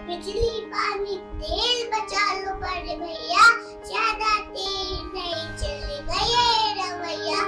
बिजली पानी तेल बचा लो बड़े भैया, ज्यादा तेल नहीं चलेगा ये रवैया।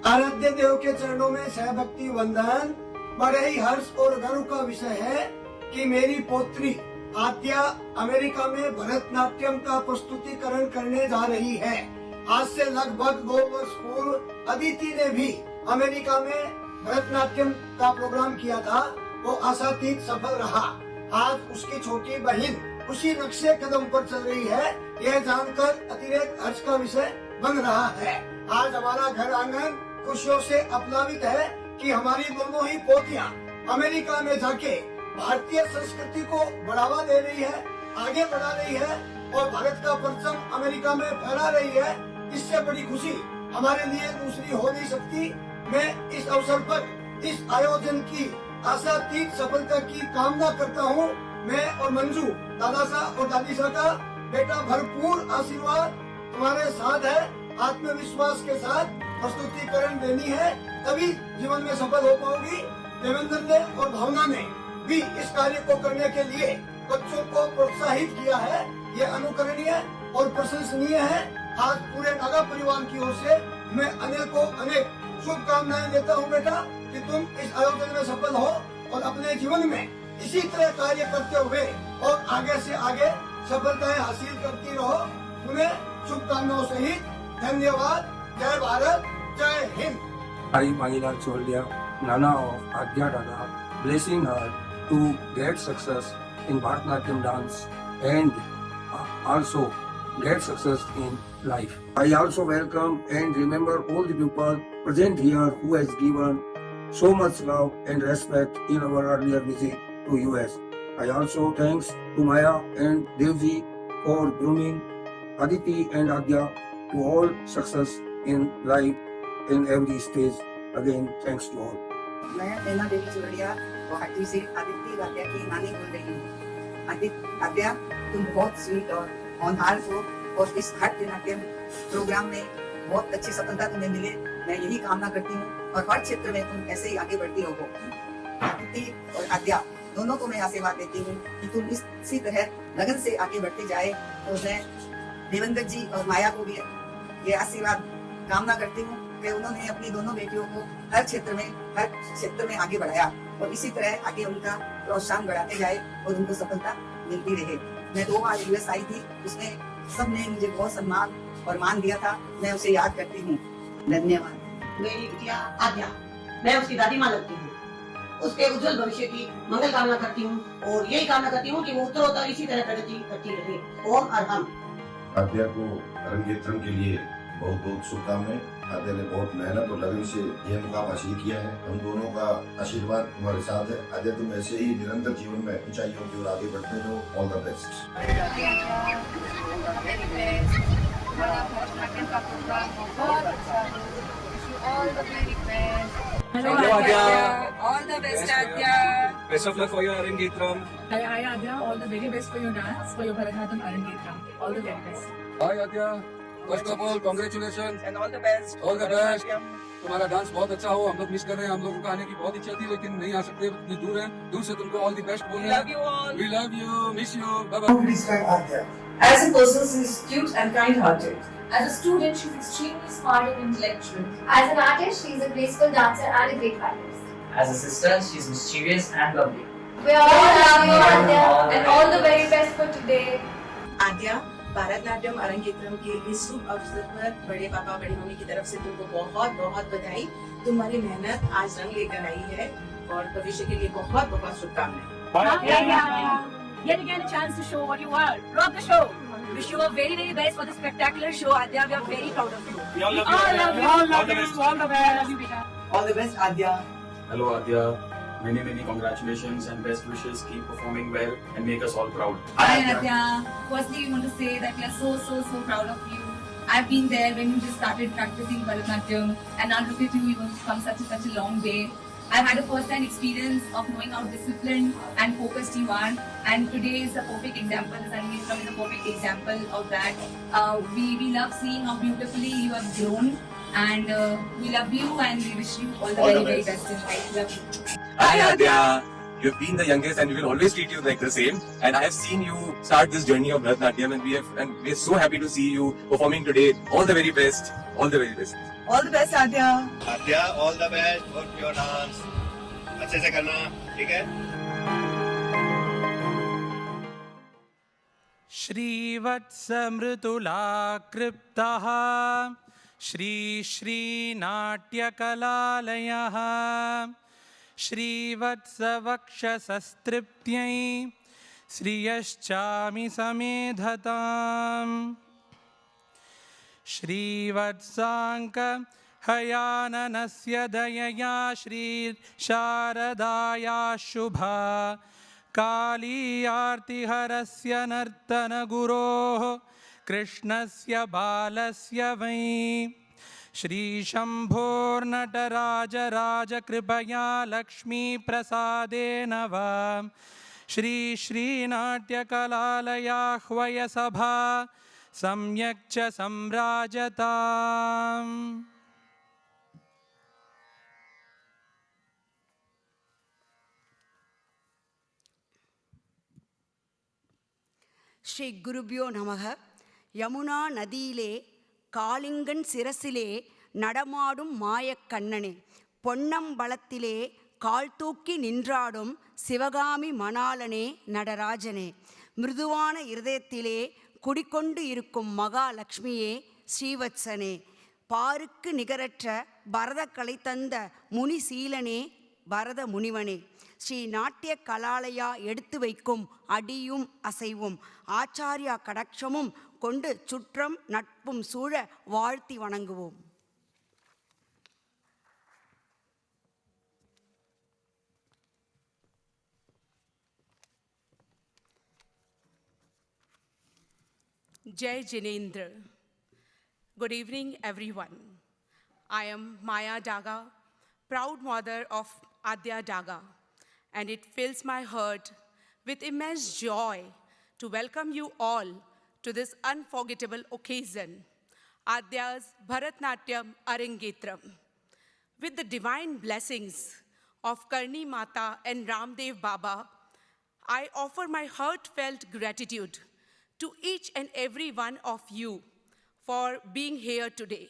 आराध्य देव के चरणों में सहभक्ति वंदन। बड़े ही हर्ष और गर्व का विषय है कि मेरी पोत्री आद्या अमेरिका में भरतनाट्यम का प्रस्तुतिकरण करने जा रही है। आज से लगभग 2 वर्ष पूर्व अदिति ने भी अमेरिका में भरतनाट्यम का प्रोग्राम किया था, वो आशातीत सफल रहा। आज उसकी छोटी बहन उसी नक्शे कदम पर चल रही है, यह जानकर अतिरिक्त हर्ष का विषय बन रहा है। आज हमारा घर आंगन खुशियों से अपलावित है कि हमारी दोनों ही पोतियां अमेरिका में जाके भारतीय संस्कृति को बढ़ावा दे रही है, आगे बढ़ा रही है और भारत का परचम अमेरिका में फहरा रही है। इससे बड़ी खुशी हमारे लिए दूसरी हो नहीं सकती। मैं इस अवसर पर इस आयोजन की आशातीत सफलता की कामना करता हूँ। मैं और मंजू, दादा सा और दादी सा का बेटा भरपूर आशीर्वाद तुम्हारे साथ है। आत्मविश्वास के साथ प्रस्तुतिकरण देनी है, तभी जीवन में सफल हो पाओगी। देवेंद्र ने और भावना ने भी इस कार्य को करने के लिए बच्चों को प्रोत्साहित किया है, ये अनुकरणीय और प्रशंसनीय है। आज पूरे नागा परिवार की ओर से मैं अनेक शुभकामनाएं देता हूँ बेटा कि तुम इस आयोजन में सफल हो और अपने जीवन में इसी तरह कार्य करते हुए और आगे से आगे सफलताएं हासिल करती रहो। तुम्हें शुभकामनाओं सहित धन्यवाद। जय भारत, जय Hind. I, Manila Choldia, Nana of Aadya Daga, blessing her to get success in Bharatanatyam dance and also get success in life. I also welcome and remember all the people present here who has given so much love and respect in our earlier visit to US. I also thanks to Maya and Devji for grooming Aditi and Aadya to all success in life in every stage. Again, thanks to all. मैं नैना देवी चौड़िया गुवाहाटी से आदित्य आद्या की नानी बोल रही हूँ। आद्या, तुम बहुत sweet और होनहार हो और इस भरतनाट्यम प्रोग्राम में बहुत अच्छी सफलता तुम्हें मिले, मैं यही कामना करती हूँ और हर क्षेत्र में तुम ऐसे ही आगे बढ़ती रहो। आदित्य और आद्या दोनों को मैं आशीर्वाद देती हूँ कि तुम इसी तरह लगन से आगे बढ़ते जाए। तो मैं देवेंद्र जी और माया को भी ये आशीर्वाद कामना करती हूँ कि उन्होंने अपनी दोनों बेटियों को हर क्षेत्र में आगे बढ़ाया और इसी तरह आगे उनका प्रोत्साहन बढ़ाते जाए और उनको सफलता मिलती रहे। मैं 2 बार यूएस आई थी, उसमें सबने मुझे बहुत सम्मान और मान दिया था, मैं उसे याद करती हूँ। धन्यवाद। मेरी बिटिया आद्या, मैं उसकी दादी माँ लगती हूँ। उसके उज्जवल भविष्य की मंगल कामना करती हूँ और यही कामना करती हूँ कि वो उत्तरोत्तर इसी तरह प्रगति करती रहे। ओम अरहम। आद्या को अरंगेत्रम के लिए बहुत बहुत शुभकामनाएं। आद्या ने बहुत मेहनत और लगन से यह मुकाम हासिल किया है। हम दोनों का आशीर्वाद तुम्हारे साथ है। आद्या, तुम ऐसे ही निरंतर जीवन में ऊंचाइयों की ओर आगे बढ़ते रहो। All the best. Hello, Aadya. All the best, Aadya. Best of luck for your Arangetram. Hi, Aadya. All the very best for your dance, for your Bharatanatyam Arangetram. All the very best. Hi Aadya, first of all congratulations And all the best. all the best. तुम्हारा dance बहुत अच्छा हो, हम लोग miss कर रहे हैं। हम लोगों को आने की बहुत इच्छा थी लेकिन नहीं आ सकते, इतनी दूर है। दूर से तुमको ऑल द बेस्ट बोल रहे हैं। We love you, miss you, bye bye. describe Aadya? As a person, she is cute and kind-hearted. As a student, she's extremely smart and intellectual. As an artist, she's a graceful dancer and a great violinist. As a sister, she's mischievous and lovely. We all love you, Aadya, and all the very best for today. आद्या, भारतनाट्यम अरंगेत्रम के इस शुभ अवसर पर बड़े पापा बड़ी mummy की तरफ से तुमको बहुत बहुत बधाई। तुम्हारी मेहनत आज रंग लेकर आई है और भविष्य के लिए बहुत बहुत शुभकामनाएं। Yet again a chance to show what you are. Rock the show. Wish you a very, very best for this spectacular show, Aadya. We are very proud of you. We all love We you. all love you. All the best. All the best. Love you, beta. All the best, Aadya. Hello Aadya, many congratulations and best wishes. Keep performing well and make us all proud. Hi, Aadya. Firstly, we want to say that we are so proud of you. I've been there when you just started practicing Bharatanatyam, and now look at you, you've come such a long way. I've had a first-hand experience of knowing how disciplined and focused you are, and today is a perfect example. This Arangetram is a perfect example of that. We love seeing how beautifully you have grown, and we love you and we wish you all the very best in life. Love you. Hi Aadya. You've been the youngest and we will always treat you like the same. And I have seen you start this journey of Bharatanatyam and we are so happy to see you performing today. All the very best. All the very best. All the best, Aadya. Aadya all the best for your dance अच्छे से करना ठीक है श्रीवत्समृतुलाकृप्तः श्रीनाट्यकलालयः श्रीवत्सवक्षसस्तृप्त्यै श्रियश्चामि समेधताम् श्रीवत्साङ्कहयाननस्य दयया श्रीशारदाया शुभा कालीयार्तिहरस्य नर्तनगुरोः कृष्णस्य बालस्य वै श्रीशम्भोर्नटराजराजकृपया लक्ष्मीप्रसादेन वा श्रीनाट्यकलालयाह्वयसभा सम्यक् च सम्राजताम् ஸ்ரீ குருபியோ நமக. யமுனா நதியிலே காளிங்கன் சிரசிலே நடமாடும் மாயக்கண்ணனே, பொன்னம்பலத்திலே கால் தூக்கி நின்றாடும் சிவகாமி மணாளனே நடராஜனே, மிருதுவான இருதயத்திலே குடிக்கொண்டு இருக்கும் மகாலட்சுமியே ஸ்ரீவத்சனே, பாருக்கு நிகரற்ற பரதக்கலை தந்த முனிசீலனே பரத முனிவனே, ஸ்ரீ நாட்டிய கலாலயா எடுத்து வைக்கும் அடியும் அசைவும் ஆச்சாரியா கடக்ஷமும் கொண்டு சுற்றம் நட்பும் சூழ வாழ்த்தி வணங்குவோம். Jai Jinendra. Good evening, everyone. I am Maya Daga, proud mother of Aadya Daga, and it fills my heart with immense joy to welcome you all to this unforgettable occasion, Aadya's Bharatanatyam Arangetram. With the divine blessings of Karni Mata and Ramdev Baba, I offer my heartfelt gratitude to each and every one of you for being here today,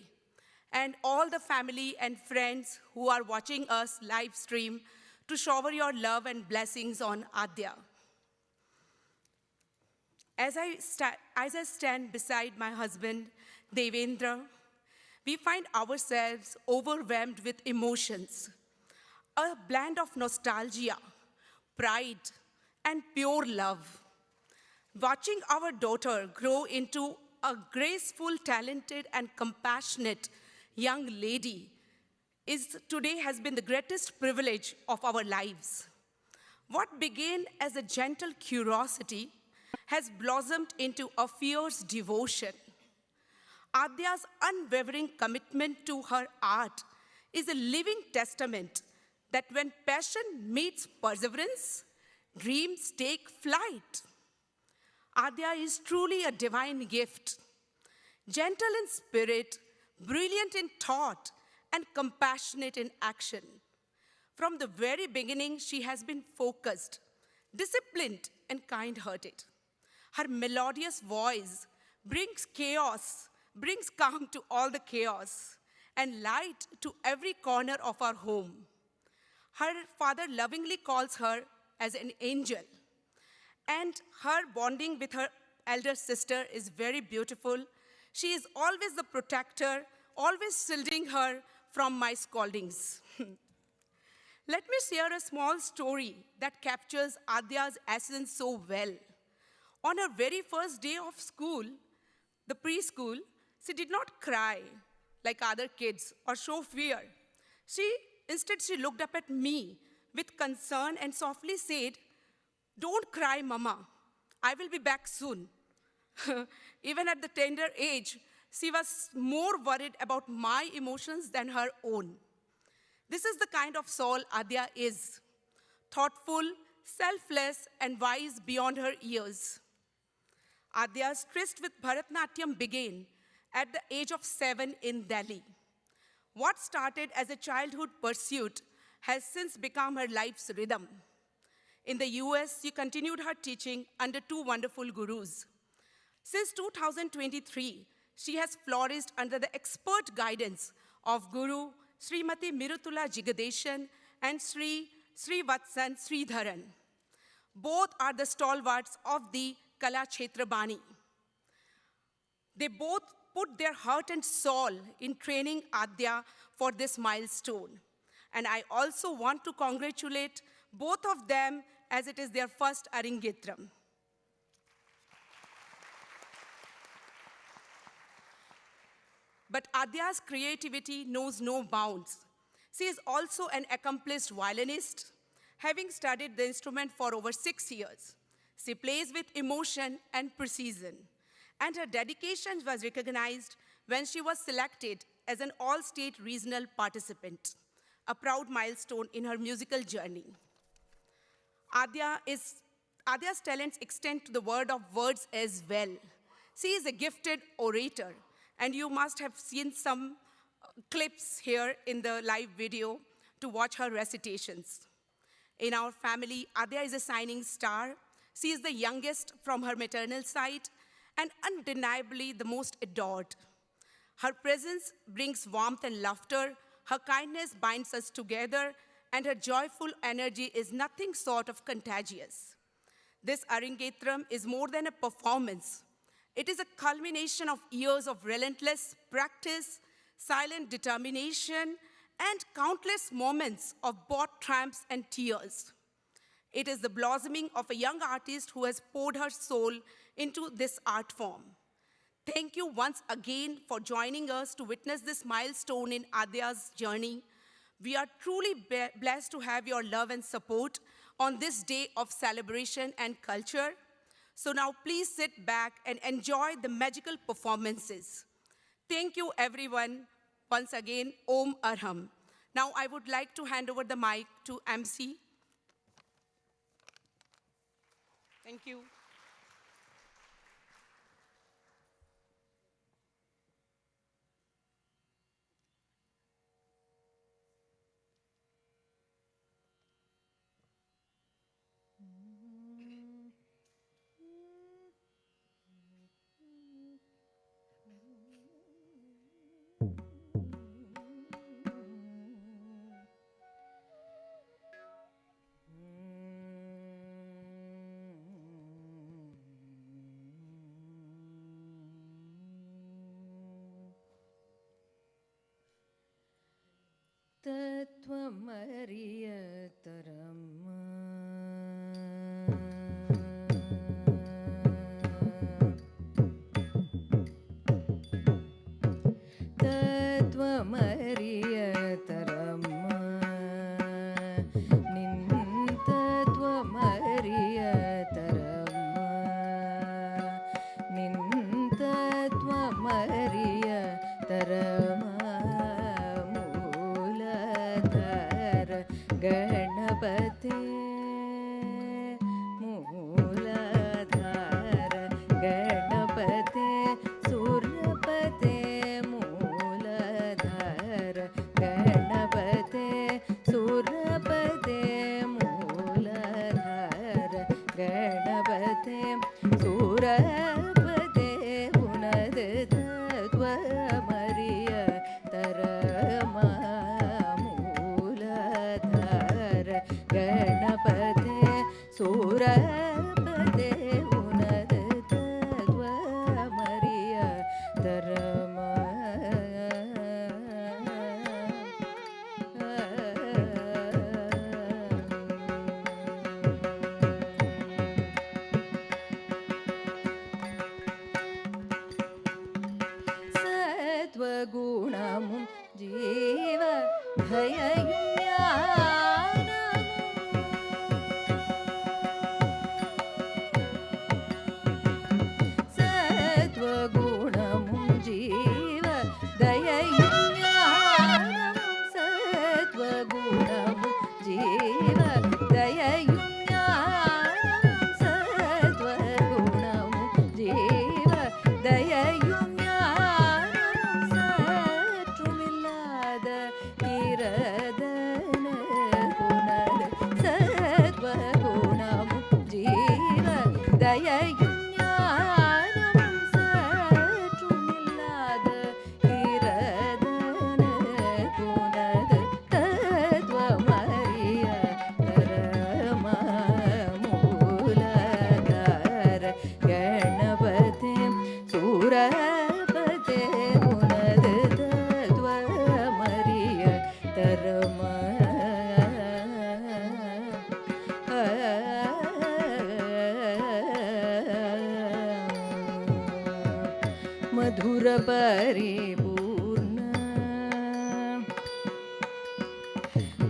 and all the family and friends who are watching us live stream to shower your love and blessings on Aadya. As I stand beside my husband, Devendra, we find ourselves overwhelmed with emotions, a blend of nostalgia, pride, and pure love. Watching our daughter grow into a graceful, talented, and compassionate young lady today has been the greatest privilege of our lives. What began as a gentle curiosity has blossomed into a fierce devotion. Aadya's unwavering commitment to her art is a living testament that when passion meets perseverance, dreams take flight. Aadya is truly a divine gift, gentle in spirit, brilliant in thought, and compassionate in action. From the very beginning, she has been focused, disciplined, and kind-hearted. Her melodious voice brings calm to all the chaos, and light to every corner of our home. Her father lovingly calls her as an angel, and her bonding with her elder sister is very beautiful. She is always the protector, always shielding her from my scoldings. Let me share a small story that captures Aadya's essence so well. On her very first day of school, the preschool, she did not cry like other kids or show fear. Instead, she looked up at me with concern and softly said, "Don't cry, Mama. I will be back soon." Even at the tender age, she was more worried about my emotions than her own. This is the kind of soul Aadya is, thoughtful, selfless, and wise beyond her years. Aadya's tryst with Bharatanatyam began at the age of 7 in Delhi. What started as a childhood pursuit has since become her life's rhythm. In the US, she continued her teaching under 2 wonderful gurus. Since 2023, she has flourished under the expert guidance of Guru Srimati Mirutula Jigadeshan and Sri Vatsan Sridharan. Both are the stalwarts of the Kala Kshetra Bani. They both put their heart and soul in training Aadya for this milestone. And I also want to congratulate both of them as it is their first Arangetram. But Aadya's creativity knows no bounds. She is also an accomplished violinist, having studied the instrument for over 6 years. She plays with emotion and precision, and her dedication was recognized when she was selected as an all-state regional participant, a proud milestone in her musical journey. Aadya's talents extend to the world of words as well. She is a gifted orator, and you must have seen some clips here in the live video to watch her recitations. In our family, Aadya is a shining star. She is the youngest from her maternal side and undeniably the most adored. Her presence brings warmth and laughter, her kindness binds us together, and her joyful energy is nothing short of contagious. This Arangetram is more than a performance. It is a culmination of years of relentless practice, silent determination, and countless moments of both triumphs and tears. It is the blossoming of a young artist who has poured her soul into this art form. Thank you once again for joining us to witness this milestone in Aadya's journey. We are truly blessed to have your love and support on this day of celebration and culture. So now please sit back and enjoy the magical performances. Thank you everyone. Once again, Om Arham. Now I would like to hand over the mic to MC. Thank you.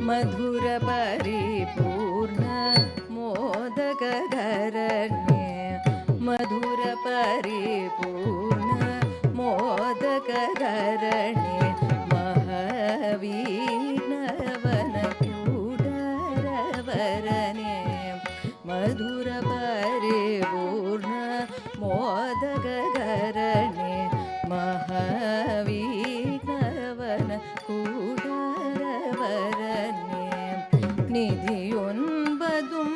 मधुर परिपूर्ण मोदकधरणे मधुर परिपूर्ण मोदकधरणे महावीनवनकूटरवरणे मधुर परिपूर्ण मोदकधरणे महावीनवनकूटरवरणे நிதியொன்பதும்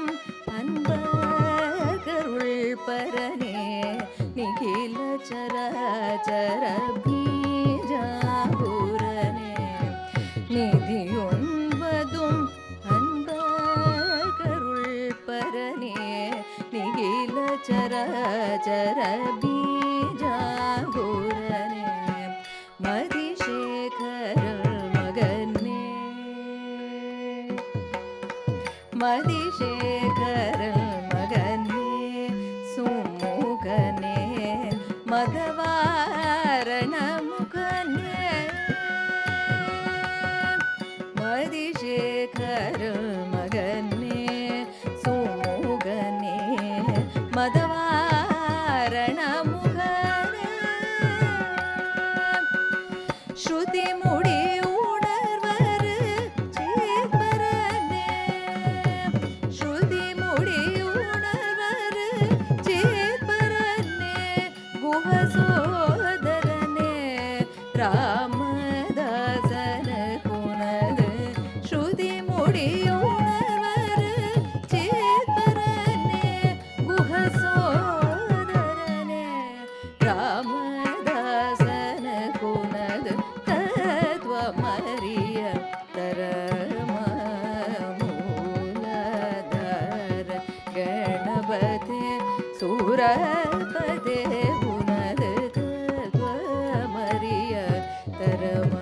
அன்பருள் பரனே நிகில சராச்சர பீஜாபுரனே நிதியொன்பதும் அன்பருள் பரனே நிகில சராச்சர பீஜாபுரனே மதிசேகர மகனே மதிசேகர மகனே சுமுகனே மதவாரண முகனே மதிசேகர மகனே சுமுகனே மதவாரண முகனே ஸ்ருதி முடி உணர்வர் சேத்பரனே ஸ்ருதி முடி உணர்வர் சேத்பரனே குஹ சோதரனே ராமதாசன குணது ஸ்ருதி முடி உணர்வர் சேத்பரனே குஹ சோதரனே ராமதாசன குணது தத்வமறிய தரமூலதர கணபதே சூரபதே உனது தத்வமறிய தரம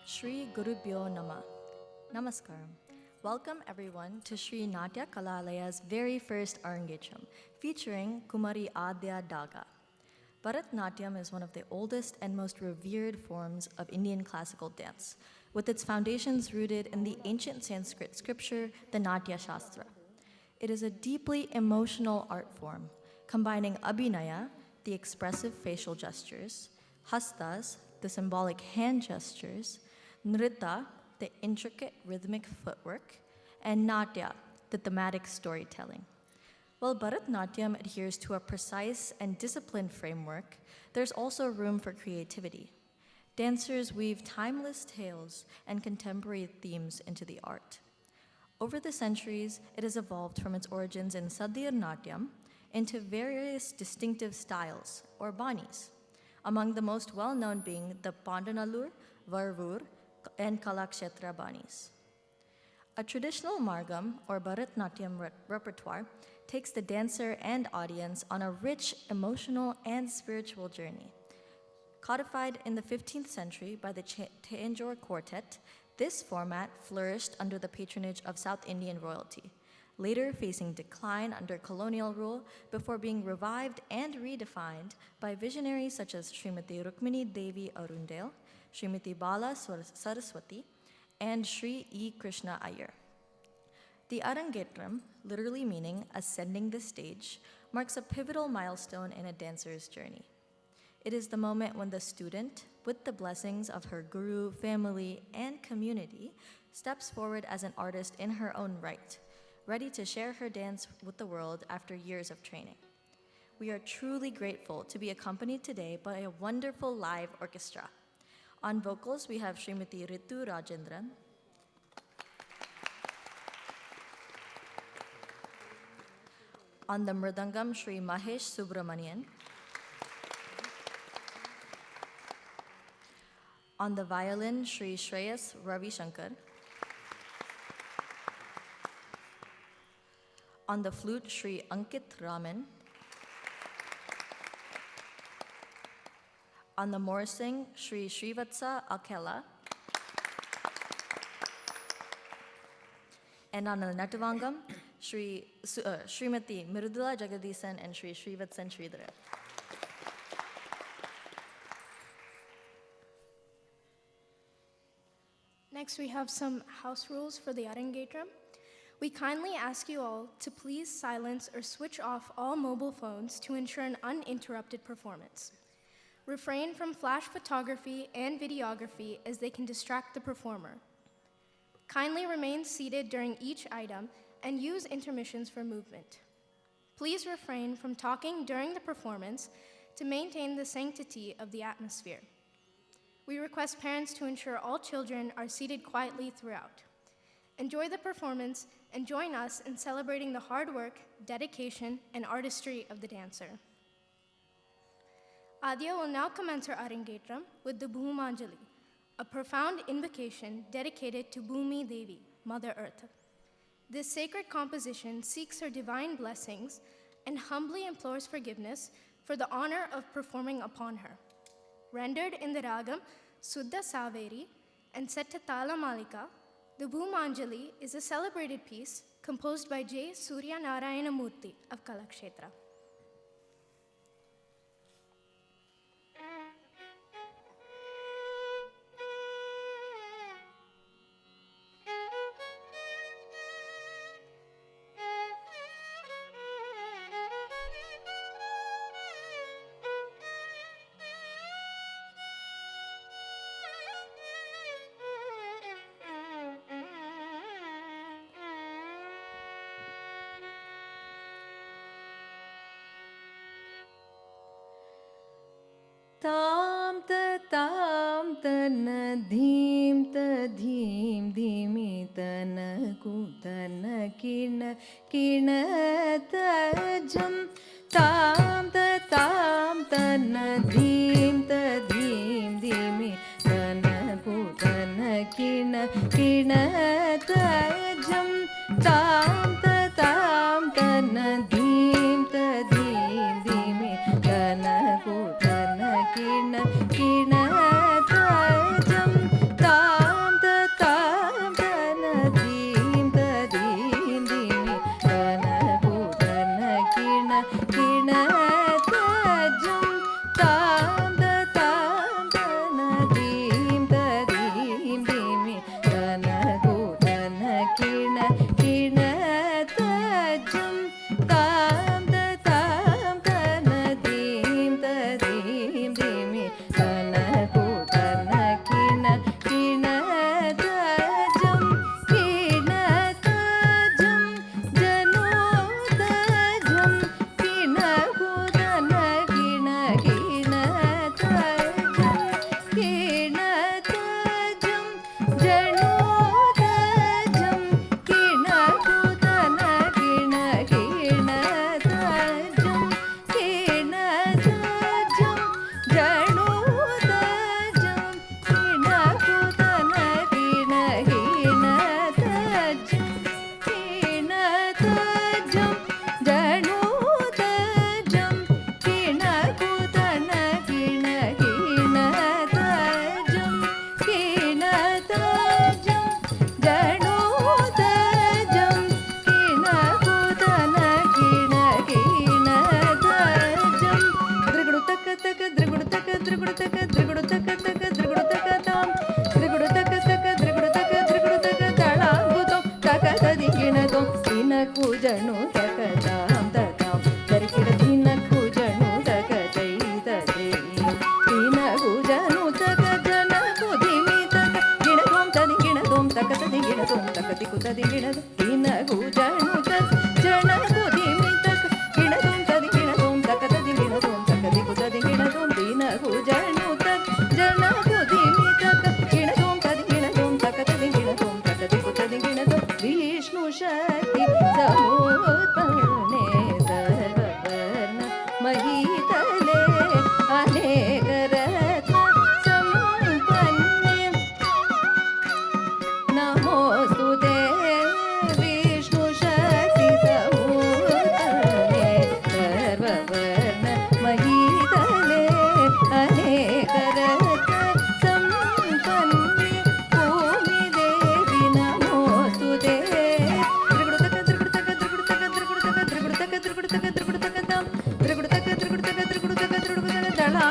Shri Gurubhyo Namah. Namaskaram. Welcome everyone to Shri Natya Kalalaya's very first Arangetram, featuring Kumari Aadya Daga. Bharatanatyam is one of the oldest and most revered forms of Indian classical dance, with its foundations rooted in the ancient Sanskrit scripture, the Natya Shastra. It is a deeply emotional art form, combining abhinaya, the expressive facial gestures, hastas, the symbolic hand gestures, nritta, the intricate rhythmic footwork, and natya, the thematic storytelling. While Bharatanatyam adheres to a precise and disciplined framework, there's also room for creativity. Dancers weave timeless tales and contemporary themes into the art. Over the centuries, it has evolved from its origins in Sadir Natyam into various distinctive styles, or banis, among the most well-known being the Pandanallur, Varvur, and Kalakshetra banis. A traditional margam, or Bharatanatyam repertoire, takes the dancer and audience on a rich emotional and spiritual journey. Codified in the 15th century by the Tanjore Quartet, this format flourished under the patronage of South Indian royalty, later facing decline under colonial rule before being revived and redefined by visionaries such as Srimati Rukmini Devi Arundale, Srimati Bala Saraswati, and Sri E. Krishna Iyer. The Arangetram, literally meaning ascending the stage, marks a pivotal milestone in a dancer's journey. It is the moment when the student, with the blessings of her guru, family, and community, steps forward as an artist in her own right, ready to share her dance with the world after years of training. We are truly grateful to be accompanied today by a wonderful live orchestra. On vocals, we have Srimati Ritu Rajendran. On the mridangam, Sri Mahesh Subramanian. On the violin, Shri Shreyas Ravi Shankar. On the flute, Shri Ankit Raman. On the morsing, Shri Srivatsa Akela. And on the Natavangam, Srimati Mirudula Jagadisan and Shri Srivatsan Sridhara. Next, we have some house rules for the Arangetram. We kindly ask you all to please silence or switch off all mobile phones to ensure an uninterrupted performance. Refrain from flash photography and videography as they can distract the performer. Kindly remain seated during each item and use intermissions for movement. Please refrain from talking during the performance to maintain the sanctity of the atmosphere. We request parents to ensure all children are seated quietly throughout. Enjoy the performance and join us in celebrating the hard work, dedication, and artistry of the dancer. Aadya will now commence her Arangetram with the Bhumanjali, a profound invocation dedicated to Bhumi Devi, Mother Earth. This sacred composition seeks her divine blessings and humbly implores forgiveness for the honor of performing upon her. Rendered in the ragam Suddha Saveri and set to Tala Malika, the Bhumanjali is a celebrated piece composed by J. Surya Narayana Murthy of Kalakshetra. ताम तन धीम धीम धीमी तन कुतन किण किण तजम ताम तन धीम धीमी तन कुतन किण किण तजम ताम तन धीम धीमी तन कुतन किण किण तजम ताम तन धीम धीमी तन कुतन किण किण तजम ताम तन धीम धीमी तन कुतन किण किण तजम ताम तन धीम धीमी तन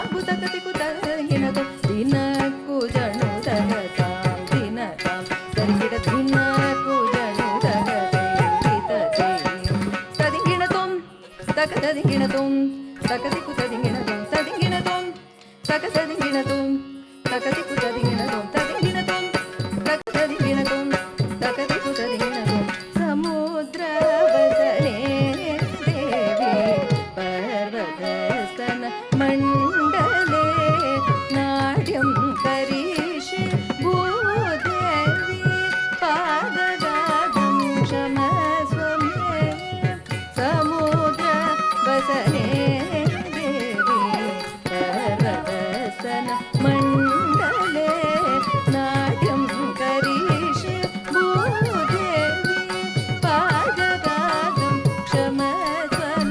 ತಾಂಗು ತಕತಿ ಕುತಗಿನ ತೋ ದಿನ ಕುಜಣು ತಗತಾಂ ದಿನ ತಾಂ ತರಿಗಿಡ ದಿನ ಕುಜಣು ತಗತೈ ತದಿಂಗಿಣ ತೊಂ ತಕ ತದಿಂಗಿಣ ತೊಂ ತಕತಿ ಕುತದಿಂಗಿಣ ತೊಂ ತದಿಂಗಿಣ ತೊಂ ತಕ ತದಿಂಗಿಣ ತೊಂ ತಕತಿ ಕುತದಿಂಗಿಣ ತೊಂ ತದಿಂಗಿಣ ತೊಂ ತಕ ತದಿಂಗಿಣ ತೊಂ ತಕತಿ ಕುತದಿಂಗಿಣ ತೊಂ ಸಮುದ್ರ ವಸನೆ ದೇವಿ ಪರ್ವತಸ್ತನ ಮಂಡಲೆ ನಾಟ್ಯಂ ಕರಿಷೆ ಭೂದೇವಿ ಪಾದಗಾದಂ ಕ್ಷಮಸ್ವಮೇ ಸಮುದ್ರ ವಸನೆ ದೇವಿ ಪರ್ವತಸ್ತನ ಮಂಡಲೆ ನಾಟ್ಯಂ ಕರಿಷೆ Bhudevi ಪಾದಗಾದಂ ಕ್ಷಮಸ್ವಮೇ.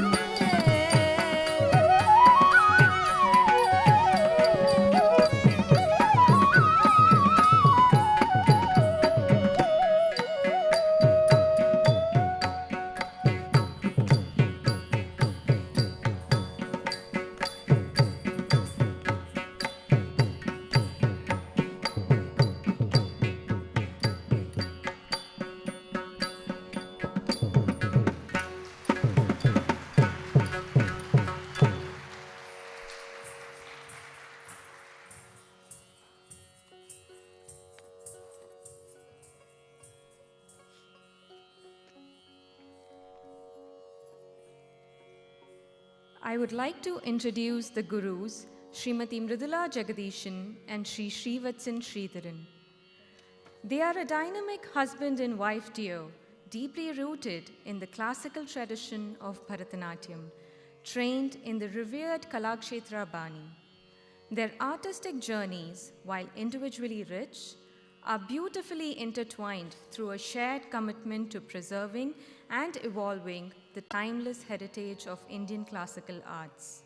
I would like to introduce the Gurus, Srimati Mridula Jagadishan and Sri Srivatsan Sridharan. They are a dynamic husband and wife duo, deeply rooted in the classical tradition of Bharatanatyam, trained in the revered Kalakshetra Bani. Their artistic journeys, while individually rich, are beautifully intertwined through a shared commitment to preserving and evolving the timeless heritage of Indian classical arts.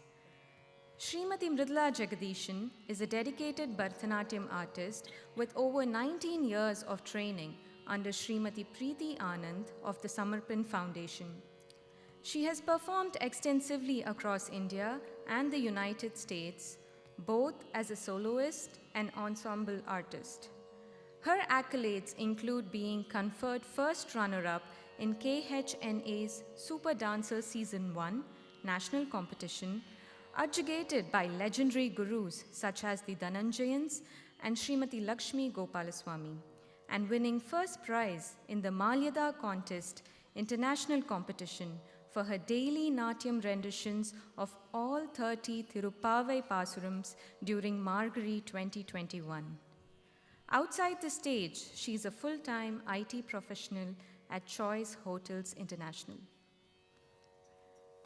Srimati Mridula Jagadishan is a dedicated Bharatanatyam artist with over 19 years of training under Srimati Preeti Anand of the Samarpan Foundation. She has performed extensively across India and the United States, both as a soloist and ensemble artist. Her accolades include being conferred first runner-up in KHNA's Super Dancer Season 1 national competition, adjugated by legendary gurus such as the Dhananjayans and Srimati Lakshmi Gopalaswamy, and winning first prize in the Malyada Contest international competition for her daily Natyam renditions of all 30 Tirupavai Pasurams during Margari 2021. Outside the stage, she is a full-time IT professional at Choice Hotels International.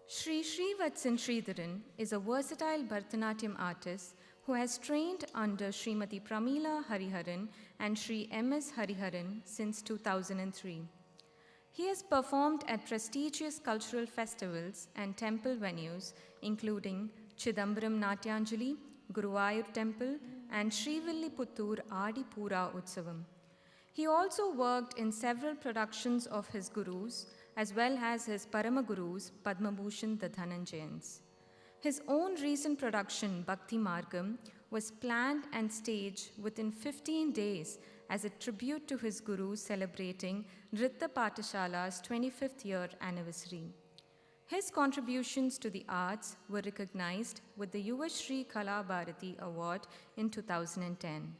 Sri Srivatsan Sridharan is a versatile Bharatanatyam artist who has trained under Srimati Pramila Hariharan and Sri M.S. Hariharan since 2003. He has performed at prestigious cultural festivals and temple venues including Chidambaram Natyanjali, Guruvayur Temple, and Srivilliputturu Adi Pura Utsavam. He also worked in several productions of his gurus as well as his Paramagurus Padma Bhushan the Dhananjayans. His own recent production, Bhakti Margam, was planned and staged within 15 days as a tribute to his gurus celebrating Nritta Patashala's 25th year anniversary. His contributions to the arts were recognized with the Yuva Shri Kala Bharati Award in 2010.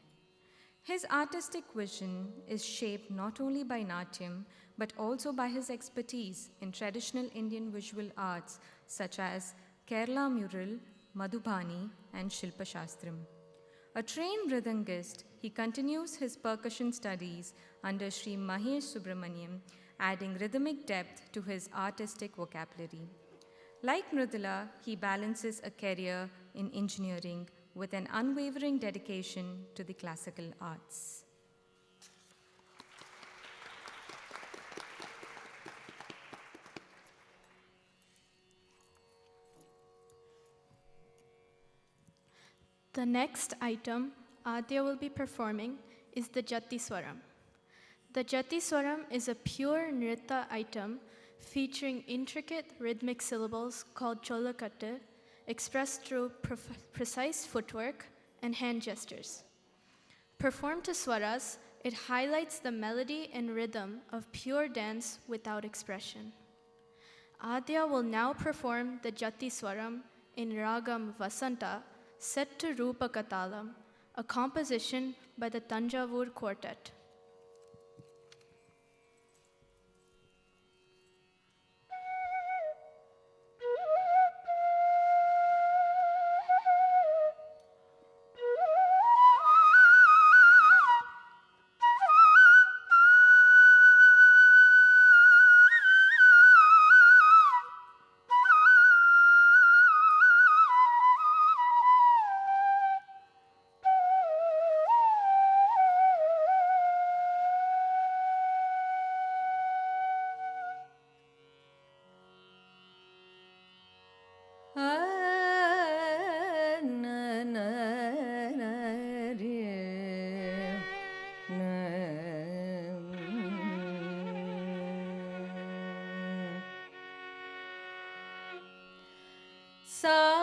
His artistic vision is shaped not only by Natyam, but also by his expertise in traditional Indian visual arts such as Kerala mural, Madhubani, and Shilpa Shastram. A trained mridangist, he continues his percussion studies under Sri Mahesh Subramaniam, adding rhythmic depth to his artistic vocabulary. Like Mridula, he balances a career in engineering with an unwavering dedication to the classical arts. The next item Aadya will be performing is the Jati Swaram. The Jati Swaram is a pure nritta item featuring intricate rhythmic syllables called cholakatte expressed through precise footwork and hand gestures. Performed to swaras, it highlights the melody and rhythm of pure dance without expression. Aadya will now perform the Jati Swaram in Ragam Vasanta, set to Rupaka Talam, a composition by the Tanjavur Quartet. Sa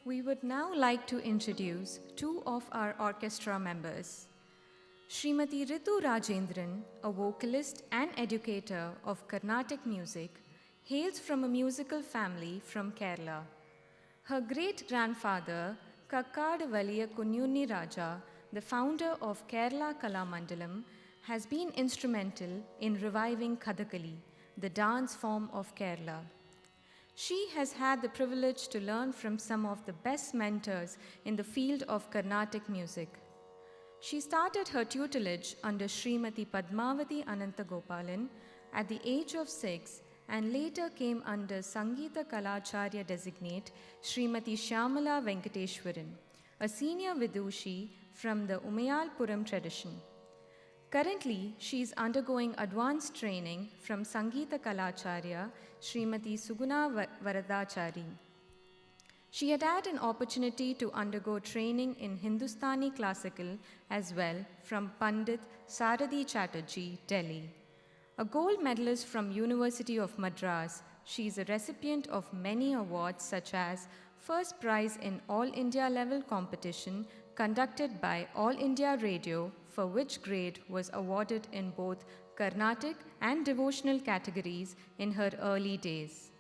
We would now like to introduce two of our orchestra members. Srimati Ritu Rajendran, a vocalist and educator of Carnatic music, hails from a musical family from Kerala. Her great-grandfather, Kakkad Valiya Kunyunni Raja, the founder of Kerala Kalamandalam, has been instrumental in reviving Kathakali, the dance form of Kerala. She has had the privilege to learn from some of the best mentors in the field of Carnatic music. She started her tutelage under Srimati Padmavati Anantagopalan at the age of 6 and later came under Sangeeta Kalacharya designate Srimati Shyamala Venkateshwaran, a senior Vidushi from the Umayalpuram tradition. Currently, she is undergoing advanced training from Sangeeta Kalacharya, Srimati Suguna Varadachari. She had had an opportunity to undergo training in Hindustani classical as well from Pandit Saradi Chatterjee, Delhi. A gold medalist from University of Madras, she is a recipient of many awards such as First Prize in All India Level Competition conducted by All India Radio, for which grade was awarded in both Carnatic and devotional categories in her early days.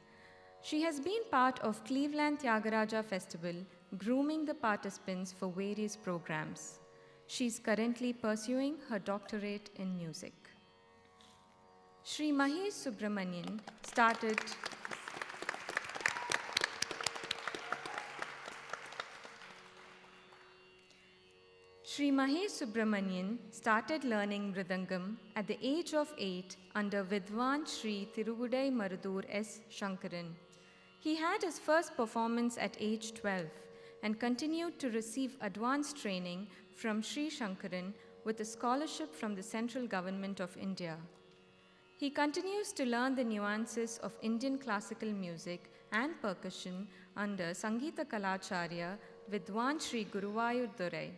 She has been part of Cleveland Tyagaraja Festival, grooming the participants for various programs. She is currently pursuing her doctorate in music. Sri Mahesh Subramanian started learning Mridangam at the age of 8 under Vidwan Sri Tiruvudai Marudur S. Shankaran. He had his first performance at age 12 and continued to receive advanced training from Sri Shankaran with a scholarship from the central government of India. He continues to learn the nuances of Indian classical music and percussion under Sangeeta Kalacharya Vidwan Sri Guruvayur Durai.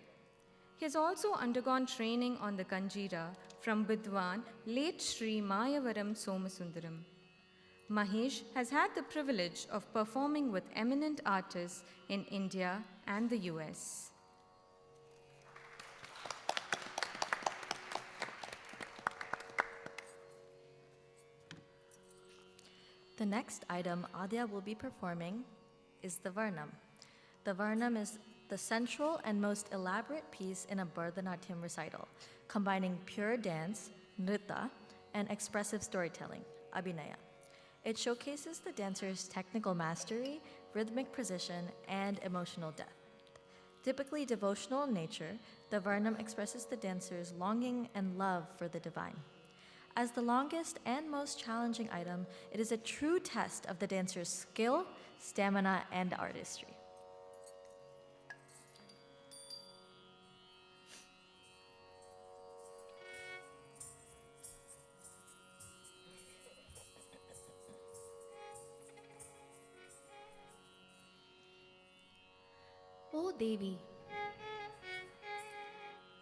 He has also undergone training on the Kanjira from Vidwan late Sri Mayavaram Somasundaram. Mahesh has had the privilege of performing with eminent artists in India and the US. The next item Aadya will be performing is the Varnam. The Varnam is the central and most elaborate piece in a Bharatanatyam recital, combining pure dance, nritta, and expressive storytelling, abhinaya. It showcases the dancer's technical mastery, rhythmic precision, and emotional depth. Typically devotional in nature, the Varnam expresses the dancer's longing and love for the divine. As the longest and most challenging item, it is a true test of the dancer's skill, stamina, and artistry. O Devi,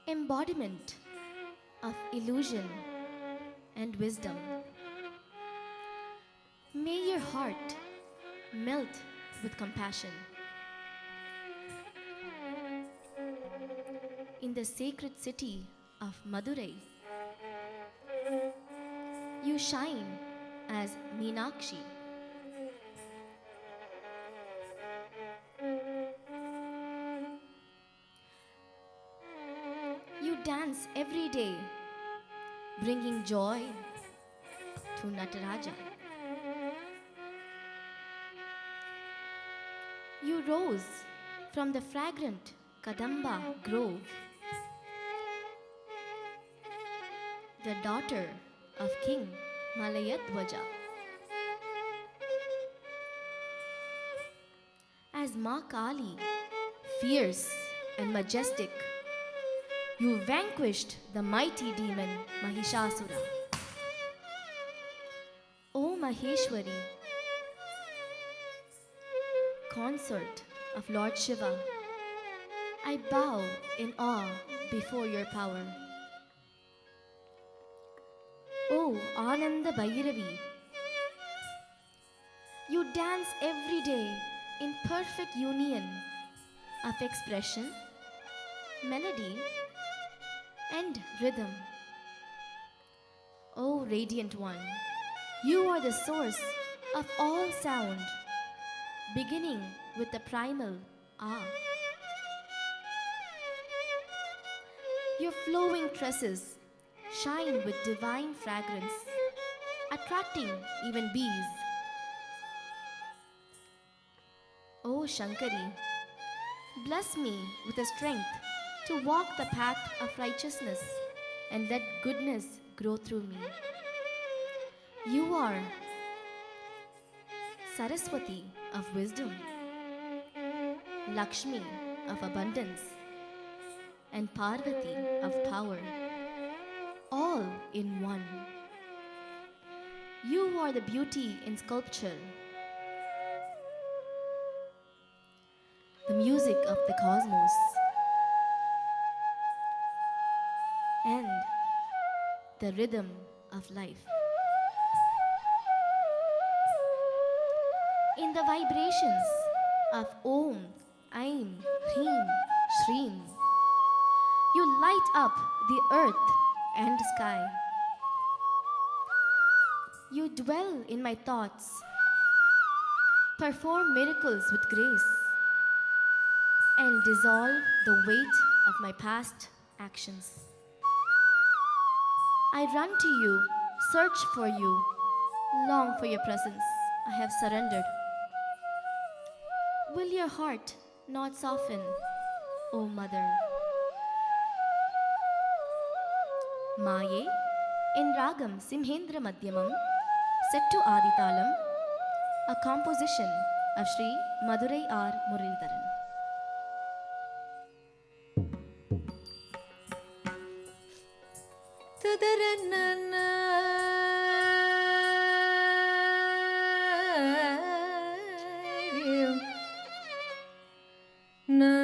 embodiment of illusion and wisdom, may your heart melt with compassion. In the sacred city of Madurai, you shine as Meenakshi. You dance every day, bringing joy to Nataraja. You rose from the fragrant Kadamba grove, the daughter of King Malayadwaja. As Ma Kali, fierce and majestic, you vanquished the mighty demon Mahishasura. O Maheshwari, consort of Lord Shiva, I bow in awe before your power. O Ananda Bhairavi, you dance every day in perfect union of expression, melody, and rhythm. O Radiant One, you are the source of all sound, beginning with the primal Ah. Your flowing tresses shine with divine fragrance, attracting even bees. O Shankari, bless me with the strength to walk the path of righteousness and let goodness grow through me. You are Saraswati of wisdom, Lakshmi of abundance, and Parvati of power, all in one. You are the beauty in sculpture, the music of the cosmos, and the rhythm of life. In the vibrations of Om, Aim, Hreem, Shreem, you light up the earth and sky. You dwell in my thoughts, perform miracles with grace, and dissolve the weight of my past actions. I run to you, search for you, long for your presence. I have surrendered. Will your heart not soften, O Mother? Maye in Ragam Simhendra Madhyamam, set to Aditalam, a composition of Sri Madurai R. Muralidharan. Na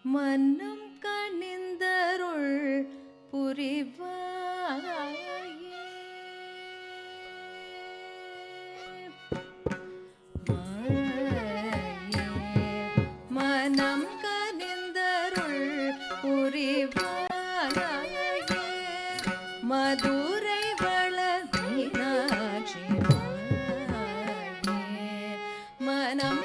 மன்னம் கணிந்தருள் புரிவாயே மனம் கணிந்தருள் புரிவாயே மதுரை வளர்மீனாட்சி மனம்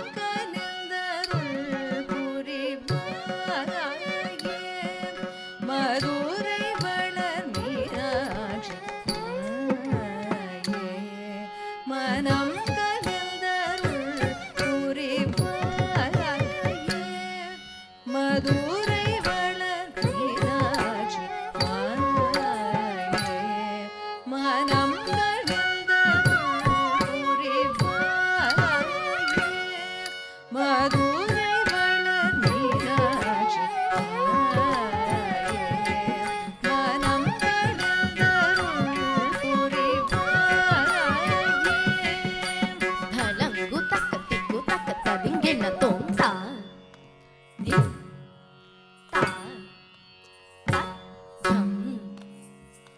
மதுரை வளர் மீனாட்சி மனம் கலந்தருள் புரிவாயே மதுரை வளர் மீனாட்சி மனம்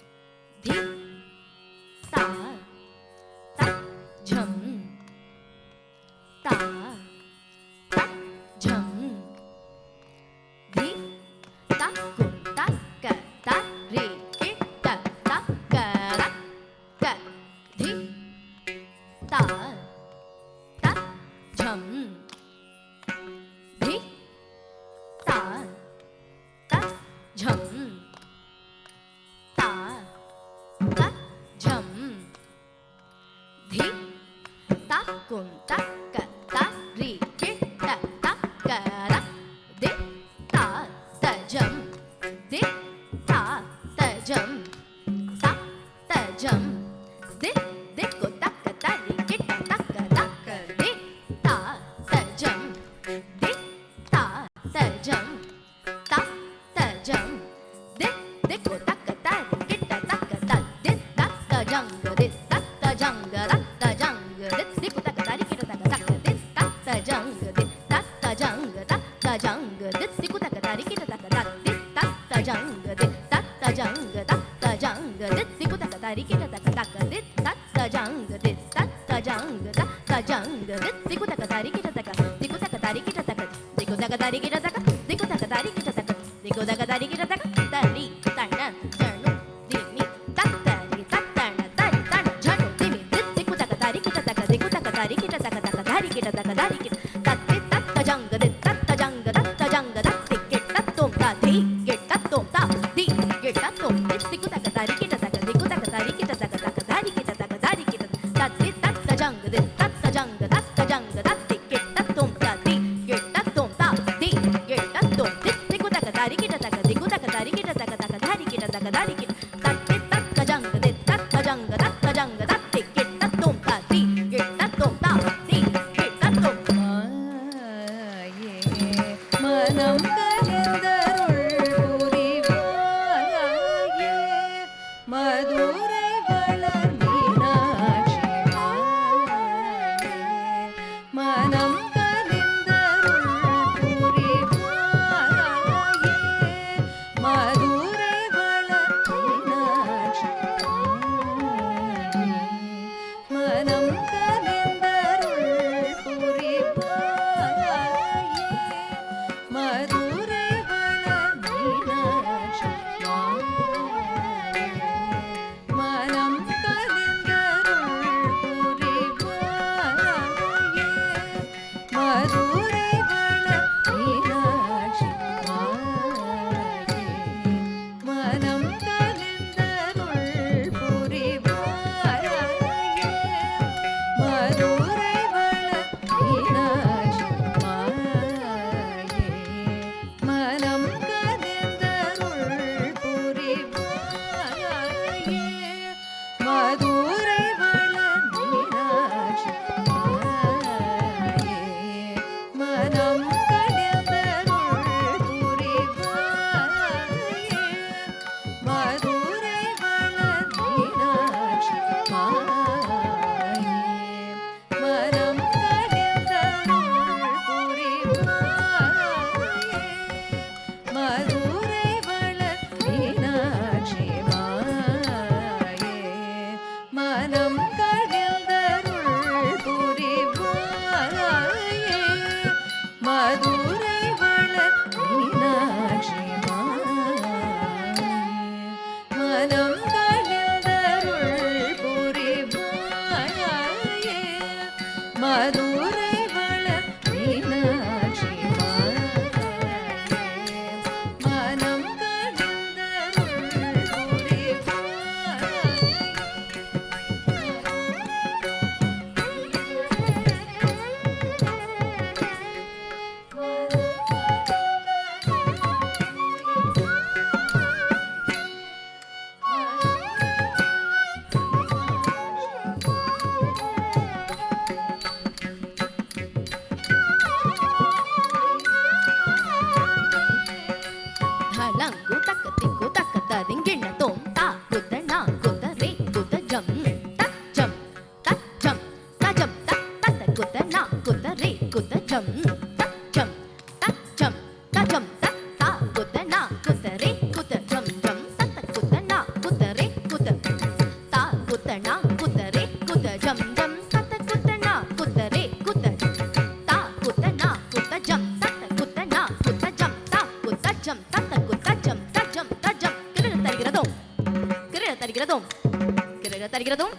கலந்தருள் புரிவாயே மதுரை வளர் மீனாட்சி மதுரை வளர்த்து மனம் கனிந்தருள் புரிவாயே மதுரை வளர் மீனாட்சி மாயே மனம் கனிந்தருள் புரிவாயே மதுரை வளர் மீனாட்சி மாயே மனம் கனிந்தருள் புரிவாயே மதுரை வளர் மீனாட்சி மாயே மனம் கனிந்தருள் புரிவாயே மதுரை வளர் மீனாட்சி மாயே மனம் கனிந்தருள் புரிவாயே மதுரை வளர் மீனாட்சி மாயே மனம் கனிந்தருள் புரிவாயே மதுரை வளர் மீனாட்சி மாயே மனம் ధలంగు తక్క తిక్కు తక్క తదింగిణ తోం తా కుత నా కుత రే కుత జం తక్ జం తక్ జం తజం తక్ తత కుత నా కుత రే కుత జం తక్ జం తక్ జం తజం తక్ తా కుత నా కుత రే కుత జం జం తత కుత నా కుత రే కుత తా కుత నా కుత రే కుత జం జం తత కుత నా కుత రే కుత తా కుత నా కుత జం తత కుత నా కుత జం తా కుత జం తత కుత జం తజం తజం కిరణ తరిగిరదోం కిరణ తరిగిరదోం కిరణ తరిగిరదోం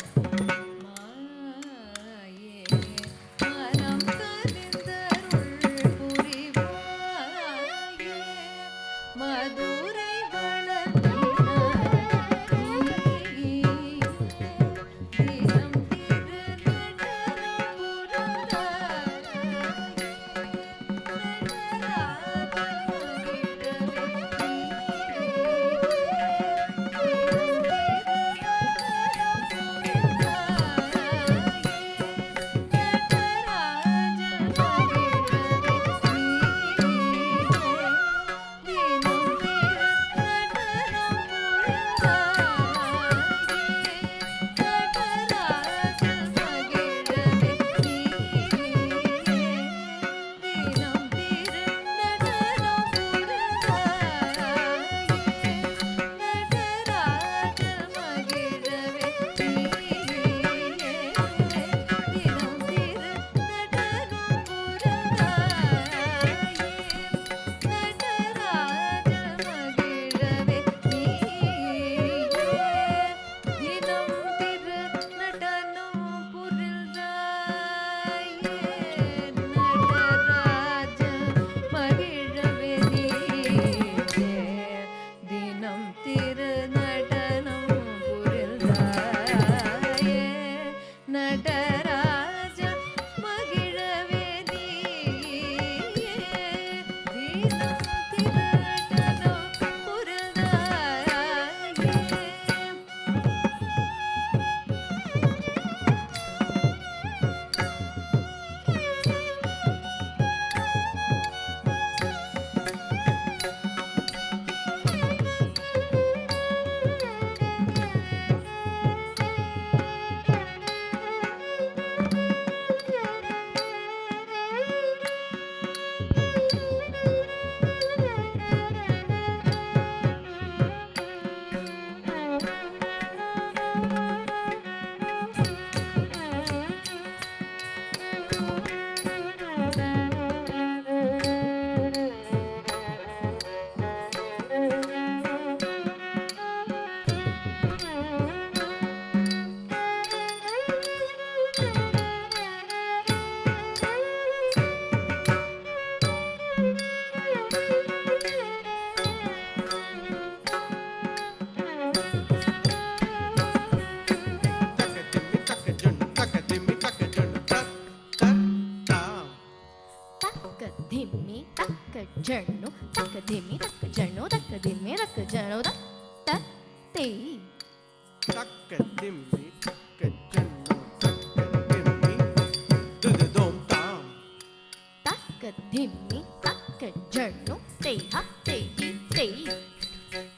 மனம் கனிந்தருள் புரிவாயே மதுரை வளர் மீனாட்சி தினம் திருநடனம் धिमी तक जनो तक धिमी तक जनो तक तक ते तक धिमी तक जनो तक धिमी दुद दोम ताम तक धिमी तक जनो ते हा ते ही ते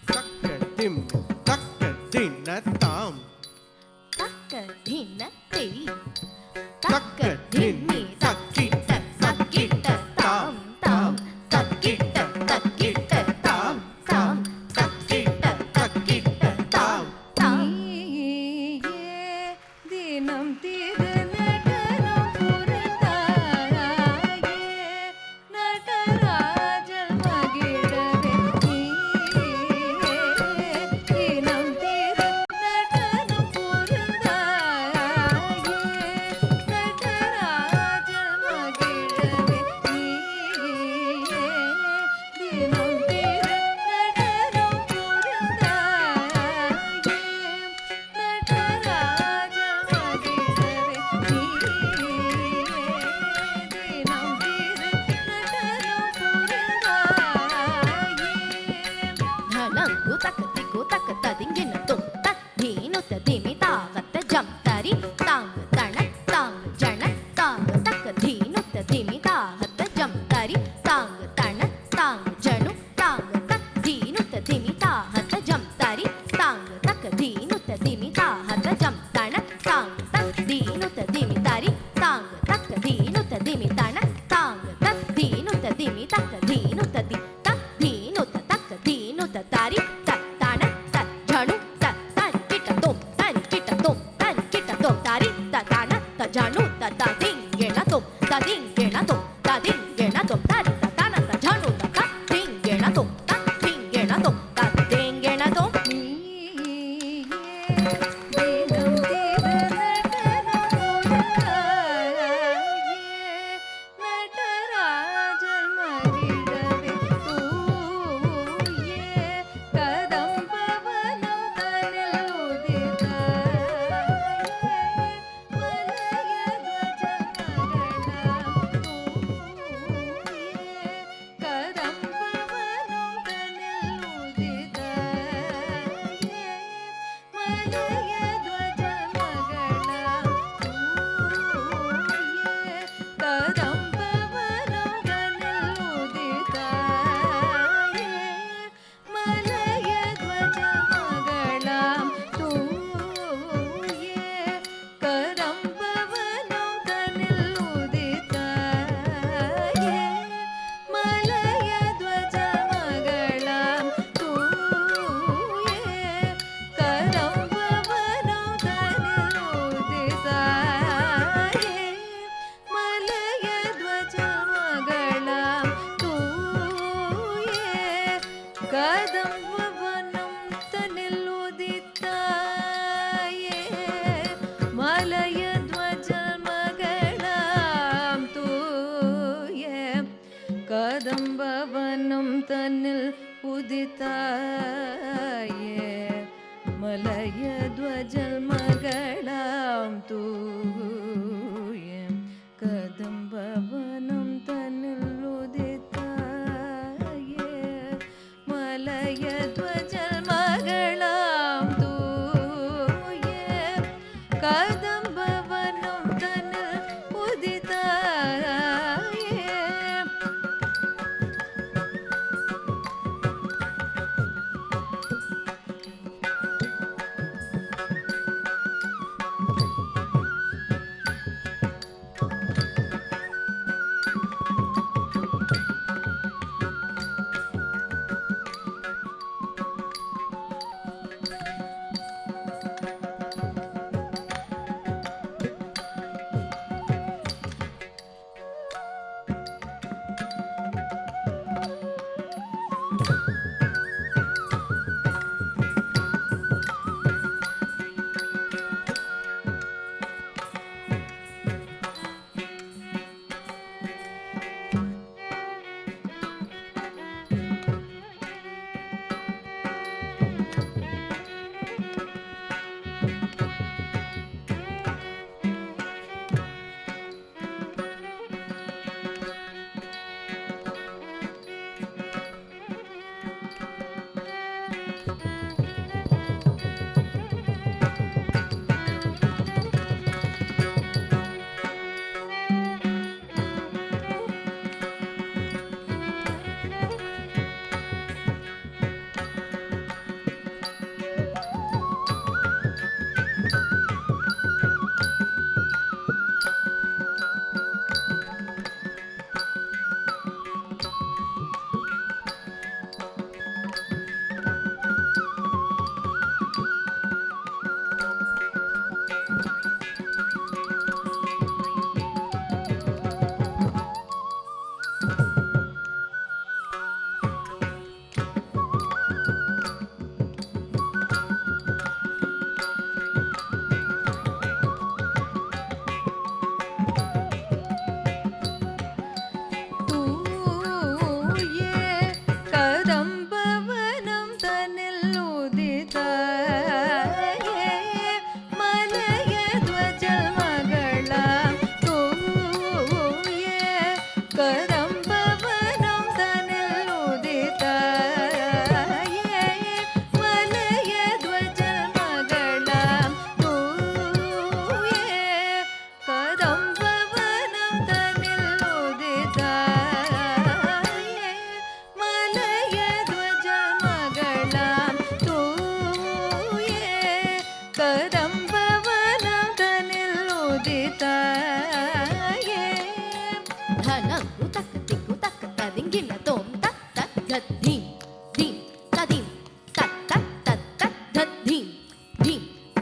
तक धिमी तक दिन ताम तक धिन ते तक धिमी तक किट ताम ताम तक किट ताम ताम तक किट ताम दिनं तिरुनटनं पुरताये नटराजल मगिडवे दिनं तिरुनटनं पुरताये नटराजल मगिडवे दिनं तिरुनटनं धनंगु तक तिगु तक तदिंगिन तुम तक धीनु तदिमि तागत जम तरी तांग तण तांग जन तांग तक धीनु तदिमि तागत जम तरी तांग तण तांग जनु तांग तक धीनु तदिमि तागत जम तरी तांग तक धीनु तदिमि तागत जम तण तांग तक धीनु तदिमि तरी तांग तक धीनु तदिमि तण तांग तक धीनु तदिमि तक धीनु तदि तक धीनु तक धीनु तारी तक तण तक जनु तक तारी किट तुम तारी किट तुम तारी किट तुम तारी तण त जनु त दिंगेण तुम तदिंगेण तुम तदिंगेण तुम तारी तण त जनु त दिंगेण तुम तदिंगेण तुम तदिंगेण तुम दिनं तिरुनटनं पुरताये नटराजल मगिडवे तूये कदंबवनं तनिलुदिताये मलयध्वजल मगलां तूये कदंबवनं तनिल उदिताये मलयध्वजल मगलां तूये कदंबवनं तनिल उदिताये मलयध्वजल मगलां तूये कदंबवनं तनिल उदिताये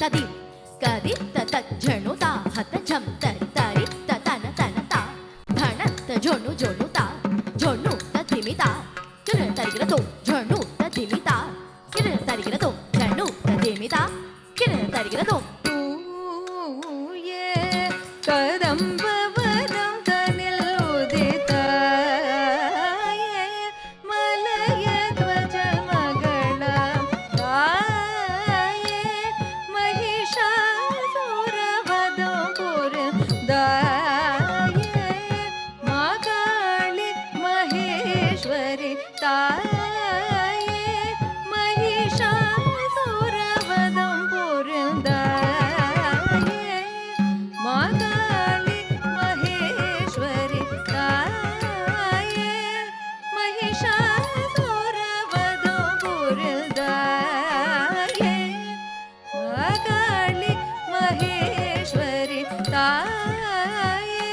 तदिम कदि तत झणु ता हत झम तरि तरि तन तन ता धन त झोनु झोनु ता झोनु त धिमिता किर तरिगिर तो झोनु त धिमिता किर तरिगिर तो झोनु त धिमिता किर तरिगिर तो ये कदम्बवनं तनिल उदिताये मलय ध्वजमगळं ताये महिषासुरवधं पुरंदाये माकाळि महेश्वरि ताये महिषासुरवधं पुरंदाये माकाळि महेश्वरि ताये महिषासुरवधं पुरंदाये माकाळि महेश्वरि ताये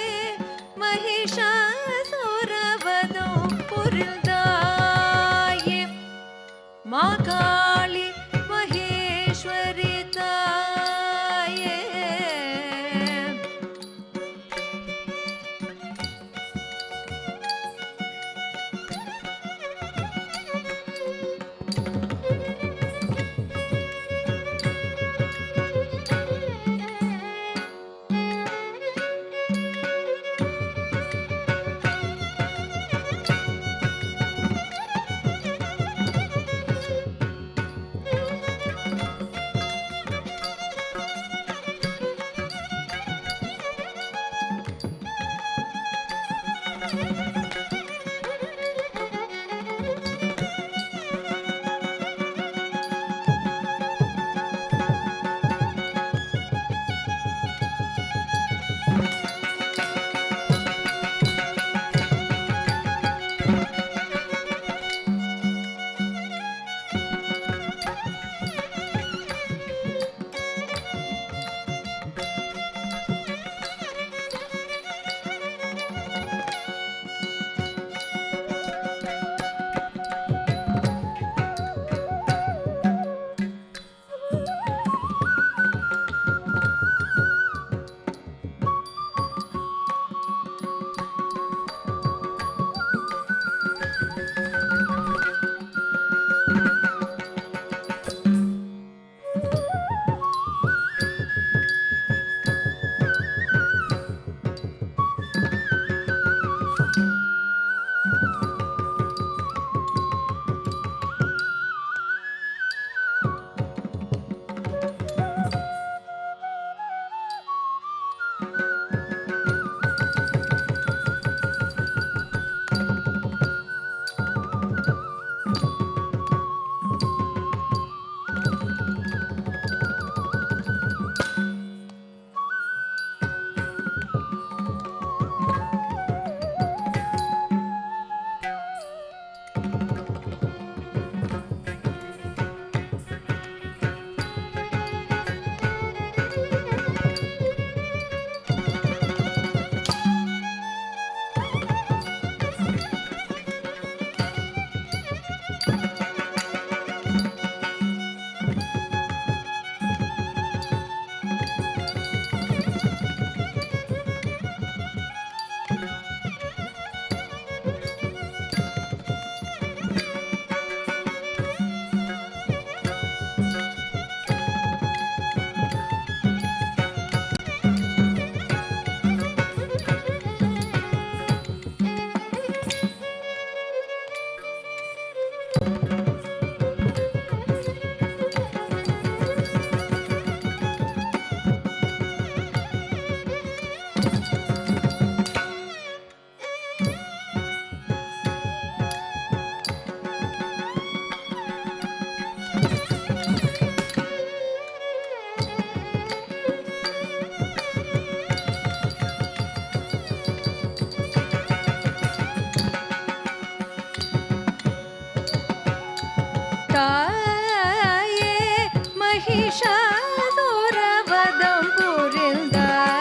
महिषासुरवधं पुरंदाये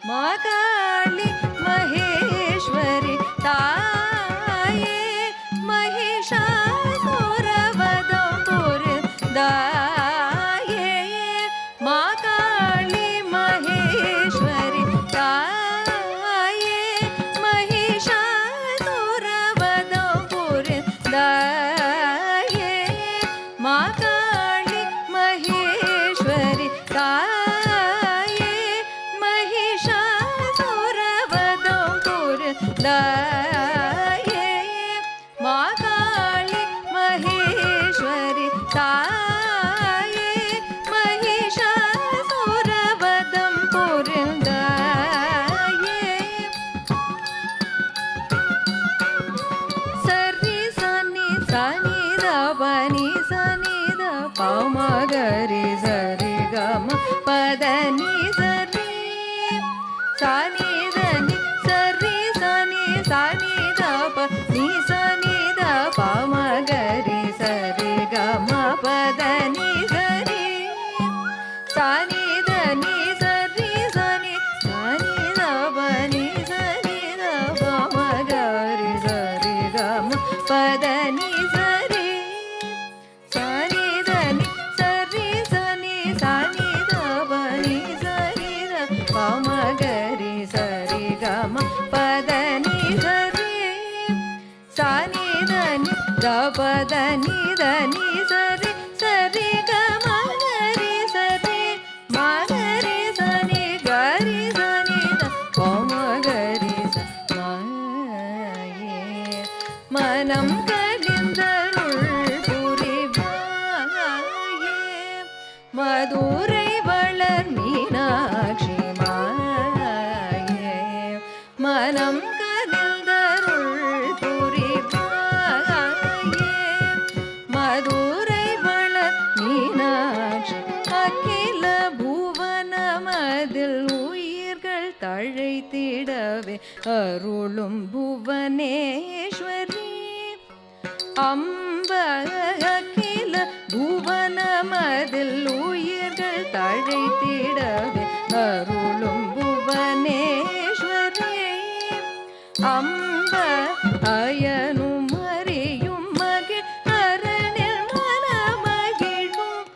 माकाळि महेश्वरि ताये महिषासुरवधं पुरंदाये महाकाली महेश्वरी ताये महिषासुरवधं पुरंदये महाकाली महेश्वरी ताये महिषासुरवधं पुरंदये सरि सनि सनि द पनि सनि द प म ग रि सरि ग म प द नि सरि सनि द नि सरि सनि सनि द प नि सनि द प म ग रि सरि ग म प द नि सरि सनि द नि सरि सनि सनि द प नि सनि द प म ग रि सरि ग म प द नि सरि सनि द नि सरि सनि सनि द प नि सनि द प म ग रि सरि ग म प द नि सरि सनि द नि द प द नि सरि सरि ग म ग रि सरि म ग रि सनि ग रि सनि द प म ग रि स म ये மனம் கடிந்தருள் புரிவாயே மதுரை வளர் மீனாட்சி மாயே மனம் கடிந்தருள் புரிவாயே மதுரை வளர் மீனாட்சி அகில புவனமதில் உயிர்கள் தழைத்திடவே அருளும் புவனேஸ்வரி அம்ப அகில புவனமதில் உயிர்கள் தழைத்திடவே அருளும் புவனேஸ்வரி அம்ப அயனும் அறியும் மகிழ் அரணில் மனமகிழும்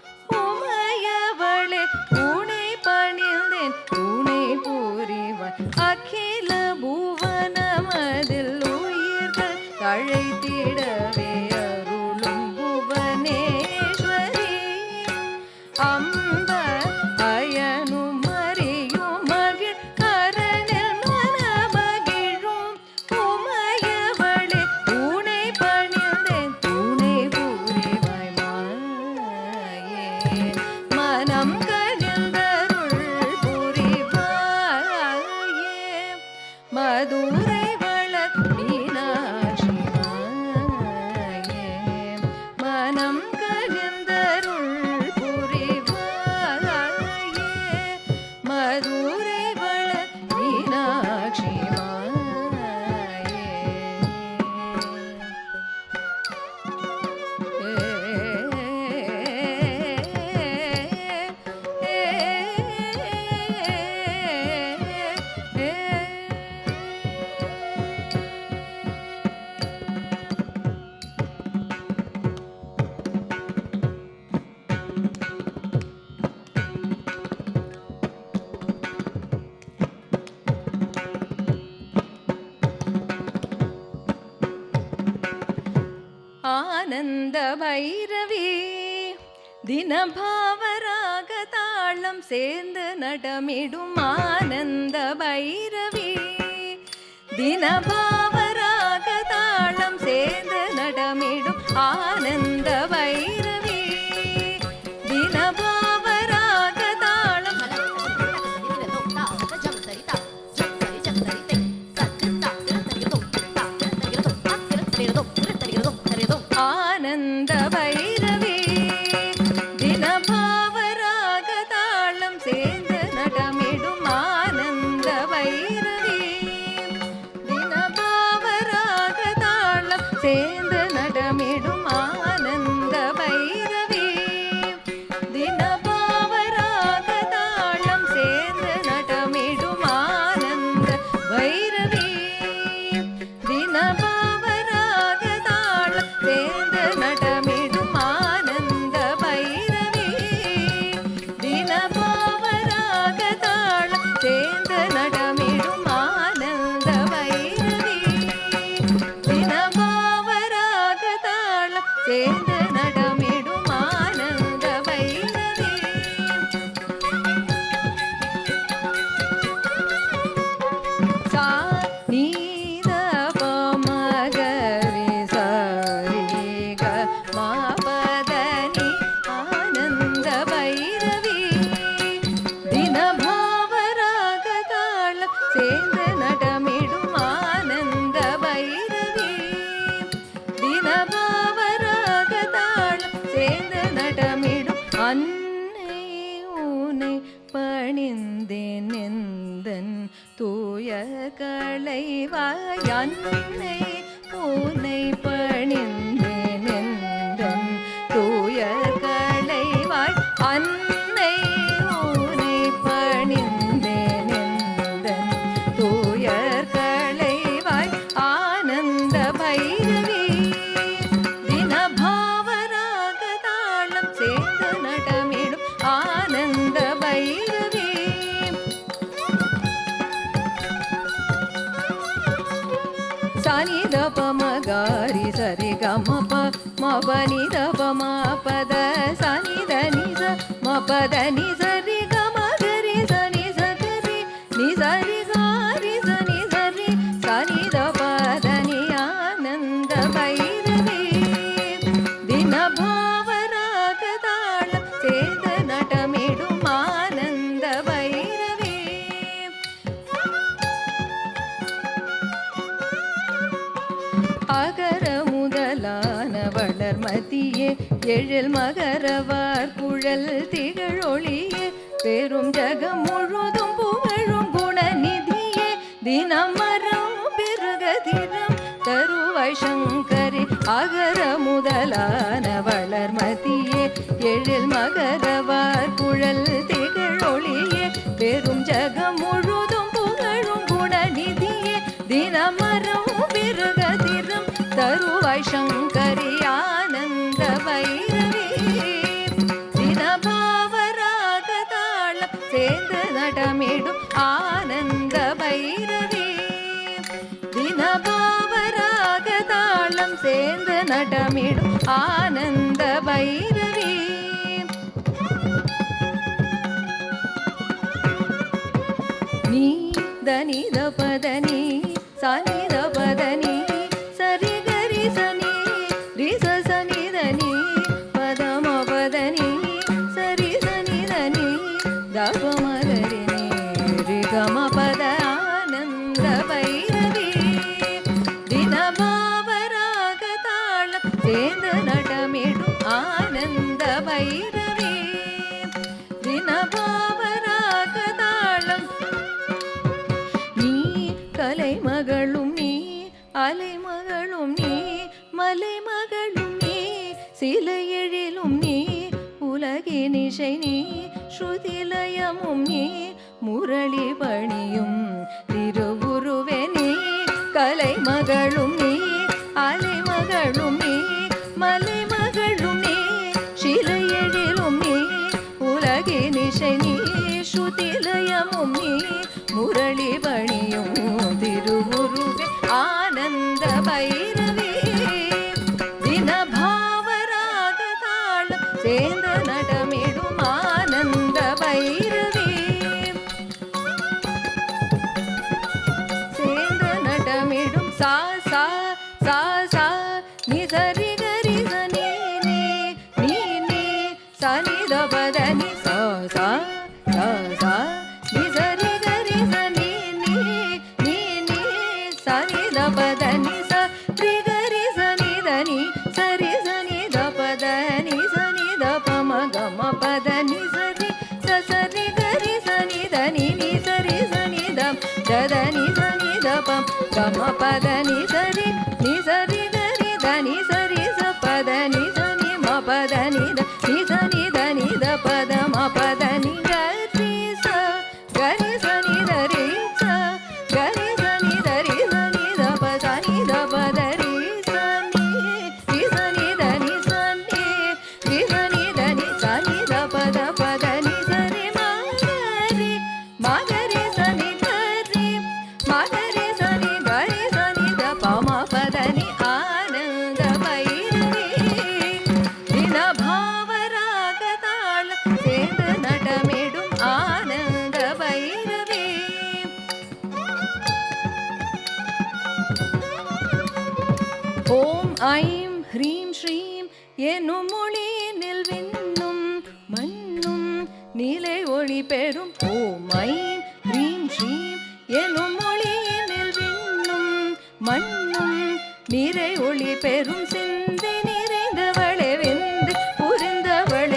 உமையவளே உனை பணிந்தேன் துணை புரிவாய் அகில புவனமதில் உயிர்கள் தழைத்திடவே அருளும் புவனேஸ்வரி அம்ப அயனும் அறியும் மகிழ் அரணில் மனமகிழும் உமையவளே உனை பணிந்தேன் துணை புரிவாய் மாயே மனம் கனிந்தருள் புரிவாயே மதுரை வளர் மீனாட்சி மாயே மனம் கனிந்தருள் புரிவாயே மதுரை வளர் மீனாட்சி மாயே ஆனந்த பைரவி தினபாவராக தாளம் சேர்ந்து நடமிடும் ஆனந்த பைரவி தினபாவராக தாளம் சேர்ந்து நடமிடும் ஆனந்த பைரவி தினபாவராக தாளம் ஆனந்த பைரவி தினபாவராக தாளம் சேர்ந்து நடமிடும் ஆனந்த பைரவி தினபாவராக தாளம் சேர்ந்து நடமிடும் ஆனந்த பைரவி தினபாவராக தாளம் சேர்ந்து நடமிடும் ஆனந்த பைரவி தினபாவராக தாளம் சேர்ந்து நடமிடும் ஆனந்த நடமிடும் அன்னை உனை பணிந்தேன் எந்தன் தூய களைவாய் அன்னை உனை பணிந்தேன் எந்தன் தூய களைவாய் அன்னை உனை பணிந்தேன் எந்தன் தூய களைவாய் ஆனந்த பைரவி தினபாவராக தாளம் சேர்ந்து நடமிடும் ஆனந்த பைரவி சனித பமகாரி சரி கமப மபனித பமபத சனித நிச மபத நிசரி கமகரி சனி சகரி நிசரி காரி சனி சரி சனித பதனி ஆனந்த பைரவி தினபாவராக தாளம் சேர்ந்து நடமிடும் ஆனந்த பைரவி அகர முதலான வளர்மதியே எழில் மகரவார் குழல் திகழொளியே பெரும் ஜகம் முழுதும் புகழும் குணநிதியே தினமரம் பிறகதிரம் தருவாய் சங்கரி அகர முதலான வளர்மதியே எழில் மகரவார் குழல் திகழொளியே பெரும் ஜகம் முழுதும் புகழும் குணநிதியே தினமரம் பிறகதிரம் தருவாய் சங்கரி ஆனந்த பைரவி தினபாவராக தாளம் சேர்ந்து நடமிடும் ஆனந்த பைரவி தினபாவராக தாளம் சேர்ந்து நடமிடும் ஆனந்த பைரவி நீ தனித பதனி சனித பதனி சரி கரி சனி ரிச சனி தனி பதம பதனி சரி சனி தனி தபமகரிணி ரிகம பத ஆனந்த பைரவி தினபாவராக தாளம் சேர்ந்து நடமிடும் ஆனந்த பைரவி தினபாவராக தாளம் நீ கலைமகளும் நீ அலைமகளும் நீ மலைமகளும் நீ சிலை எழிலும் நீ உலகினிசை நீ ஸ்ருதிலயமும் நீ முரளி பணியும் திருவுருவே நீ கலைமகளும் நீ அலைமகளும் நீ மலைமகளும் நீ சிலை எழிலும் நீ உலகினிசை நீ ஸ்ருதிலயமும் நீ முரளி பணியும் திருவுருவே ஆனந்த பைரவி தினபாவராக தாளம் சேர்ந்து நடமிடும் ஆனந்த பைரவி சேர்ந்து நடமிடும் சா சா சா சா நிசரி கரி சனி நீ நீ நீ சனித பதனி சா சா சா சா நிசரி கரி சனி நீ நீ நீ சனித பதனி ச த்ரிகரி சனி தனி சரி சனி த பதனி சனி த பம கம பதனி சரி ச சரி கரி சனி தனி நீ சரி சனி த ததனி சனி த பம் கம பதனி சரி நீ சரி கரி தனி சரி ச பதனி சனி ம பதனி த நீ சனி தனி த பத ம பதனி கரி ச கரி சனி தரி ச கரி சனி தரி சனி த பதனி த பதரி சனி ரி சனி தனி சனி ரி சனி தனி சனி த பத பதனி சரி மகரி மகரி சனி கரி மகரி சனி கரி சனி த பம பதனி ஆனந்த பைரவி தினபாவராக தாளம் சேர்ந்து நடமிடும் ஆனந்த பைரவி ஓம் ஐம் ஹ்ரீம் ஸ்ரீம் எனும் மொழியினில் விண்ணும் மண்ணும் நிலை ஒளி பெறும் ஓம் ஐம் ஹ்ரீம் ஸ்ரீம் எனும் மொழியினில் விண்ணும் மண்ணும் நிறை ஒளி பெறும் சிந்தை நிறைந்தவளே வெந்து புரிந்தவளே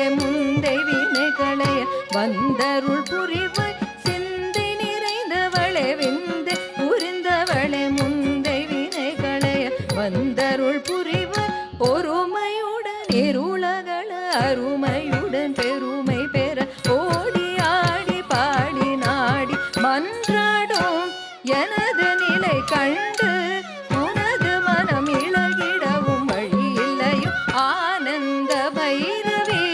அருமையுடன் பெருமை பெற ஓடி ஆடி பாடி நாடி மன்றாடும் எனது நிலை கண்டு உனது மனம் இழகிடவும் வழி இல்லையோ ஆனந்த பைரவி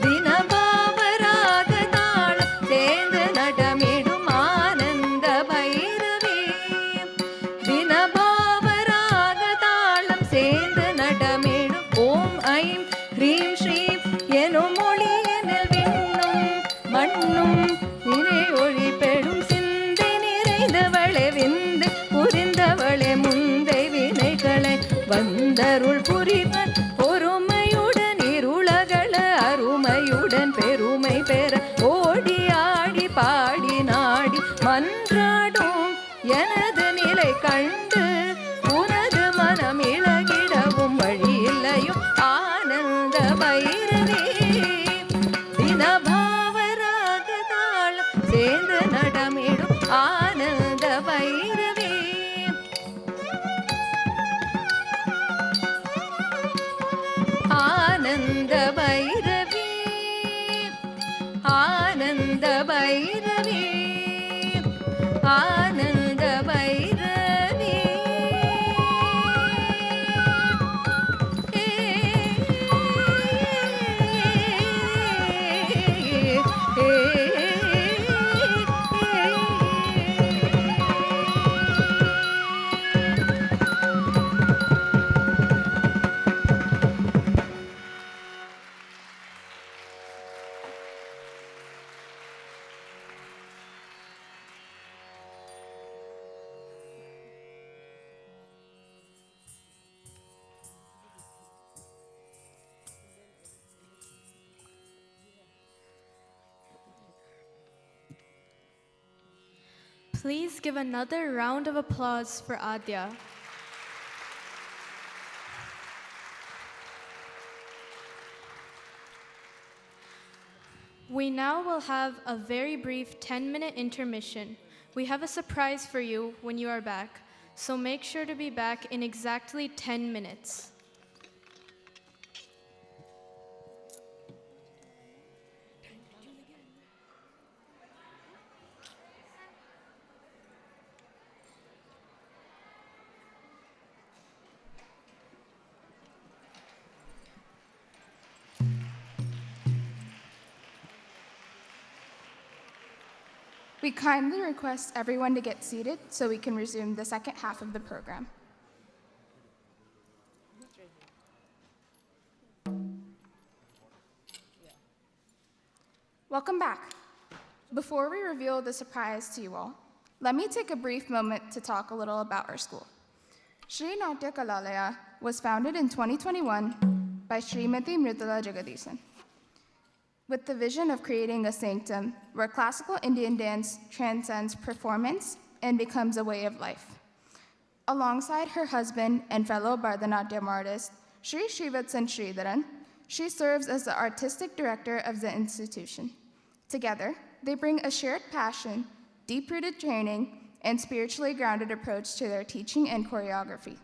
தினபாவராக தாளம் சேர்ந்து நடமிடும் ஆனந்த பைரவி தினபாவராக தாளம் சேர்ந்து நடமிடும் ஓம் ஐம் ஹ்ரீம் ஸ்ரீம் எனும் மொழியனில் விண்ணும் மண்ணும் நிறை ஒளி பெடும் சிந்தை நிறைந்தவளே விந்து புரிந்தவளே முந்தை வினைகளை வந்தருள் புரிவன் பொறுமையுடன் இருளகள அருமையுடன் பெருமை பெற ஓடி ஆடி பாடி நாடி மன்றாடும் எனது நிலை கண்டு உனது மனம் இழகிடவும் வழி இல்லையோ ஆனந்த பைரவி தினபாவராக தாளம் சேர்ந்து நடமிடும் ஆனந்த பைரவி ஆனந்த பைரவி ஆனந்த பைரவி ஆனந்த Bhairavi Please give another round of applause for Aadya. We now will have a very brief 10-minute intermission. We have a surprise for you when you are back, so make sure to be back in exactly 10 minutes. We kindly request everyone to get seated so we can resume the second half of the program. Welcome back. Before we reveal the surprise to you all, let me take a brief moment to talk a little about our school. Sri Natya Kalalaya was founded in 2021 by Srimati Mridula Jagadishan, with the vision of creating a sanctum where classical Indian dance transcends performance and becomes a way of life. Alongside her husband and fellow Bharatanatyam artist, Sri Srivatsan Sridharan, she serves as the artistic director of the institution. Together, they bring a shared passion, deep-rooted training, and spiritually grounded approach to their teaching and choreography.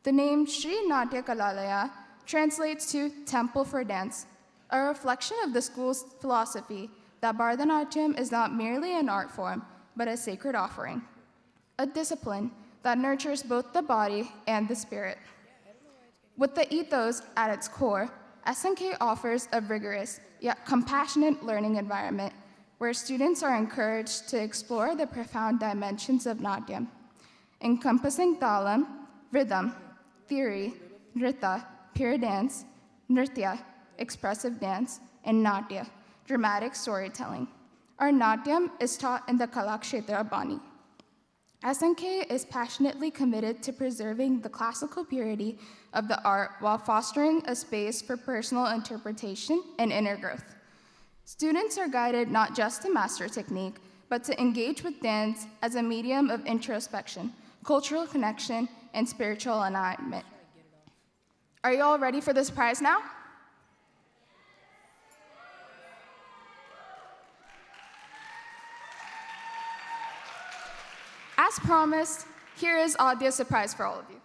The name Sri Natya Kalalaya translates to Temple for Dance, a reflection of the school's philosophy that Bharatanatyam is not merely an art form, but a sacred offering, a discipline that nurtures both the body and the spirit. With the ethos at its core, SNK offers a rigorous yet compassionate learning environment where students are encouraged to explore the profound dimensions of Natyam, encompassing talam, rhythm, theory, nrita, pure dance, nritya, expressive dance, and natya, dramatic storytelling. Our Natyam is taught in the Kalakshetra Bani. SNK is passionately committed to preserving the classical purity of the art while fostering a space for personal interpretation and inner growth. Students are guided not just to master technique, but to engage with dance as a medium of introspection, cultural connection, and spiritual alignment. Are you all ready for this prize now? As promised, here is Aadya's surprise for all of you.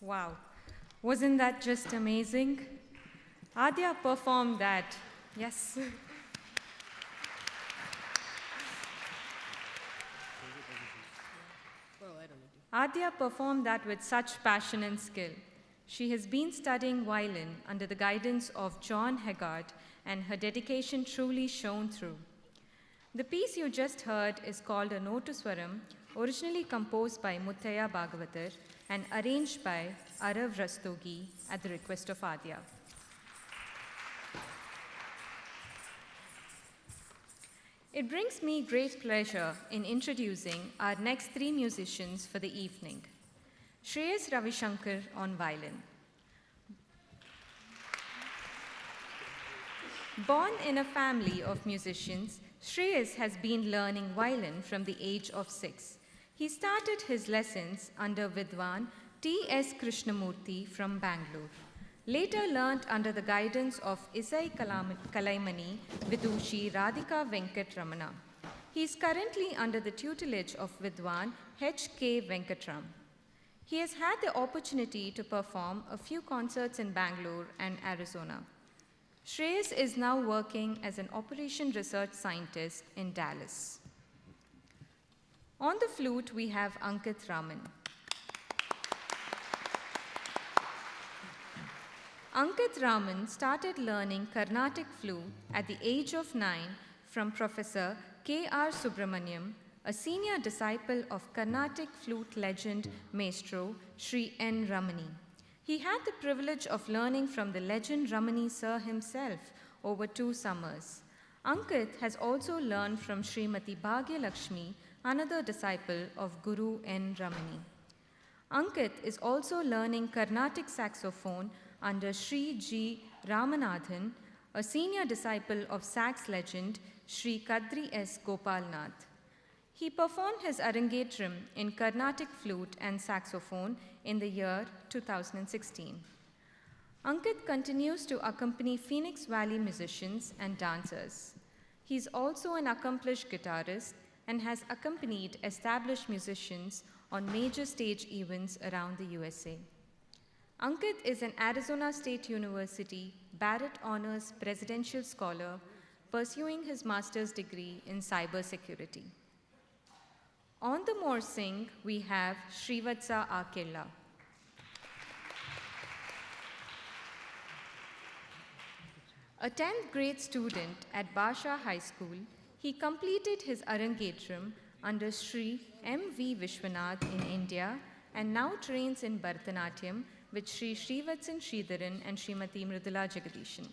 Wow, wasn't that just amazing? Aadya performed that, yes. Aadya performed that with such passion and skill. She has been studying violin under the guidance of John Haggard, and her dedication truly shone through. The piece you just heard is called a Notuswaram, originally composed by Muttaya Bhagavatar and arranged by Arav Rastogi at the request of Aadya. It brings me great pleasure in introducing our next three musicians for the evening. Shreyas Ravishankar on violin. Born in a family of musicians, Shreyas has been learning violin from the age of 6. He started his lessons under Vidwan T.S. Krishnamurthy from Bangalore. Later learnt under the guidance of Isai Kalaimani Vidushi Radhika Venkatramana. He is currently under the tutelage of Vidwan H.K. Venkatram. He has had the opportunity to perform a few concerts in Bangalore and Arizona. Shreyas is now working as an operation research scientist in Dallas. On the flute, we have Ankit Raman. Ankit Raman started learning Carnatic flute at the age of 9 from Professor K.R. Subramaniam, a senior disciple of Carnatic flute legend maestro Sri N. Ramani. He had the privilege of learning from the legend Ramani Sir himself over 2 summers. Ankit has also learned from Srimati Bhagya Lakshmi, another disciple of Guru N. Ramani. Ankit is also learning Carnatic saxophone under Sri G. Ramanathan, a senior disciple of sax legend Sri Kadri S. Gopalnath. He performed his Arangetram in Carnatic flute and saxophone in the year 2016. Ankit continues to accompany Phoenix Valley musicians and dancers. He is also an accomplished guitarist and has accompanied established musicians on major stage events around the USA. Ankit is an Arizona State University Barrett Honors Presidential Scholar pursuing his master's degree in cybersecurity. On the morsing, we have Srivatsa Akella. A 10th grade student at Basha High School, he completed his Arangetram under Sri M. V. Vishwanath in India and now trains in Bharatanatyam with Sri Srivatsan Sridharan and Srimati Mridula Jagadishan.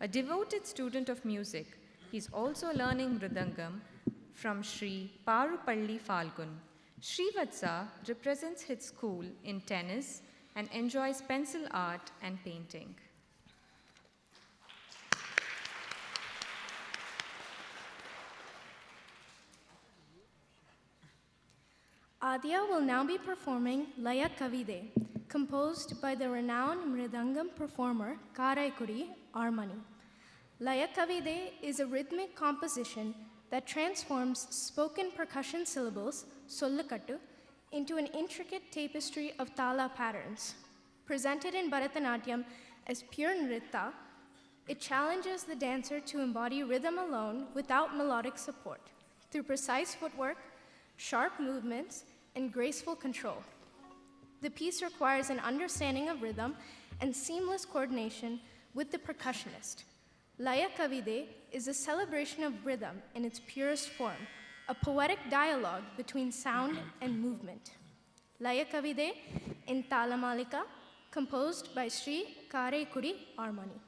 A devoted student of music, he is also learning Mridangam from Sri Parupalli Falgun. Srivatsa represents his school in tennis and enjoys pencil art and painting. Aadya will now be performing Laya Kavide, composed by the renowned Mridangam performer Karaikudi Armani. Laya Kavide is a rhythmic composition that transforms spoken percussion syllables, sollakattu, into an intricate tapestry of tala patterns. Presented in Bharatanatyam as pure nritta, it challenges the dancer to embody rhythm alone without melodic support, through precise footwork, sharp movements, and graceful control. The piece requires an understanding of rhythm and seamless coordination with the percussionist. Laya Kavide is a celebration of rhythm in its purest form, a poetic dialogue between sound and movement. Laya Kavide in Talamalika, composed by Sri Karaikudi Armani.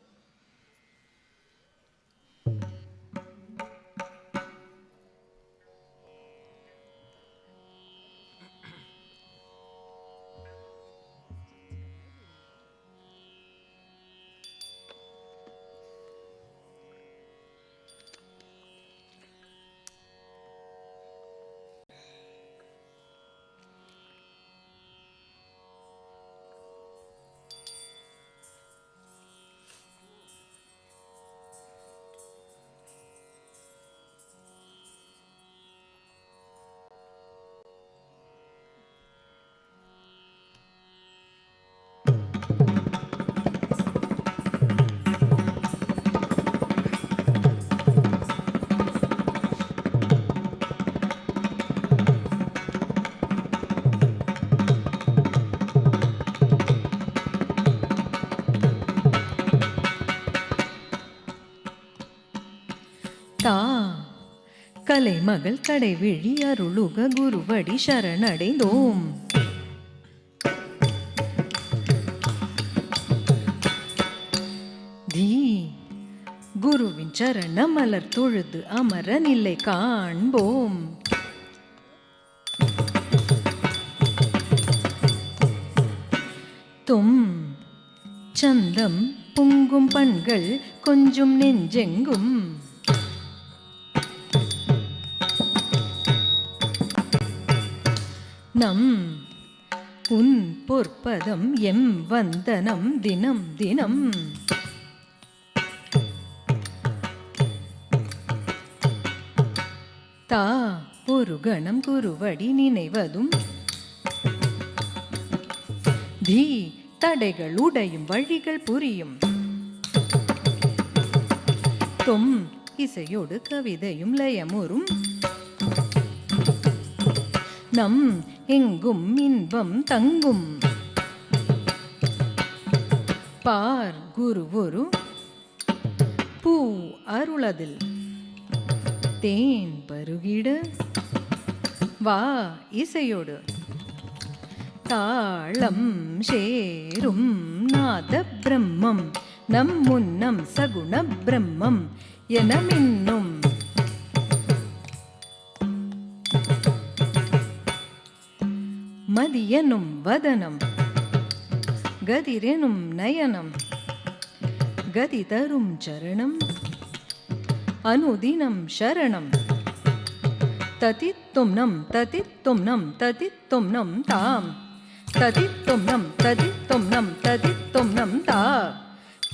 கலைமகள் கடைவிழி அருளுக குருவடி சரணடைந்தோம். தீ குருவின் சரண மலர் தொழுது அமர நிலை காண்போம். தும் சந்தம் பொங்கும் பண்கள் கொஞ்சம் நெஞ்செங்கும். நம் உன் பொற்பதம் எம் வந்தனம் தினம் தினம். தா ஒரு கணம் குருவடி நினைவதும். தீ தடைகள் உடையும் வழிகள் புரியும். தொம் இசையோடு கவிதையும் லயமுறும். நம் எங்கும் இன்பம் தங்கும். பார் குரு ஒரு பூ அருளதில் தேன் பருகிட. வா இசையோடு தாளம் சேரும் நாத பிரம்மம் நம் முன்னம் சகுண பிரம்மம் என மின்னும். மதியனும் வதனம் கதிரெனும் நயனம். கதி தரும் சரணம் அனுதினம் சரணம். ததித்தும் நம் ததித்தும் நம் ததித்தும் நம் தாம். ததித்தும் நம் ததித்தும் நம் ததித்தும் நம் தா.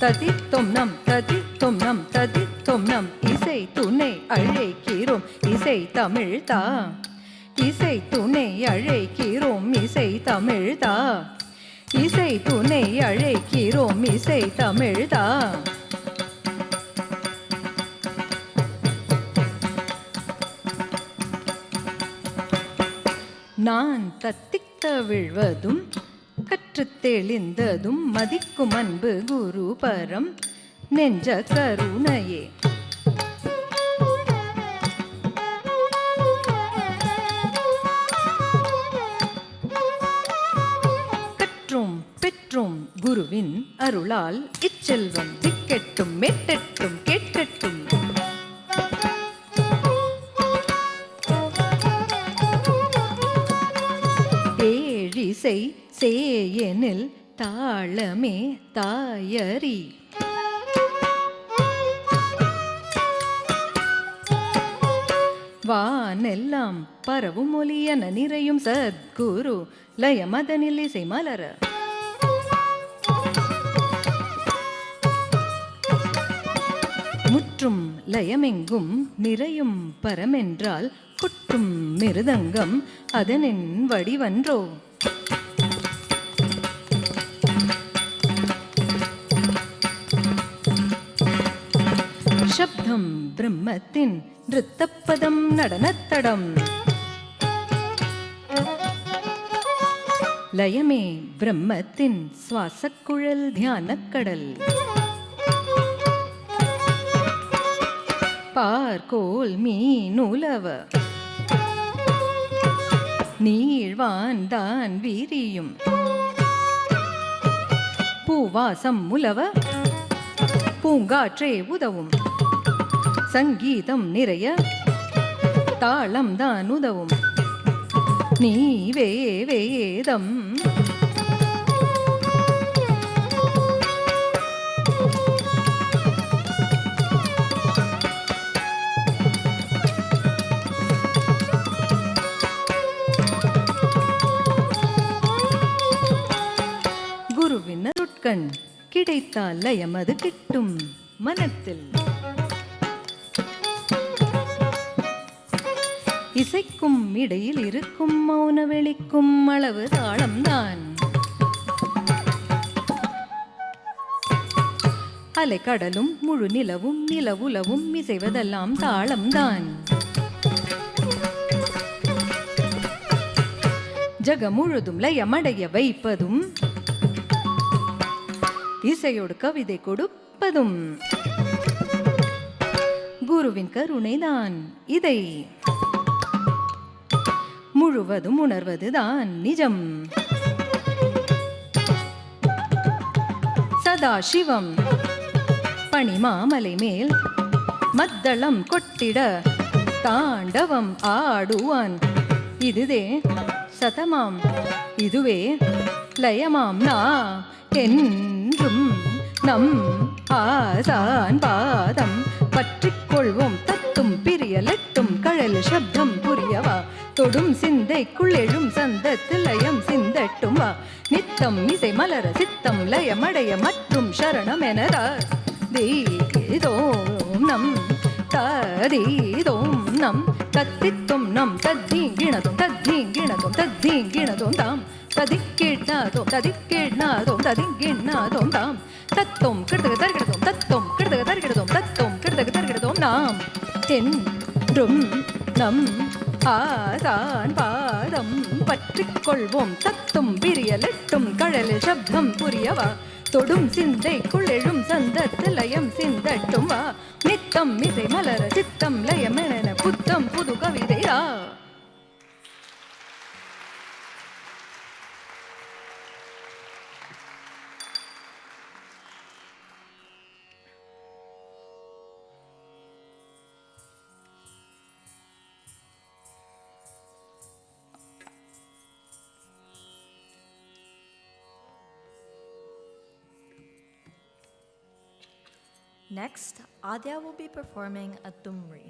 ததித்தும் நம் ததித்தும் நம் ததித்தும் நம். இசை துணை அழைக்கிறோம் இசை தமிழ் தா. இசை துணை அழைக்கிறோம் இசை தமிழ் தா. இசை துணை அழைக்கிறோம் இசை தமிழ் தா. நான் தத்தித்த விழ்வதும் கற்றுத் தெளிந்ததும் மதிக்கும் அன்பு குரு பரம் நெஞ்ச கருணையே. கற்றும் பெற்றும் குருவின் அருளால் இச்செல்வம் திக்கெட்டும் மெட்டெட்டும் கேட்கட்டும். ஏழிசை சேயனில் தாளமே தாயரி. வானெல்லாம் பரவும் ஒலியன நிறையும் சத்குரு லயமதனில் இசை மலர. முற்றும் லயமெங்கும் நிறையும் பரமென்றால் குற்றும் மிருதங்கம் அதனின் வடிவன்றோ. சப்தம் பிரம்மத்தின் நிருத்தப்பதம் நடனத்தடம். லயமே பிரம்மத்தின் சுவாசக்குழல் தியானக்கடல். பார்கோல் மீனுலவ நீழ்வான் தான் வீரியும். பூவாசம் உலவ பூங்காற்றே உதவும். சங்கீதம் நிறைய தாளம் தான் உதவும். நீ வேதம் குருவின் அருட்கண் கிடைத்தால் லயமது கிட்டும் மனத்தில். இசைக்கும் இடையில் இருக்கும் மௌன வெளிக்கும் அளவு தாளம்தான். அலைக்கடலும் முழு நிலவும் நிலவுலவும் இசைவதெல்லாம் தாளம்தான். ஜக முழுதும் லயமடைய வைப்பதும் இசையோடு கவிதை கொடுப்பதும் குருவின் கருணைதான். இதை முழுவதும் உணர்வதுதான் நிஜம். சதா சிவம் பனிமாமலை மேல் மத்தளம் கொட்டிட தாண்டவம் ஆடுவான். இதுவே சதமாம், இதுவே லயமாம். நாம் என்றும் நம் ஆசான் பாதம் பற்றிக் கொள்வோம். தத்தும் பிரியலட்டும் கழல் சப்தம் புரியவா. தொடும் சிந்தைக்குள் எழும் சந்தத்தில் லயம் சிந்தட்டும் வா. நித்தம் இசை மலர சித்தம் லயமடைய மற்றும் சரணம் எனதா. தீதோம் நம் ததீதோம் நம் தத்தித்தும் நம் தத்தீங்கிணதும் தத்தீங்கிணதும் தத்தீங்கிணதும் தாம் ததிக்கிண்ணாதோம் ததிக்கிண்ணாதோம் ததிங்கிண்ணாதோம் தாம் தத்தோம் கிருதக தருகிடதோம் தத்தோம் கிருதக தருகிடதோம் தத்தோம் கிருதக தருகிடதோம் நாம் என்றும் நம் ஆசான் பாதம் பற்றிக் கொள்வோம். தத்தும் பிரியலட்டும் கழல் சப்தம் புரியவா. தொடும் சிந்தைக்குள் எழும் சந்தத்தில் லயம் சிந்தட்டும் வா. நித்தம் இசை மலர சித்தம் லயமென புத்தம் புது கவிதையா. Next, Aadya will be performing a tumri.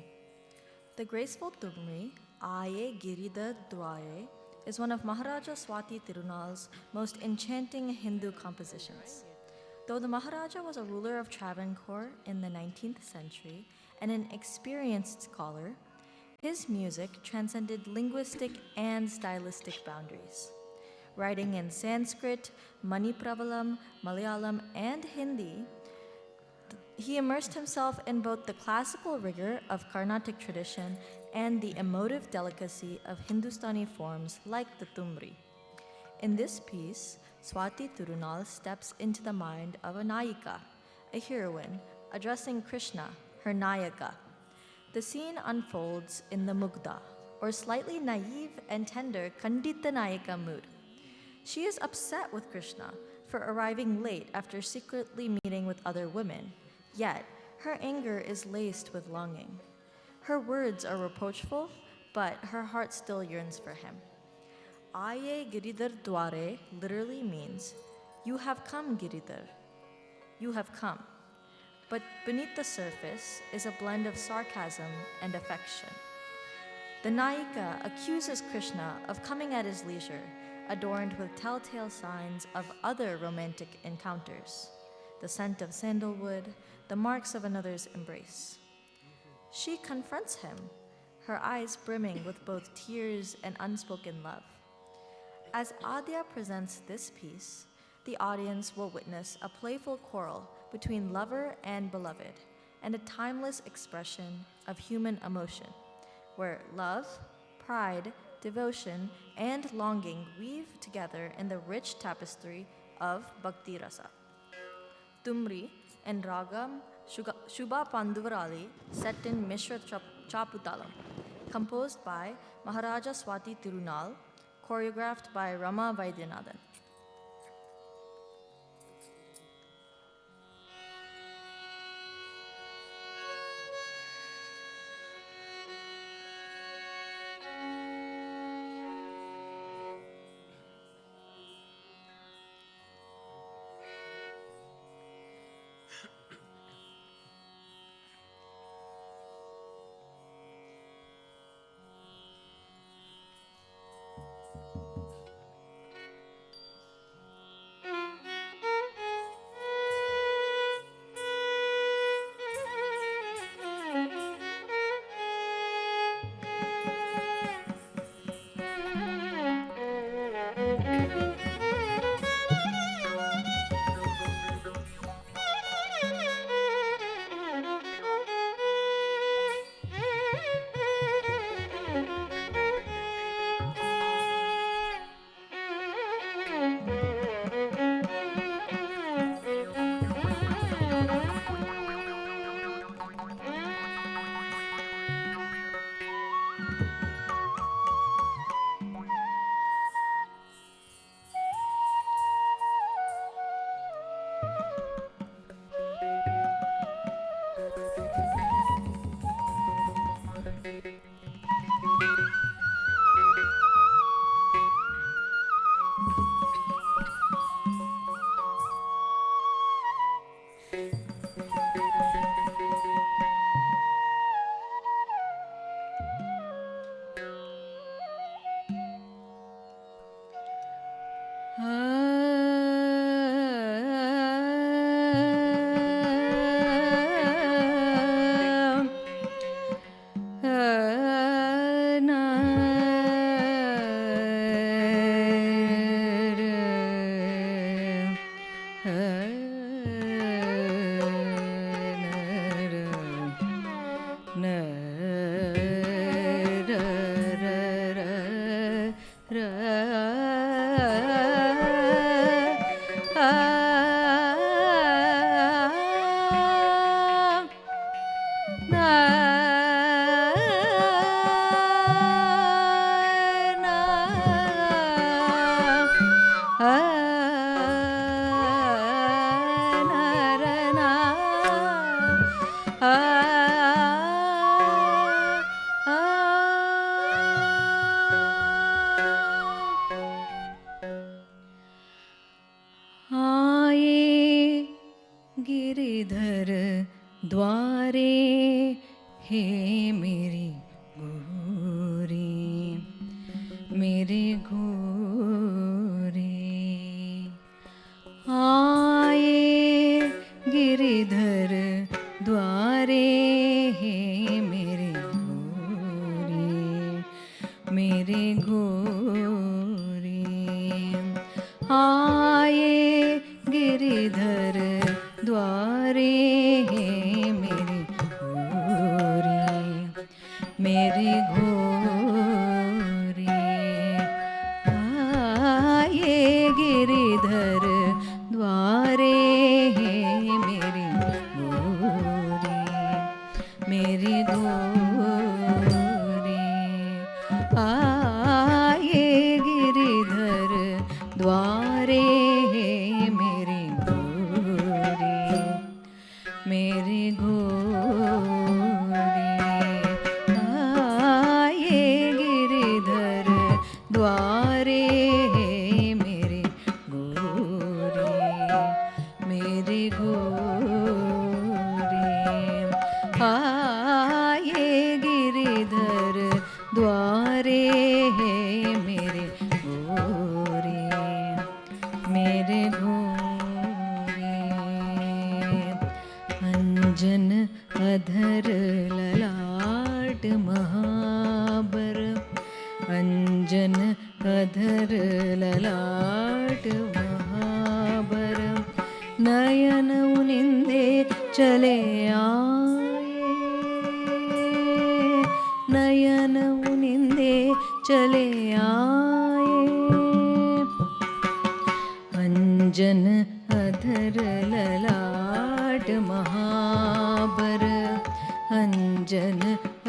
The graceful tumri, Aaye Giridhar Dware, is one of Maharaja Swati Tirunal's most enchanting Hindu compositions. Though the Maharaja was a ruler of Travancore in the 19th century and an experienced scholar, his music transcended linguistic and stylistic boundaries. Writing in Sanskrit, Manipravalam, Malayalam, and Hindi, he immersed himself in both the classical rigor of Carnatic tradition and the emotive delicacy of Hindustani forms like the tumri. In this piece, Swati Tirunal steps into the mind of a Nayika, a heroine, addressing Krishna, her Nayaka. The scene unfolds in the Mugdha, or slightly naive and tender Kandita Nayika mood. She is upset with Krishna for arriving late after secretly meeting with other women. Yet, her anger is laced with longing. Her words are reproachful, but her heart still yearns for him. Aaye Giridhar Dware literally means, "You have come, Giridhar. You have come." But beneath the surface is a blend of sarcasm and affection. The Nayika accuses Krishna of coming at his leisure, adorned with telltale signs of other romantic encounters. The scent of sandalwood, the marks of another's embrace. She confronts him, her eyes brimming with both tears and unspoken love. As Aadya presents this piece, the audience will witness a playful quarrel between lover and beloved, and a timeless expression of human emotion, where love, pride, devotion, and longing weave together in the rich tapestry of Bhakti Rasa. Tumri and Ragam Shubha Panduvarali set in Mishra Chaputalam, composed by Maharaja Swati Tirunal, choreographed by Rama Vaidyanathan. Giridhar द्वारे हे मेरी गोरी, मेरे गोरी। आए गिरिधर द्वारे हे मेरे गोरी, मेरे गोरी। आए गिरिधर द्वारे हे मेरे गोरी, मेरे गोरी। आए गिरिधर द्वारे हे मेरी गोरी, मेरी गोरी। आए गिरिधर द्वारे हे मेरी गोरी, मेरी गोरी। आए गिरिधर द्वारे हे मेरी गोरी, मेरी गोरी। आए गिरिधर द्वारे हे मेरे गोरी, मेरे गोरी। अंजन अधर ललाट महाबर, अंजन अधर ललाट महाबर। नयन उनिंदे चले आए, नयन उनिंदे चले आए। अंजन अधर ललाट महाबर, अंजन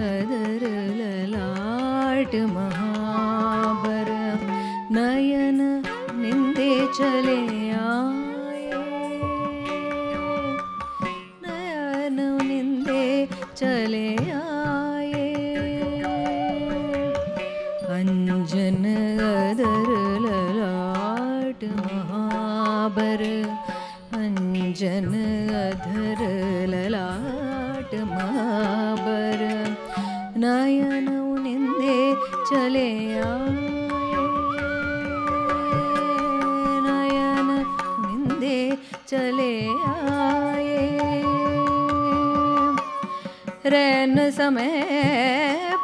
अधर ललाट महाबर। नयन निंदे चले आए, नयन निंदे चले आए। अंजन अधर ललाट महाबर, अंजन अधर ललाट महाबर। नयन उनिंदे चले आए, नयन उनिंदे चले आए। रैन समय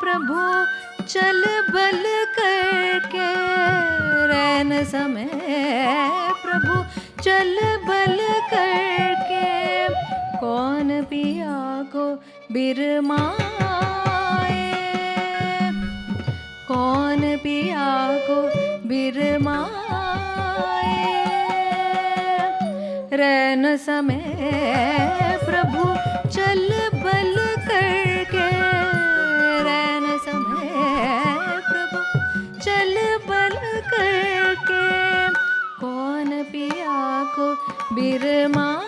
प्रभु चल बल करके, रैन समय प्रभु चल बल करके। कौन पिया को बिरमाए, कौन पिया को बिरमाए। रैन समय प्रभु चल बल करके, रैन समय प्रभु चल बल करके। कौन पिया को बिरमाए,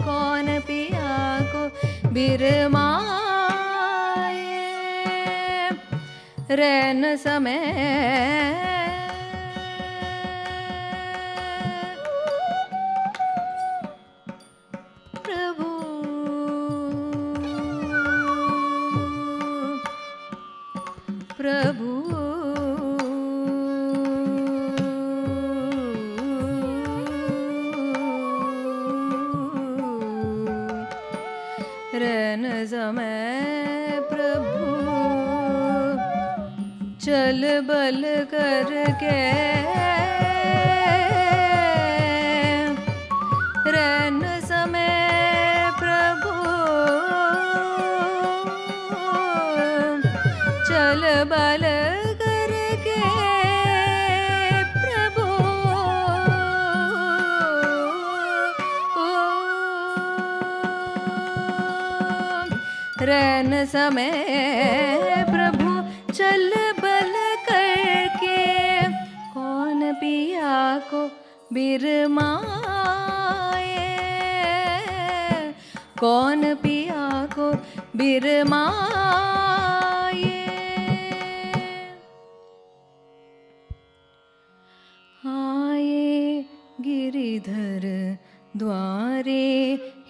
कौन पिया को बिरमाए। रैन समय प्रभु, प्रभु। रैन समय प्रभु चल बल करके। रैन समय प्रभु चल बल करके। प्रभु रैन समय प्रभु चल बल करके। कौन पिया को बिरमाए, कौन पिया को बिरमाए। आए गिरिधर द्वारे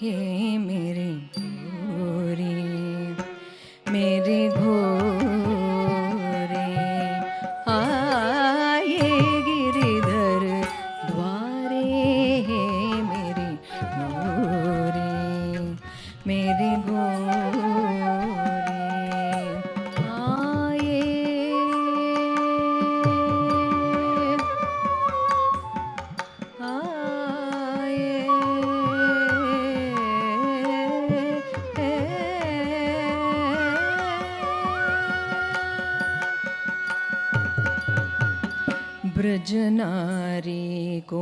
हे मेरे गोरे मेरे घोरे आए गिरिधर द्वारे हे मेरे गोरे मेरे गोरे आए ब्रजनारी को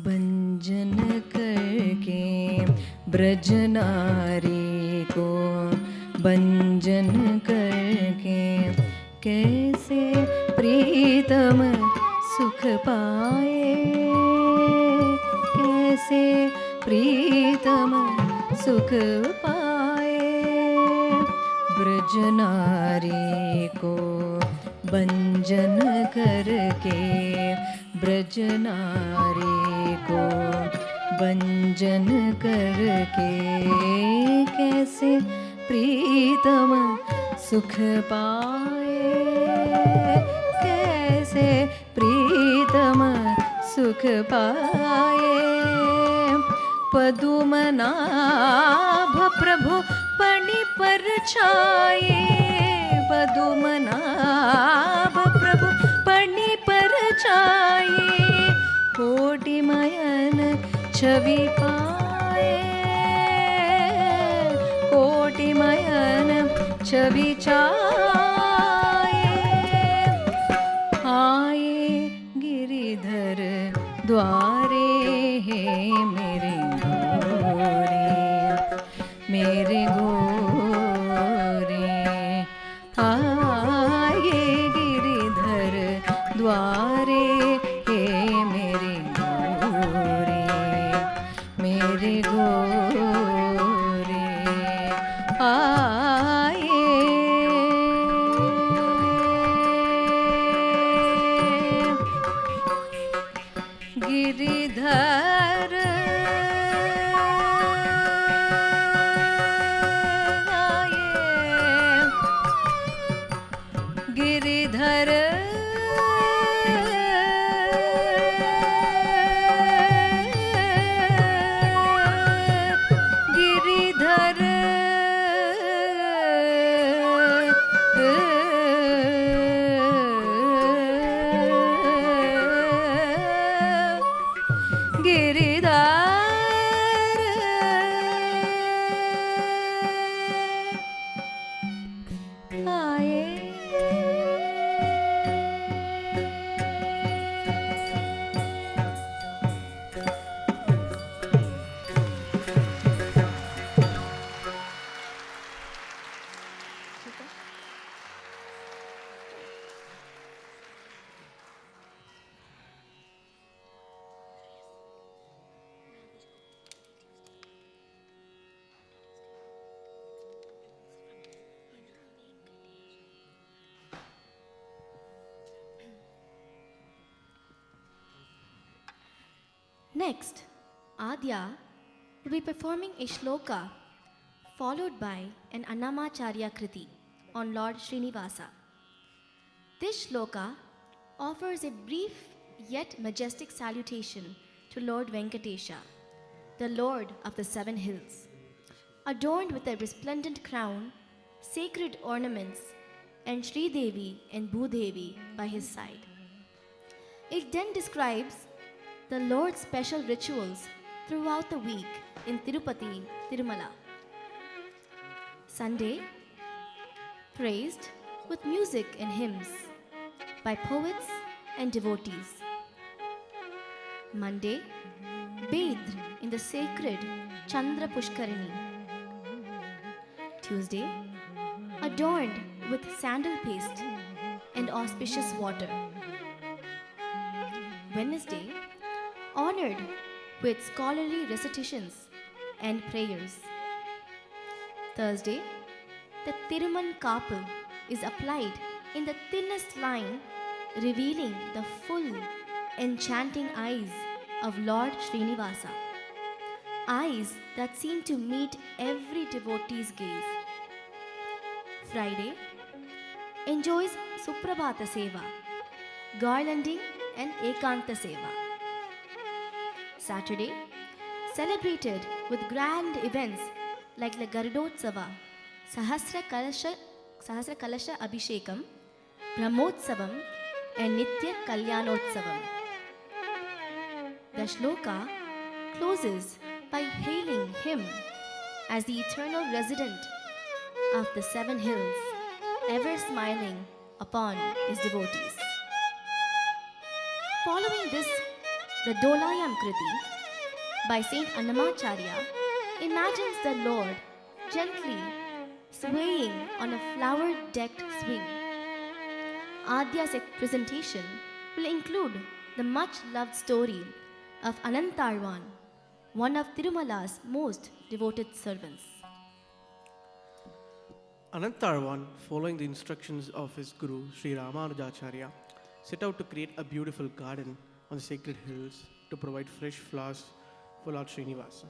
भंजन करके ब्रजनारी को भंजन करके कैसे प्रीतम सुख पाए कैसे प्रीतम सुख पाए ब्रजनारी को भंजन करके ब्रजनारी को भंजन करके कैसे प्रीतम सुख पाए कैसे प्रीतम सुख पाए पदुमनाभ प्रभु पणि पर छाए पदुमनाभ प्रभु पणि पर छाए कोटि मयन छवि पाए कोटि मयन छवि छाए आए गिरिधर द्वारे हे मेरे गोरे मेरे गोरे आए गिरिधर द्वारे हे मेरे गोरे मेरे गोरे आए गिरिधर गिरिधर गिरिधर गिरिधर आए Next, Aadya will be performing a shloka followed by an Annamacharya Kriti on Lord Srinivasa. This shloka offers a brief yet majestic salutation to Lord Venkatesha, the Lord of the Seven Hills, adorned with a resplendent crown, sacred ornaments, and Sri Devi and Bhudevi by his side. It then describes the Lord's special rituals throughout the week in Tirupati, Tirumala. Sunday, praised with music and hymns by poets and devotees. Monday, bathed in the sacred Chandra Pushkarini. Tuesday, adorned with sandal paste and auspicious water. Wednesday, honored with scholarly recitations and prayers. Thursday, the Tiruman Kapal is applied in the thinnest line, revealing the full, enchanting eyes of Lord Srinivasa. eyes that seem to meet every devotee's gaze. Friday enjoys Suprabhata Seva, garlanding and Ekanta Seva. Saturday celebrated with grand events like the Garudotsava, Sahasra Kalasha Abhishekam, Brahmotsavam and Nitya Kalyanotsavam. The shloka closes by hailing him as the eternal resident of the 7 hills, ever smiling upon his devotees. Following this, the Dolayam Kriti by Saint Annamacharya imagines the Lord gently swaying on a flower-decked swing. Aadya's presentation will include the much-loved story of Anantarvan, one of Tirumala's most devoted servants. Anantarvan, following the instructions of his guru, Sri Ramanujacharya, set out to create a beautiful garden on the sacred hills to provide fresh flowers for Lord Srinivasa.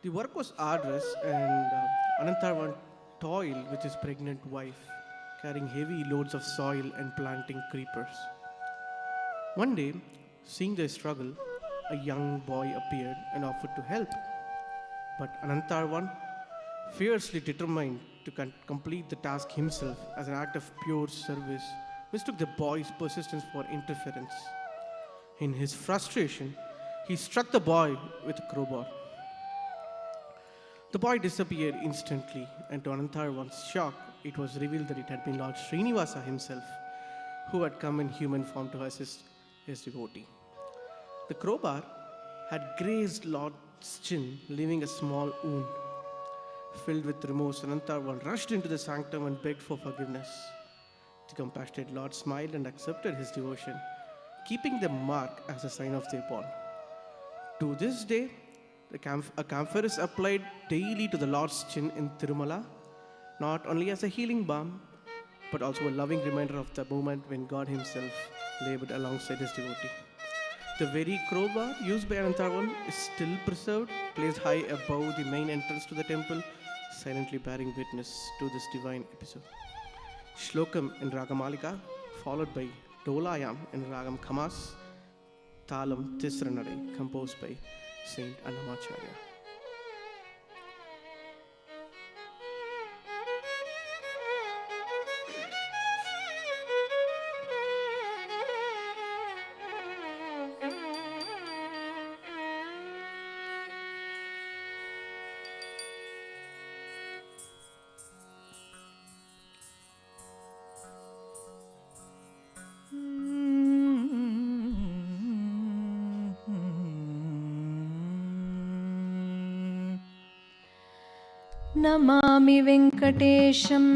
The work was arduous and Anantarvan toiled with his pregnant wife, carrying heavy loads of soil and planting creepers. One day, seeing their struggle, a young boy appeared and offered to help. But Anantarvan, fiercely determined to complete the task himself as an act of pure service, mistook the boy's persistence for interference. In his frustration, he struck the boy with a crowbar. The boy disappeared instantly, and to Anantarvan's shock, it was revealed that it had been Lord Srinivasa himself who had come in human form to assist his devotee. The crowbar had grazed Lord's chin, leaving a small wound. Filled with remorse, Anantarvan rushed into the sanctum and begged for forgiveness. The compassionate Lord smiled and accepted his devotion, keeping the mark as a sign of their bond. To this day, a camphor is applied daily to the Lord's chin in Tirumala, not only as a healing balm, but also a loving reminder of the moment when God himself labored alongside his devotee. The very crowbar used by Anantarvan is still preserved, placed high above the main entrance to the temple, silently bearing witness to this divine episode. Shlokam in Ragamalika, followed by Dolayam in Ragam Khamas, Talam Tisranare, composed by Saint Annamacharya. Namami वेङ्कटेशम्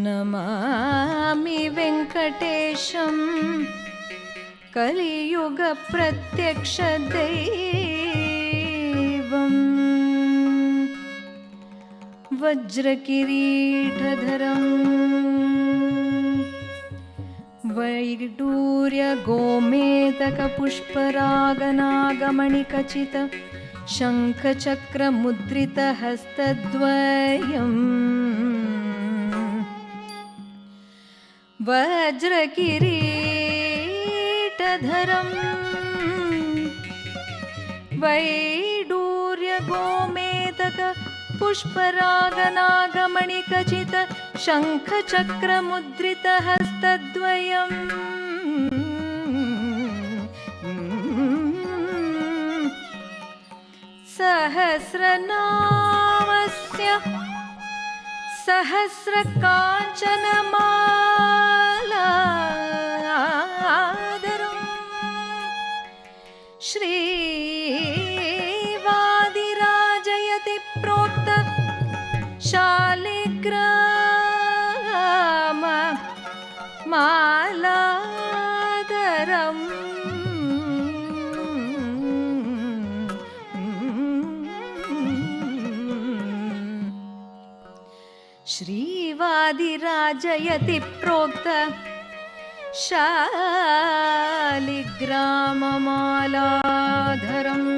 Namami वेङ्कटेशं कलियुगप्रत्यक्षदैवम् वज्रकिरीटधरम् वैडूर्यगोमेतकपुष्परागनागमणिखचित शङ्खचक्रमुद्रितहस्तद्वयम् वज्रकिरीटधरम् वैडूर्यगोमेतकपुष्परागनागमणिखचित शङ्खचक्रमुद्रितहस्तद्वयम् सहस्रनामस्य सहस्रकाञ्चनमालाधरम् श्रीवादिराजयति प्रोक्त शालिग्राम मालाधरम् श्रीवादिराजयति प्रोक्त शालिग्राममालाधरम्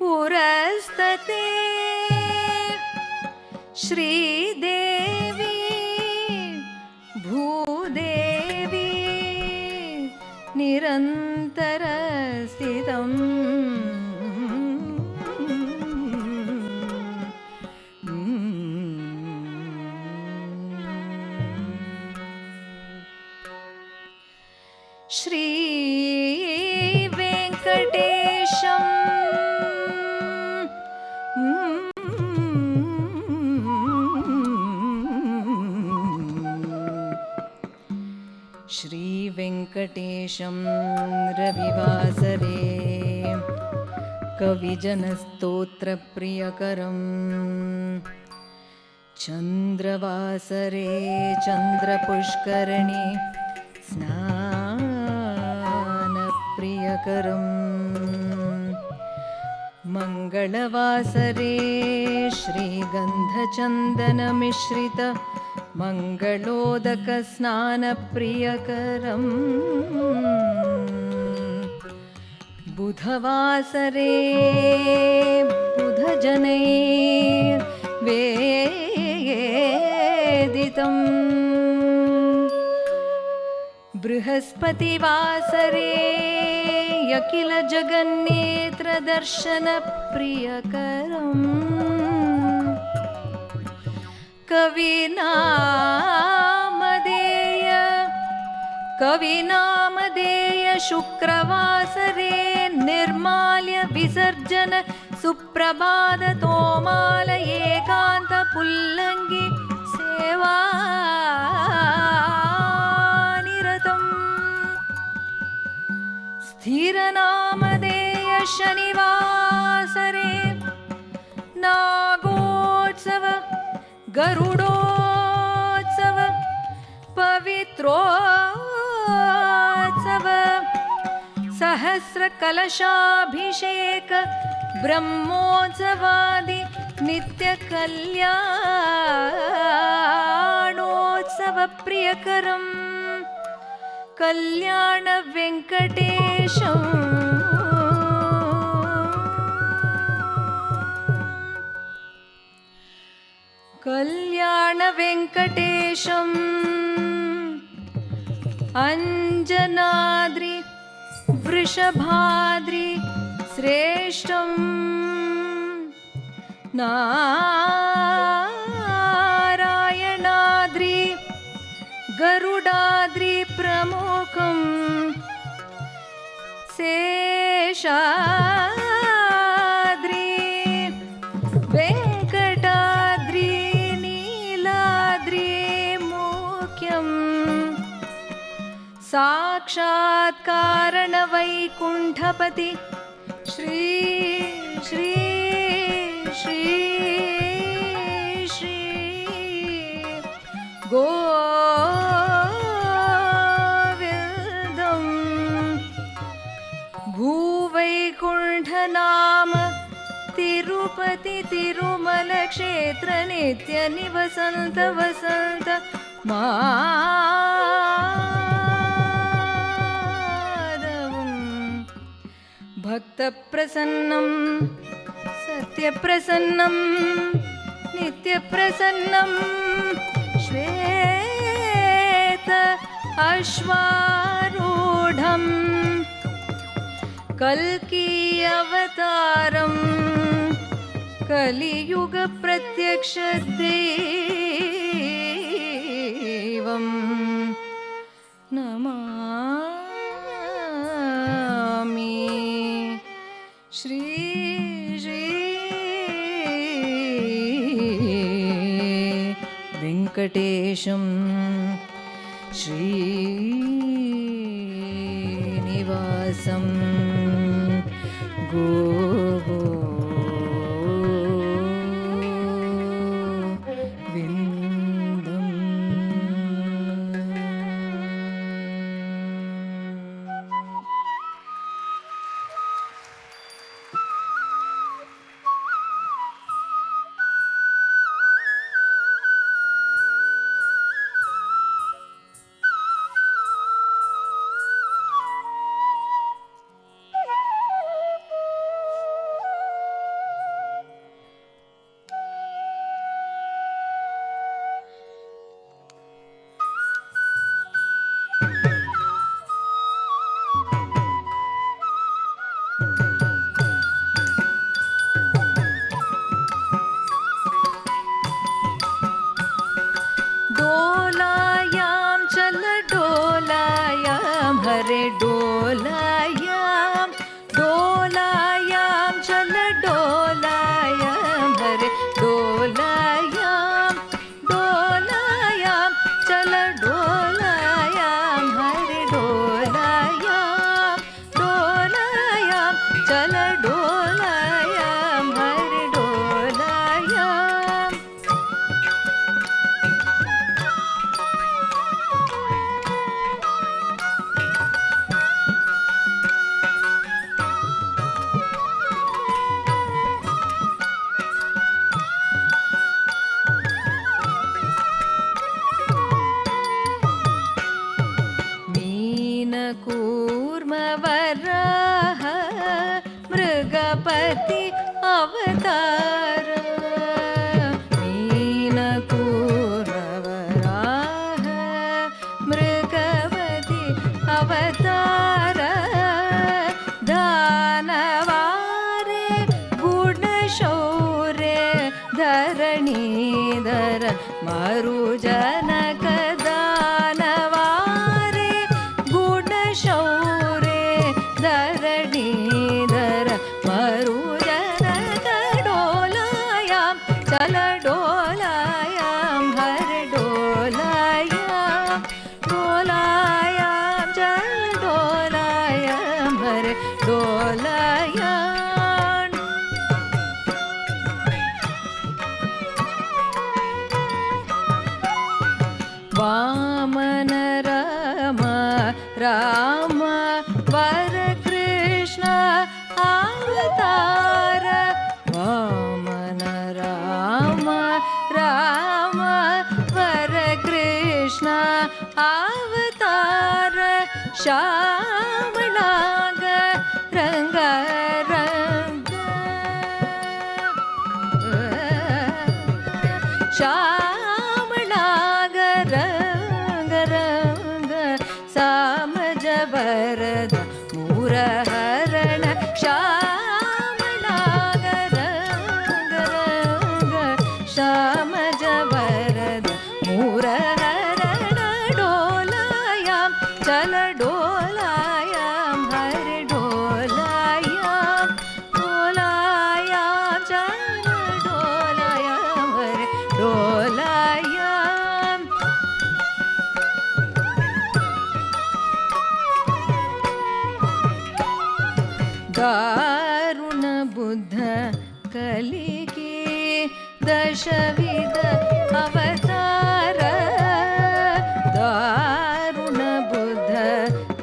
उरस्तते श्रीदेवी भूदेवी निरन्तरस्थितम् श्री वेंकटेशम् श्री वेंकटेशं रविवासरे कविजनस्तोत्रप्रियकरम् चन्द्रवासरे चन्द्रपुष्करणे स्नानप्रियकरम् मङ्गलवासरे श्रीगन्धचन्दनमिश्रित मङ्गलोदकस्नानप्रियकरम् बुधवासरे बुधजनैर्वेदितम् बृहस्पतिवासरे अखिलजगन्नेत्रदर्शनप्रियकरम् कविनामधेय शुक्रवासरे निर्माल्य विसर्जन सुप्रभात तोमाल एकांत पुल्लंगी सेवा निरतम् स्थिरनामधेय शनिवासरे नागोत्सव गरुडोत्सव पवित्रोत्सव सहस्रकलशाभिषेक ब्रह्मोत्सवादि नित्यकल्याणोत्सव प्रियकरम् कल्याण वेंकटेशम् कल्याण वेंकटेशम् अंजनाद्रि वृषभाद्रि श्रेष्ठम् नारायणाद्रि गरुडाद्रि प्रमुखम् शेषाद्रि वेंकटाद्रि नीलाद्रि मुख्यम् साक्षात्कारण वैकुंठपति श्री श्री श्री श्री गोविंदम् भूवैकुंठ नाम तिरुपति तिरुमल क्षेत्र नित्य निवसंत वसंत भक्तप्रसन्नं सत्यप्रसन्नं नित्यप्रसन्नं श्वेत अश्वारूढं कल्की अवतारं कलियुग प्रत्यक्ष दैवं नमामि श्री श्री वेंकटेशं श्रीनिवासं मृगपति अवतार मीनकूर्मवराह मृगपति अवतार दानवारे गुणशौर्य धरणीधर मरुजनक दानवारे गुणशौर्य धरणीधर मरुजनक डोलायां चल डोलायां हर डोलायां डोलायां चल डोलायां हर डोलायां वामन राम राम वर कृष्ण अवतार वामन राम राम वर कृष्ण अवतार श्यामलांग रंग रंग श्यामलांग रंग रंग सामज वरद मूरहरण श्यामलांग रंग रंग श्यामज वरद मूरहरण डोलायां चल डोलायां हर डोलायां डोलायां चल डोलायां हर डोलायां दारुण बुद्ध कलिके दशविध अवतार दारुण बुद्ध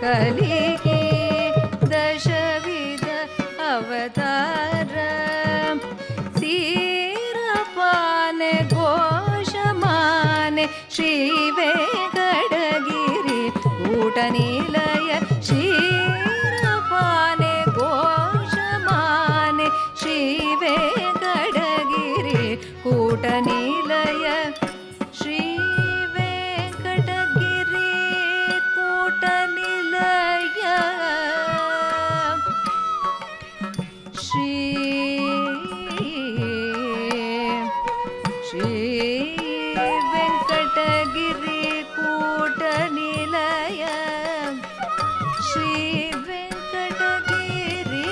कलिके दशविध अवतार सीरपान घोषमान श्री वेंकटगिरि कूटनिलय क्षीरपान घोषमान श्री वेंकटगिरि कूटनिलय श्री वेंकटगिरि कूटनिलय श्री वेंकटगिरि कूटनिलय श्री वेंकटगिरि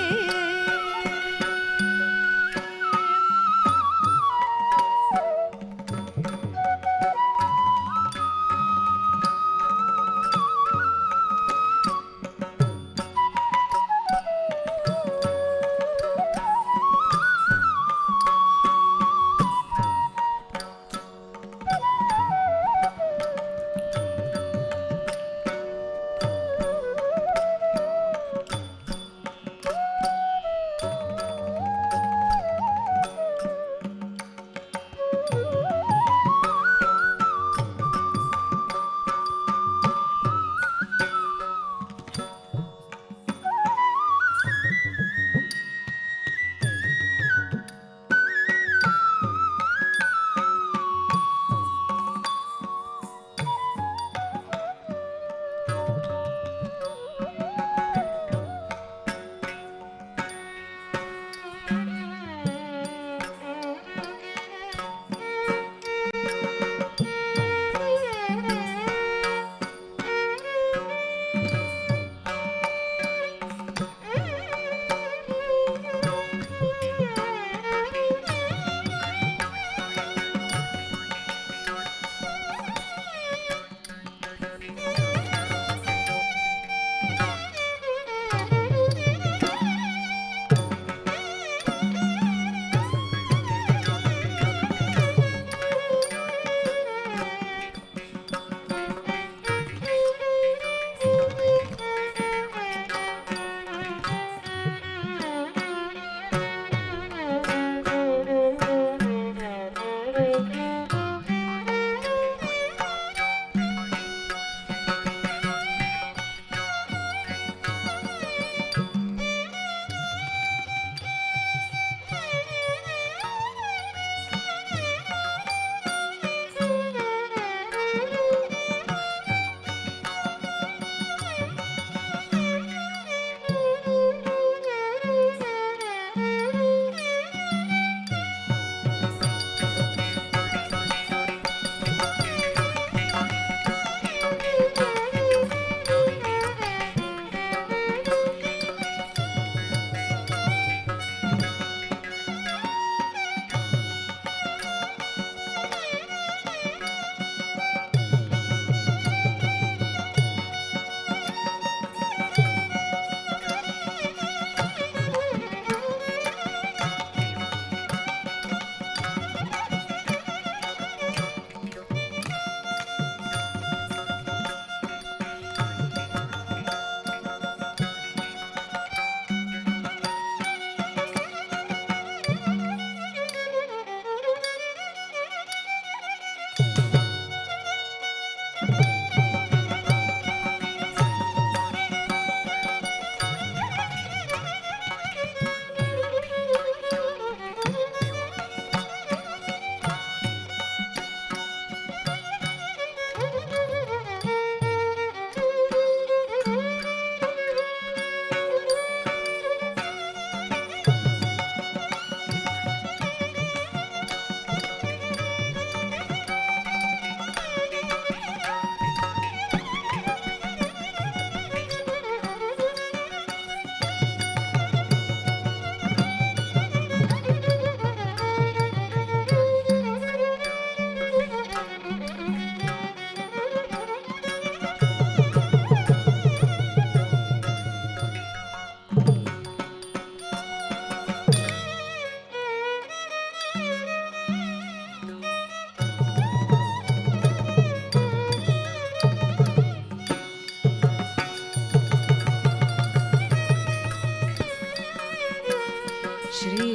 श्री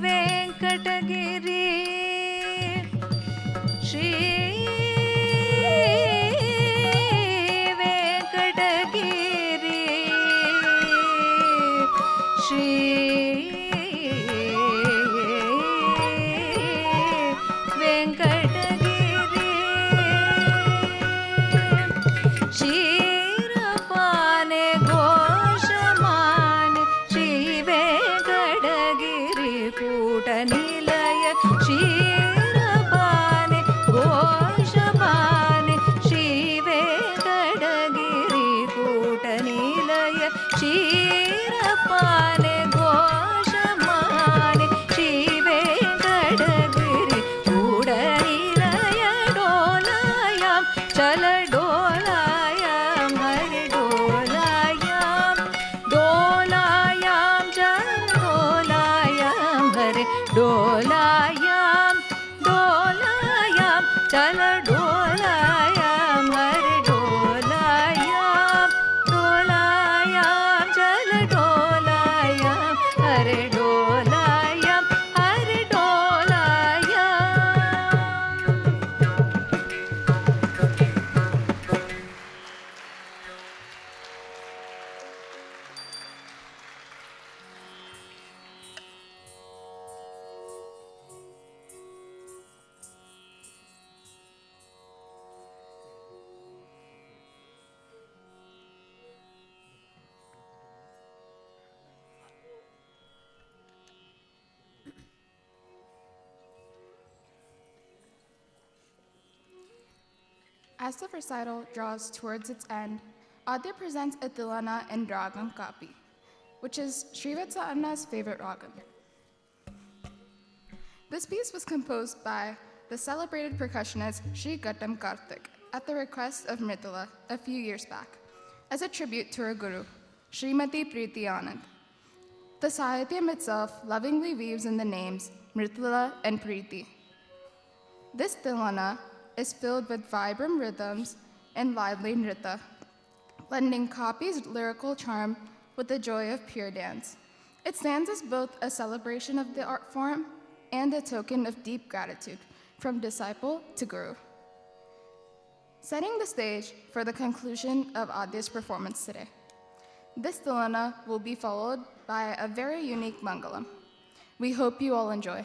वेंकटगिरी श्री वेंकटगिरी श्री वेंकटगिरी क्षीरपाने घोषमाने श्री वेंकटगिरि कूटनिलय क्षीरपाने घोषमाने श्री वेंकटगिरि कूटनिलय क्षीरपाने घोषमाने श्री वेंकटगिरि कूटनिलय डोलायां चल डोलायां हरि डोलायां डोलायां चल डोलायां हरि डोलायां डोलायां चल डोलायां हरि डोलायां डोलायां चल डोलायां Hari डोलायां Hari डोलायां As the recital draws towards its end, Aadya presents a tilana in Ragam Kapi, which is Srivatsa Anna's favorite ragam. This piece was composed by the celebrated percussionist Sri Gattam Karthik at the request of Mritula a few years back, as a tribute to her guru, Srimati Preeti Anand. The Sahityam itself lovingly weaves in the names Mritula and Preeti. This tilana is filled with vibrant rhythms and lively nritta, blending Kapi's lyrical charm with the joy of pure dance. It stands as both a celebration of the art form and a token of deep gratitude from disciple to guru. Setting the stage for the conclusion of Aadya's performance today. This tilana will be followed by a very unique mangalam. We hope you all enjoy.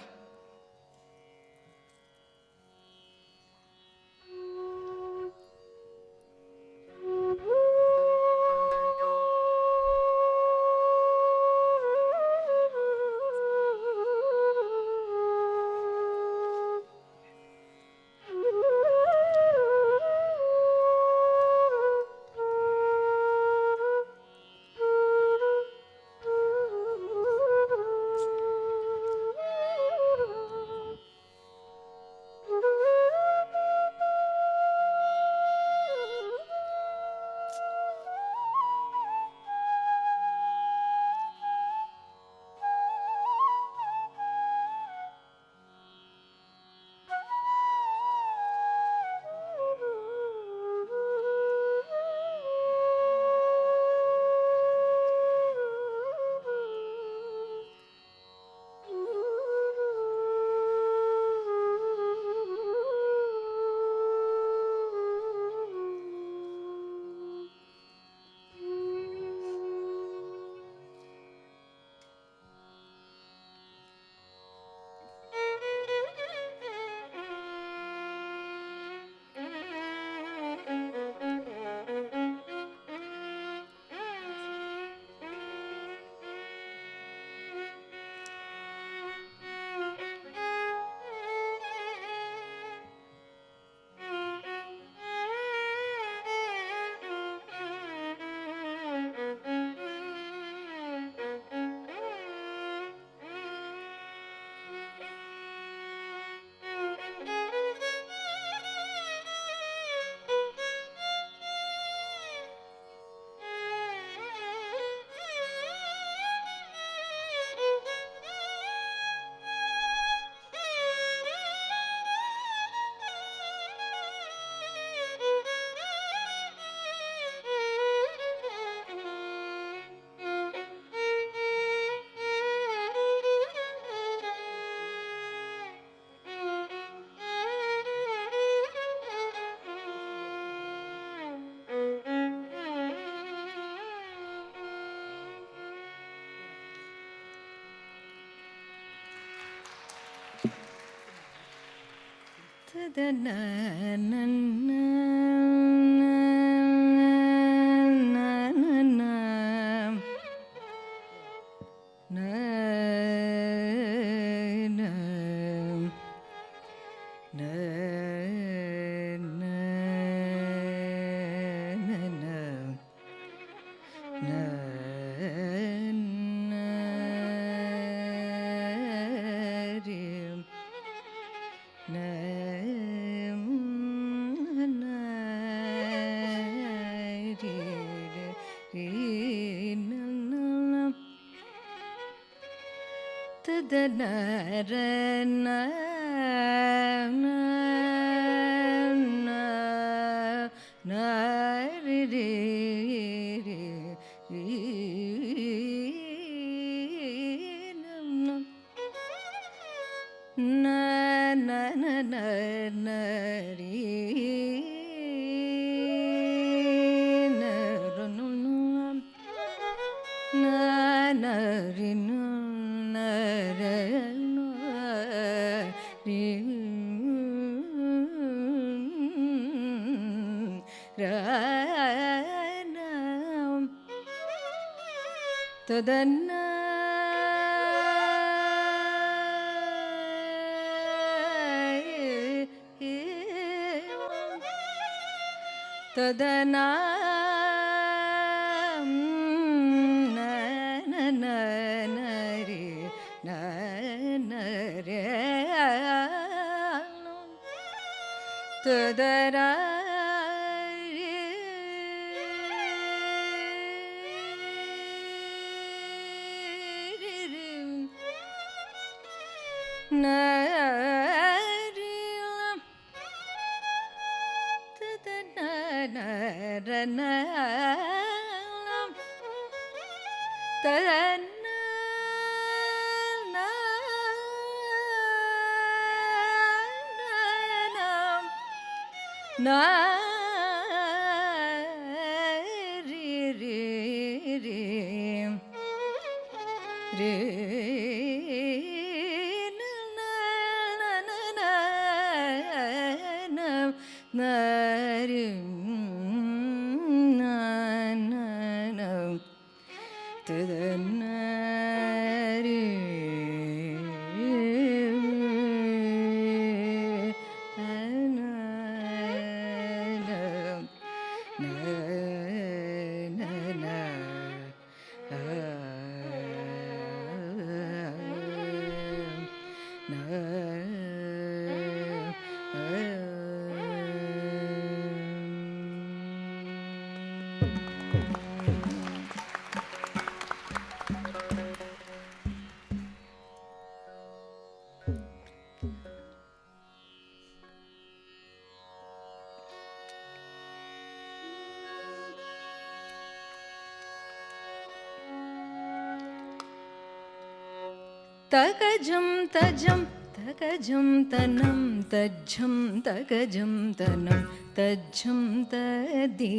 तगजं तजं तगजं तनं तज्जं तगजं तनं तज्जं तदी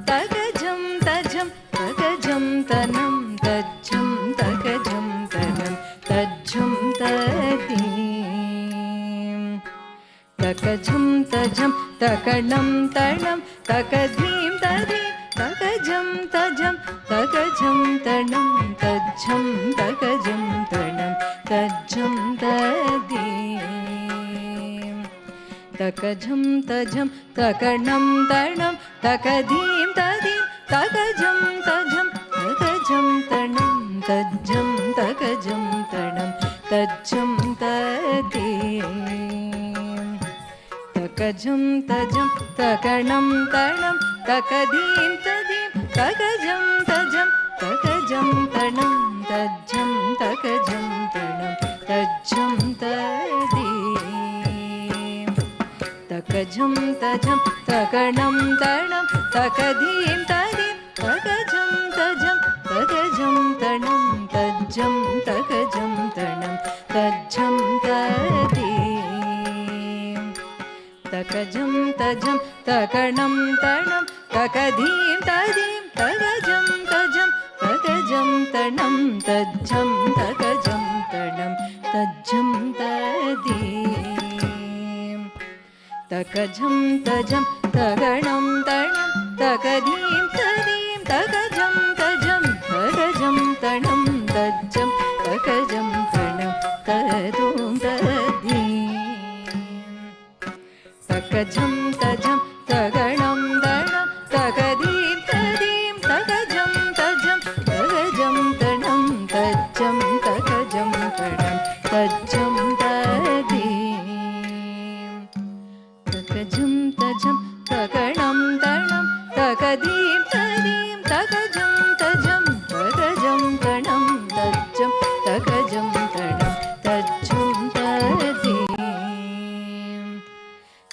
तगजं तजं तगजं तनं तज्जं तगजं तनं तज्जं तदी तगजं तजं तकणं तणं तकधीं तदीं तगजं तजं तगजं तणं तज्जं तगजं तणं तज्जं तदीं तगजं तजं तकणं तणं तकधीं तदीं तगजं तजं तगजं तणं तज्जं तगजं तणं तज्जं तदीं तगजं तजं तकणं तणं तकधीं तदीं तगजं तजं तगजं तणं तज्जं तगजं तणं तज्जं तदीं तगजं तजं तकणं तणं तकधीं तदीं तगजं तजं तगजं तणं तज्जं तगजं तणं तज्जं तदीं तगजं तजं तकणं तणं तकधीं तदीं तगजं तजं तगजं तकजं तणं तज्जं तकजं तणं तज्जं तदीं तकजं तजं तगणं तणं तकदीं तदीं तकजं तजं तकजं तणं तज्जं तकजं तणं तदूं तदीं तकजं तजं तगणं तणं तकदीं तदीं तकजं तजं तकजं तणं तज्जं तकजं तणं तज्जं तदीं तकजं तजं तगणं तणं तकदीं तदीं तकजं तजं तकजं तणं तज्जं तकजं तणं तज्जं तदीं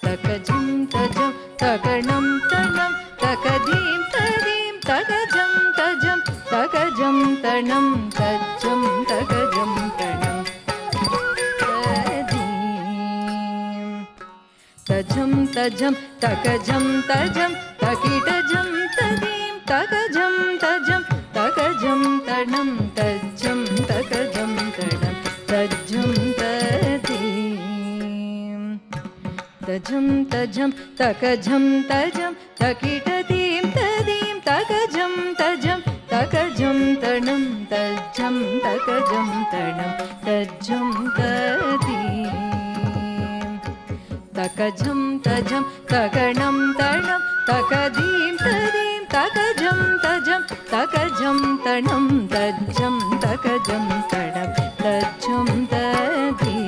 तकजं तजं तगणं तणं तकदीं तदीं तकजं तजं तकजं तणं तज्जं तकजं तणं तजं तजं तकजं तजं तकीटजं तदीं तकजं तजं तकजं तणं तज्जं तकजं तणं तज्जं तदीं तजं तजं तकजं तजं तकीटदीं तदीं तकजं तजं तकजं तणं तज्जं तकजं तणं तज्जं तदीं तकजं तजं तगणं तणं तकदीं तदीं तकजं तजं तकजं तणं तज्जं तकजं तणं तज्जं तदीं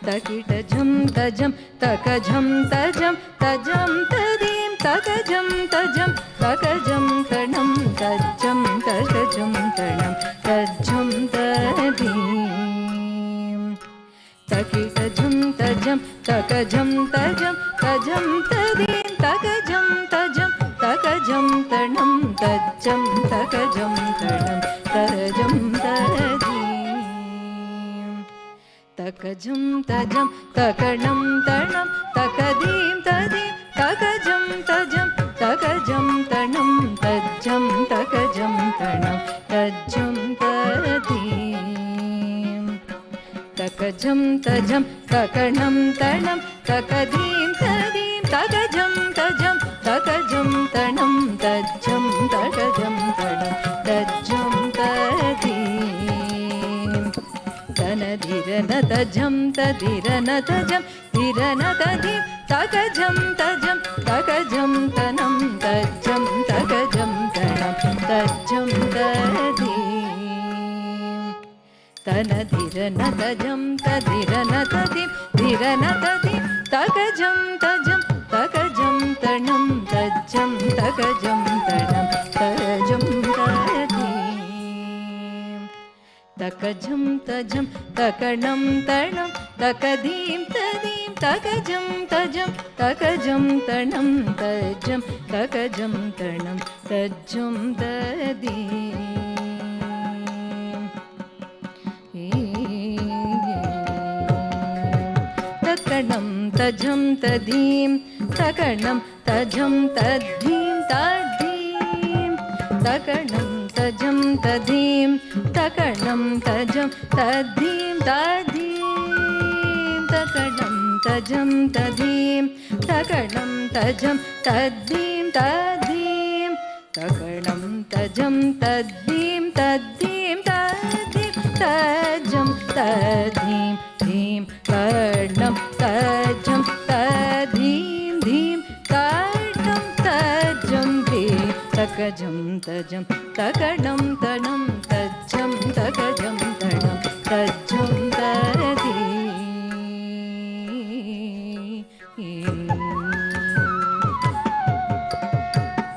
तकीटजं तजं तकजं तजं तजं तदीं तकजं तजं तकजं तणं तज्जं तकजं तणं तज्जं तदीं तकीटजं तजं तकजं तजं तजं तदीं तकजं तजं तकजं तणं तज्जं तकजं तणं तजं तदीं तकजं तजं तगणं तणं तकदीं तदीं तकजं तजं तकजं तणं तज्जं तकजं तणं तज्जं तदीं तकजं तजं तगणं तणं तकदीं तदीं तकजं तजं तकजं तणं तज्जं तकजं तणं तज्जं तदीं तनधिरन तजं तधिरन तजं धिरन तदीं तकजं तजं तकजं तणं तज्जं तकजं तणं तज्जं तदीं तनधिरन तजं तधिरन तदीं धिरन तदीं तकजं तजं तकजं तणं तज्जं तकजं तणं तजं तदीं तकजं तजं तगणं तणं तकदीं तदीं तकजं तजं तकजं तणं तज्जं तकजं तणं तज्जं तदीं तकणं तजं तदीं तकणं तजं तद्धीं तद्धीं तकणं तजं तदीं तकणं तजं तद्धीं तद्धीं तकणं तजं तदीं तकणं तजं तद्धीं तद्धीं तकणं तजं तद्धीं तद्धीं तद्धीं तजं तद्धीं धीं कर्णं तजं तद्धीं धीं कर्णं तजं धीं तकजं तजं तकणं तणं तज्जं तकजं तणं तज्जं तदीं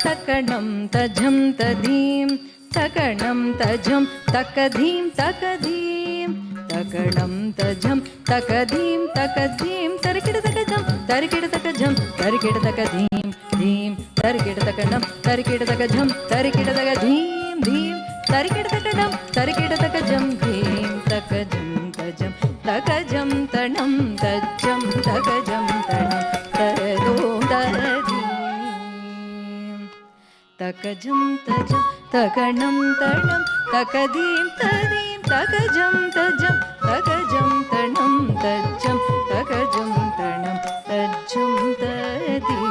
तकणं तजं तदीं तकणं तजं तकदीं तकदीं तकणं तजं तकदीं तकदीं तर्किड तकजं तर्किड तकजं तर्किड तकदीं धीं तर्किड तकणं तर्किड तकजं तर्किड तकदीं धीं तर्किड तकणं तर्किड तकजं धीं तकजं तजं तकजं तणं तज्जं तकजं तणं तदों तदीं तकजं तजं तकणं तणं तकदीं तदीं तकजं तजं तकजं तणं तज्जं तकजं तणं तज्जं तदीं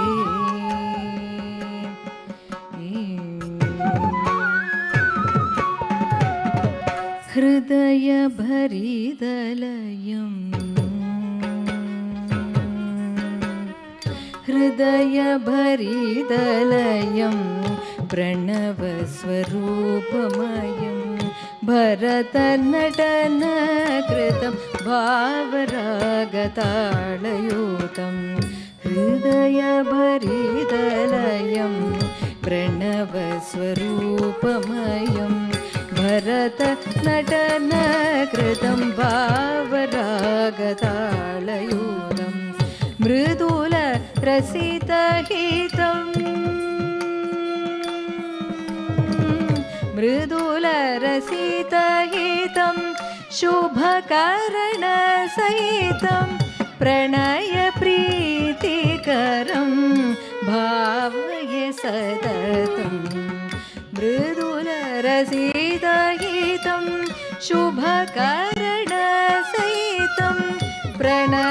हृदयभरिदलयम् हृदयभरिदलयं प्रणवस्वरूपमयं भरतनटनकृतं भावरागतालयुतं हृदयभरिदलयं प्रणवस्वरूपमयं भरतनटनकृतं भावरागतालयुतं मृदुलरसितहितं शुभकरणसहितं प्रणयप्रीतिकरं भावये सततं मृदुलरसितहितं शुभकरणसहितं प्रणयप्रीतिकरं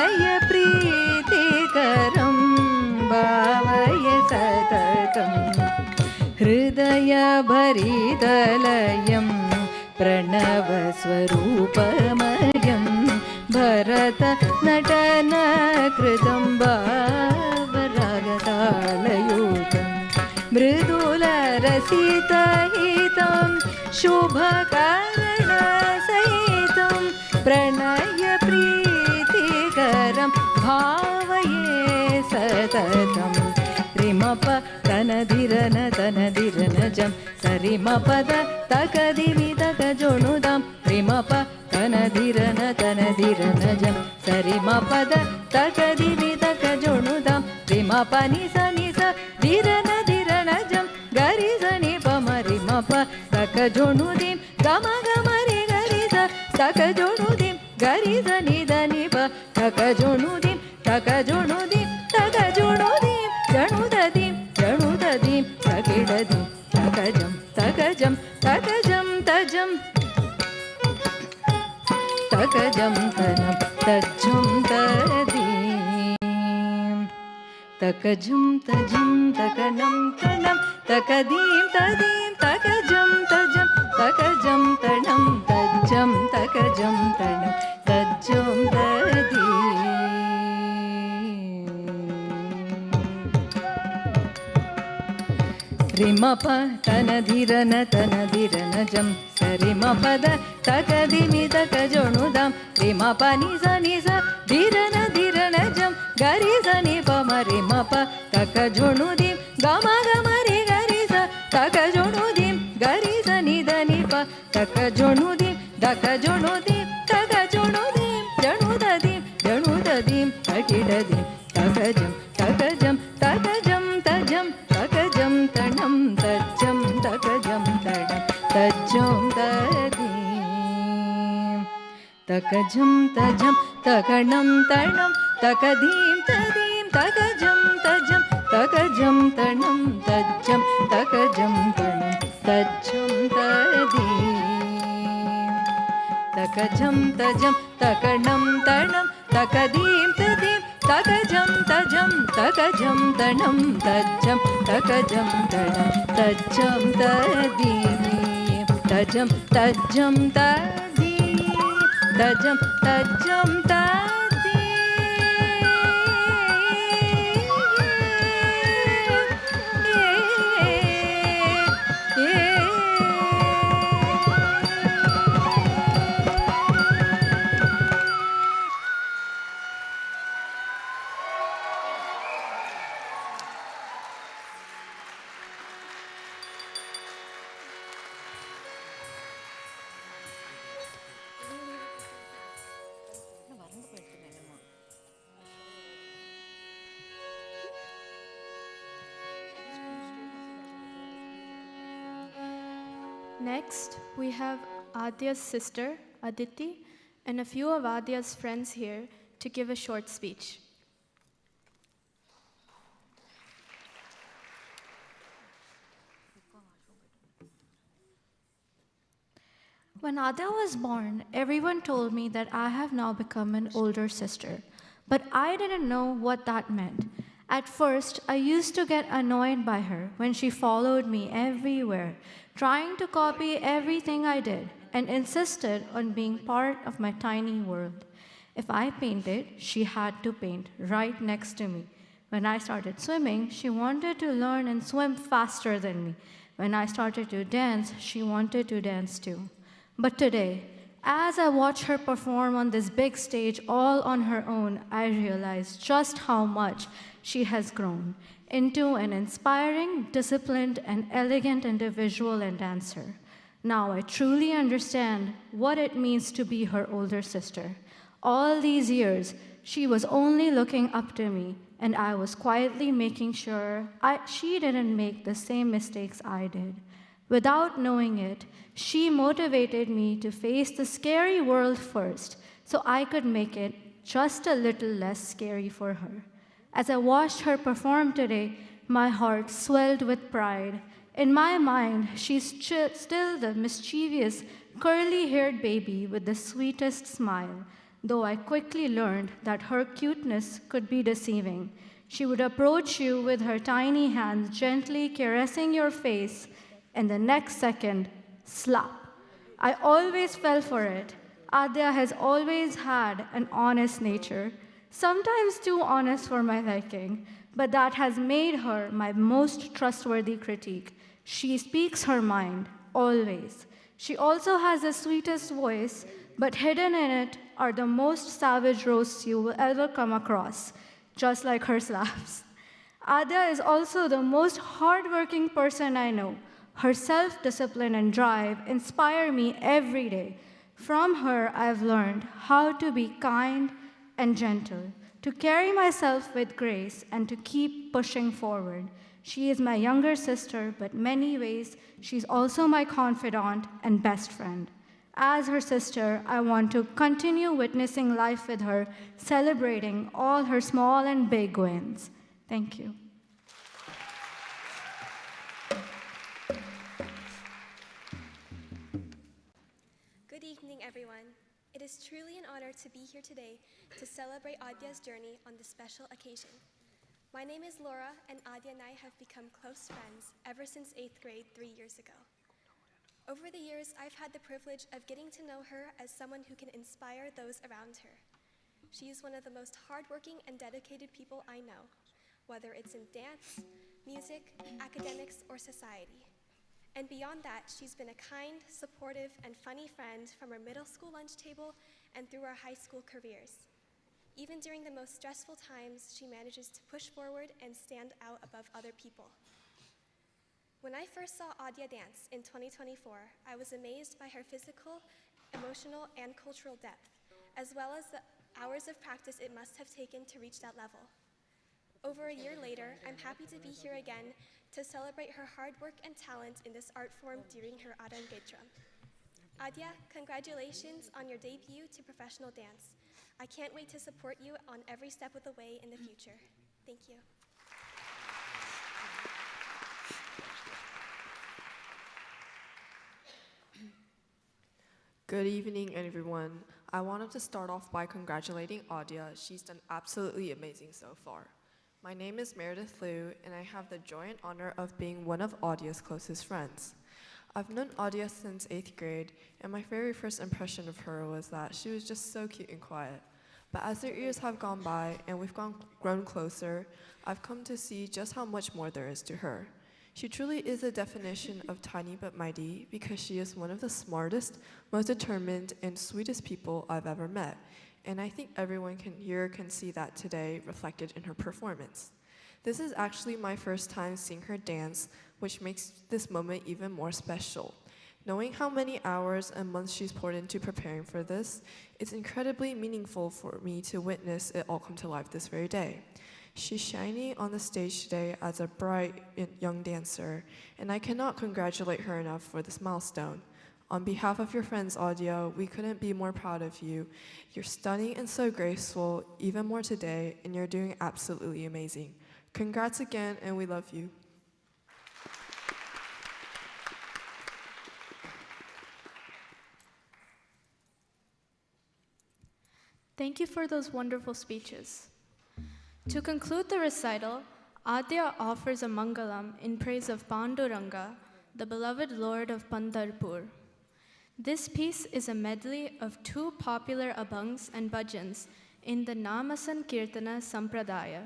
भावये सततम् हृदयभरिदलयं प्रणवस्वरूपमयं भरतनटनकृतं भावरागतालयुतं मृदुलरसितहितं शुभकरणसहितं प्रणयप्रीतिकरं भावये सततम् रिमप तनधिरन तनधिरनजं सरिमपद तकदिविदकजोणुदां रिमप तनधिरन तनधिरनजं सरिमपद तकदिविदकजोणुदां रिमप निस निस धिरन धिरनजं गरिसनि पमरिमप तकजोणुदिं गम गमरि गरिस तकजोणुदिं गरिसनि दनिप तकजोणुदिं तकजोणुदिं तकजोणुदिं जणुददिं जणुददिं तकिडदिं तकजं तकजं तकजं तजं तकजं तनं तज्जं तदीं तकजं तजं तकणं तणं तकदीं तदीं तकजं तजं तकजं तणं तज्जं तकजं तणं तज्जं तदीं रिमप तनधिरन तनधिरनजं सरिमपद तकदिमिदकजोणुदां रिमप निस निस धिरन धिरनजं गरिसनि पमरिमप तकजोणुदिं गम गमरि गरिस तकजोणुदिं गरिसनि दनिप तकजोणुदिं दकजोणुदिं तकजोणुदिं जणुददिं जणुददिं तकिडदिं तकजं तकजं तकजं तजं तकजं तणं तज्जं तकजं तणं तज्जं तदीं तकजं तजं तकणं तणं तकदीं तदीं तकजं तजं तकजं तणं तज्जं तकजं तणं तज्जं तदीं तकजं तजं तकणं तणं तकदीं तदीं तकजं तजं तकजं तणं तज्जं तकजं तणं तज्जं तदीं तजं तज्जं तदीं तजं तज्जं Next, we have Aadya's sister, Aditi, and a few of Aadya's friends here to give a short speech. When Aadya was born, everyone told me that I have now become an older sister, but I didn't know what that meant. At first, I used to get annoyed by her when she followed me everywhere, trying to copy everything I did, and insisted on being part of my tiny world. If I painted, she had to paint right next to me. When I started swimming, she wanted to learn and swim faster than me. When I started to dance, she wanted to dance too. But today, as I watch her perform on this big stage all on her own, I realize just how much she has grown into an inspiring, disciplined, and elegant individual and dancer. Now I truly understand what it means to be her older sister. All these years, she was only looking up to me, and I was quietly making sure she didn't make the same mistakes I did. Without knowing it, she motivated me to face the scary world first so I could make it just a little less scary for her. As I watched her perform today, my heart swelled with pride. In my mind, she's still the mischievous, curly-haired baby with the sweetest smile, though I quickly learned that her cuteness could be deceiving. She would approach you with her tiny hands, gently caressing your face, and the next second, slap. I always fell for it. Aadya has always had an honest nature, sometimes too honest for my liking, but that has made her my most trustworthy critique. She speaks her mind, always. She also has the sweetest voice, but hidden in it are the most savage roasts you will ever come across, just like her slaps. Aadya is also the most hardworking person I know. Her self-discipline and drive inspire me every day. From her, I've learned how to be kind and gentle, to carry myself with grace, and to keep pushing forward. She is my younger sister, but in many ways, she's also my confidant and best friend. As her sister, I want to continue witnessing life with her, celebrating all her small and big wins. Thank you. Good evening, everyone. It is truly an honor to be here today to celebrate Aadya's journey on this special occasion. My name is Laura, and Aadya and I have become close friends ever since 8th grade 3 years ago. Over the years, I've had the privilege of getting to know her as someone who can inspire those around her. She is one of the most hardworking and dedicated people I know, whether it's in dance, music, academics, or society. And beyond that, she's been a kind, supportive, and funny friend from our middle school lunch table and through our high school careers. Even during the most stressful times, she manages to push forward and stand out above other people. When I first saw Aadya dance in 2024, I was amazed by her physical, emotional, and cultural depth, as well as the hours of practice it must have taken to reach that level. Over a year later, I'm happy to be here again to celebrate her hard work and talent in this art form during her Arangetram. Aadya, congratulations on your debut to professional dance. I can't wait to support you on every step of the way in the future. Thank you. Good evening, everyone. I wanted to start off by congratulating Aadya. She's done absolutely amazing so far. My name is Meredith Liu, and I have the joy and honor of being one of Aadya's closest friends. I've known Aadya since 8th grade, and my very first impression of her was that she was just so cute and quiet. But as the years have gone by and we've grown closer, I've come to see just how much more there is to her. She truly is a definition of tiny but mighty because she is one of the smartest, most determined, and sweetest people I've ever met. And I think everyone here can see that today reflected in her performance. This is actually my first time seeing her dance, which makes this moment even more special. Knowing how many hours and months she's poured into preparing for this, it's incredibly meaningful for me to witness it all come to life this very day. She's shining on the stage today as a bright young dancer, and I cannot congratulate her enough for this milestone. On behalf of your friends, Aadya, we couldn't be more proud of you. You're stunning and so graceful, even more today, and you're doing absolutely amazing. Congrats again, and we love you. Thank you for those wonderful speeches. To conclude the recital, Aadya offers a Mangalam in praise of Panduranga, the beloved Lord of Pandharpur. This piece is a medley of 2 popular abhangs and bhajans in the Namasan Kirtana Sampradaya.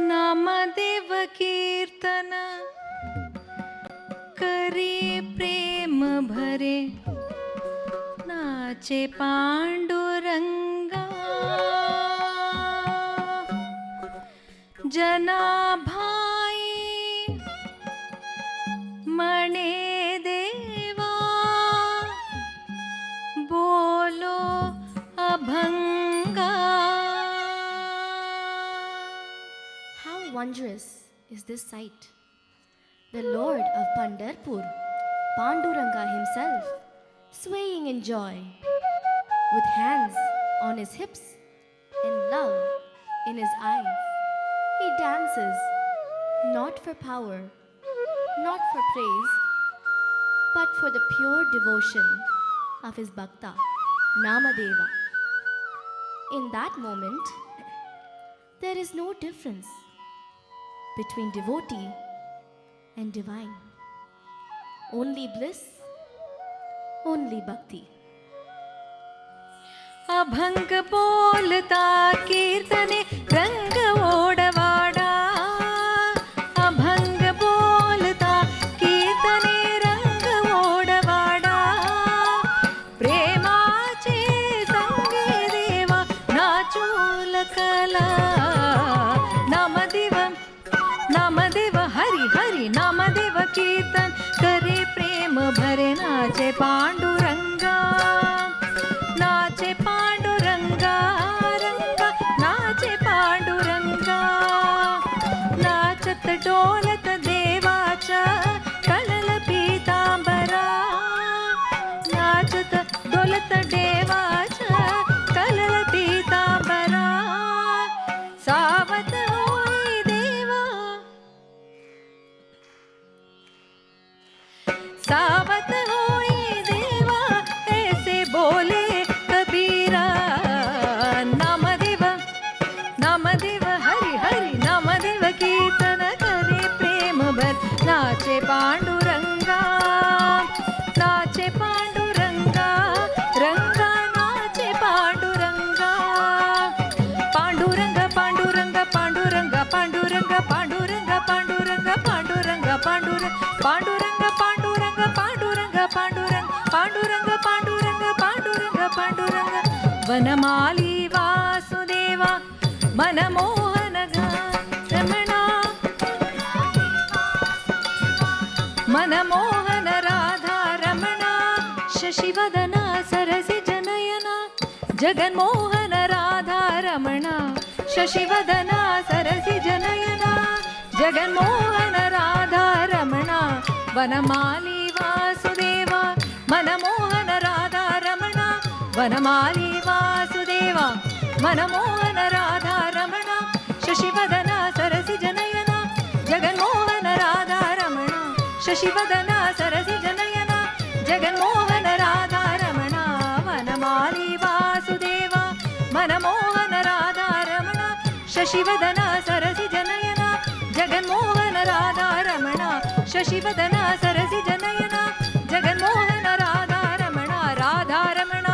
Namdev कीर्तन करे प्रेम भरे नाचे पांडुरंगा जना भाई मणे देवा बोलो अभंगा. Wondrous is this sight. The Lord of Pandharpur, Panduranga himself, swaying in joy, with hands on his hips and love in his eyes. He dances, not for power, not for praise, but for the pure devotion of his Bhakta, Namadeva. In that moment, there is no difference between devotee and divine. Only bliss, only bhakti. Abhang बोलता कीर्तने रंग ओडवाडा. अभंग बोलता कीर्तने रंग ओडवाडा. प्रेमाचे संगे देवा नाचूल कला. नामदेव हरि हरि नामदेव कीर्तन करे प्रेम भरे नाचे पांडुरंगा. नाचे पांडुरंगा रंगा नाचे पांडुरंगा. नाचत डोलत देवाचा कळल पीतांबरा. नाचत डोलत देवाचा कळल पीतांबरा. सावत होई देवा सावत होई देवा ऐसे बोले कबीरा. नामदेव नामदेव हरि हरि नामदेव कीर्तन करे प्रेम भर नाचे पांडुरंगा. नाचे पांडुरंगा रंगा नाचे पांडुरंगा. पांडुरंग पांडुरंग पांडुरंग पांडुरंग पांडुरंग पांडुरंग पांडुरंग पांडुरंग पांडुरंग पांडुरंग पांडुरंग पांडुरंग पांडुरंग पांडुरंग पांडुरंग पांडुरंग. वनमाली वासुदेवा मनमोहन रमणा. मनमोहन राधा रमणा. शशिवदना सरसि जनयना. जगन्मोहन राधा रमणा. शशिवदना सरसि जनयना. जगन्मोहन राधा रमणा. वनमाली वासुदेवा मनमोहन राधा रमणा. वनमाली वासुदेवा मनमोहन राधा रमणा. शशिवदना सरसि जनयना. जगन्मोहन राधा रमणा. शशिवदना सरसि जनयना. जगन्मोहन राधा रमणा. वनमाली वासुदेवा मनमोहन राधा रमणा. शशिवदना सरसि जनयना. जगन्मोहन राधा रमणा. शशिवदना सरसिजनयना जगन्मोहन राधारमण राधारमण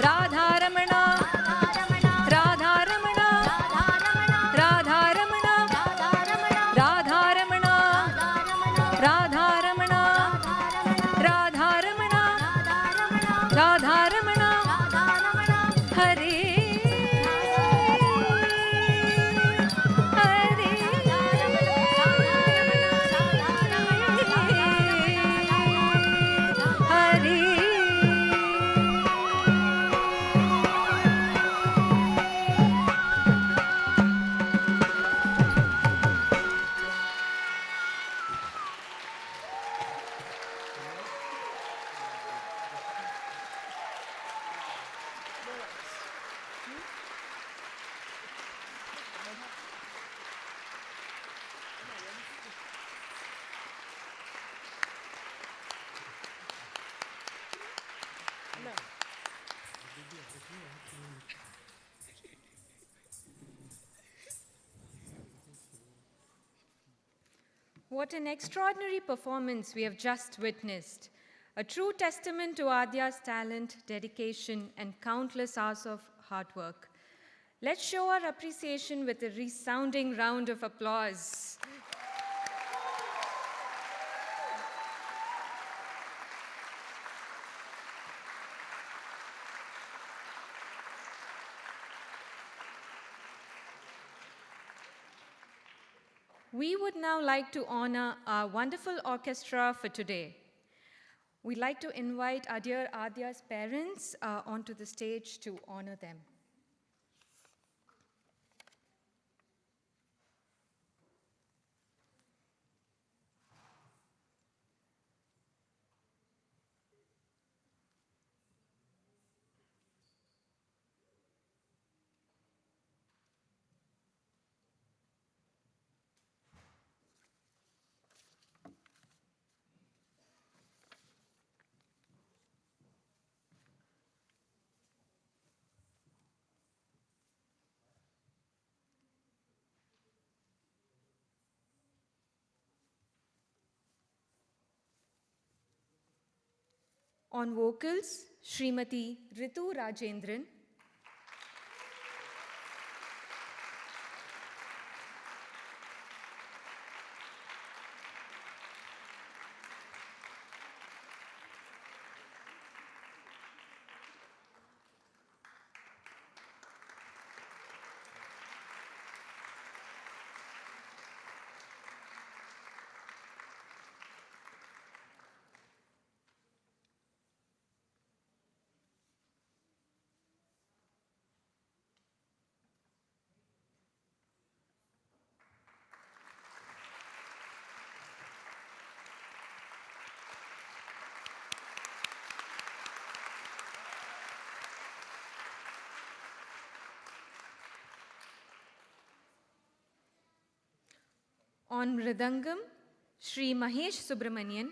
राधारमण राधारमण राधारमण राधारमण राधारमण राधारमण राधारमण हरे What an extraordinary performance we have just witnessed. A true testament to Aadya's talent, dedication, and countless hours of hard work. Let's show our appreciation with a resounding round of applause. We would now like to honor our wonderful orchestra for today. We'd like to invite our dear Aadya's parents onto the stage to honor them. On vocals, Srimati Ritu Rajendran. On Mridangam, Sri Mahesh Subramanian.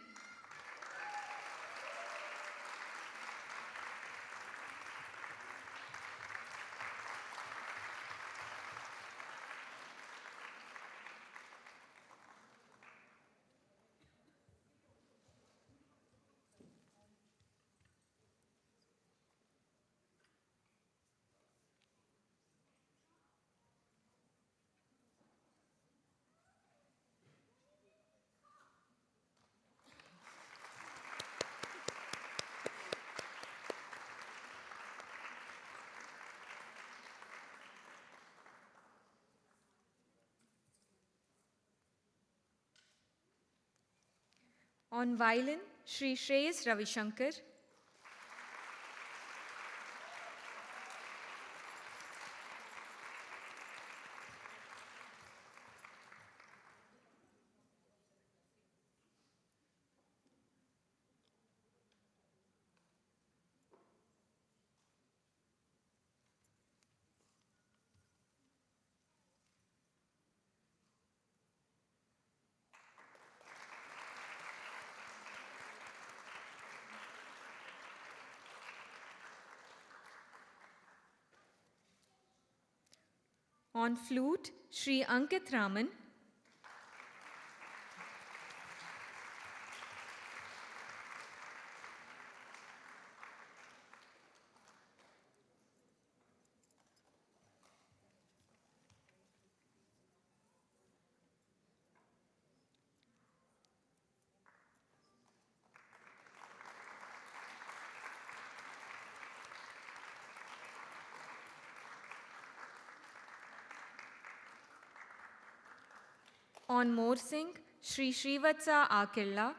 On violin, Sri Shreyas Ravishankar. On flute, Sri Ankit Raman. On Morsing, Shri Srivatsa Akilla.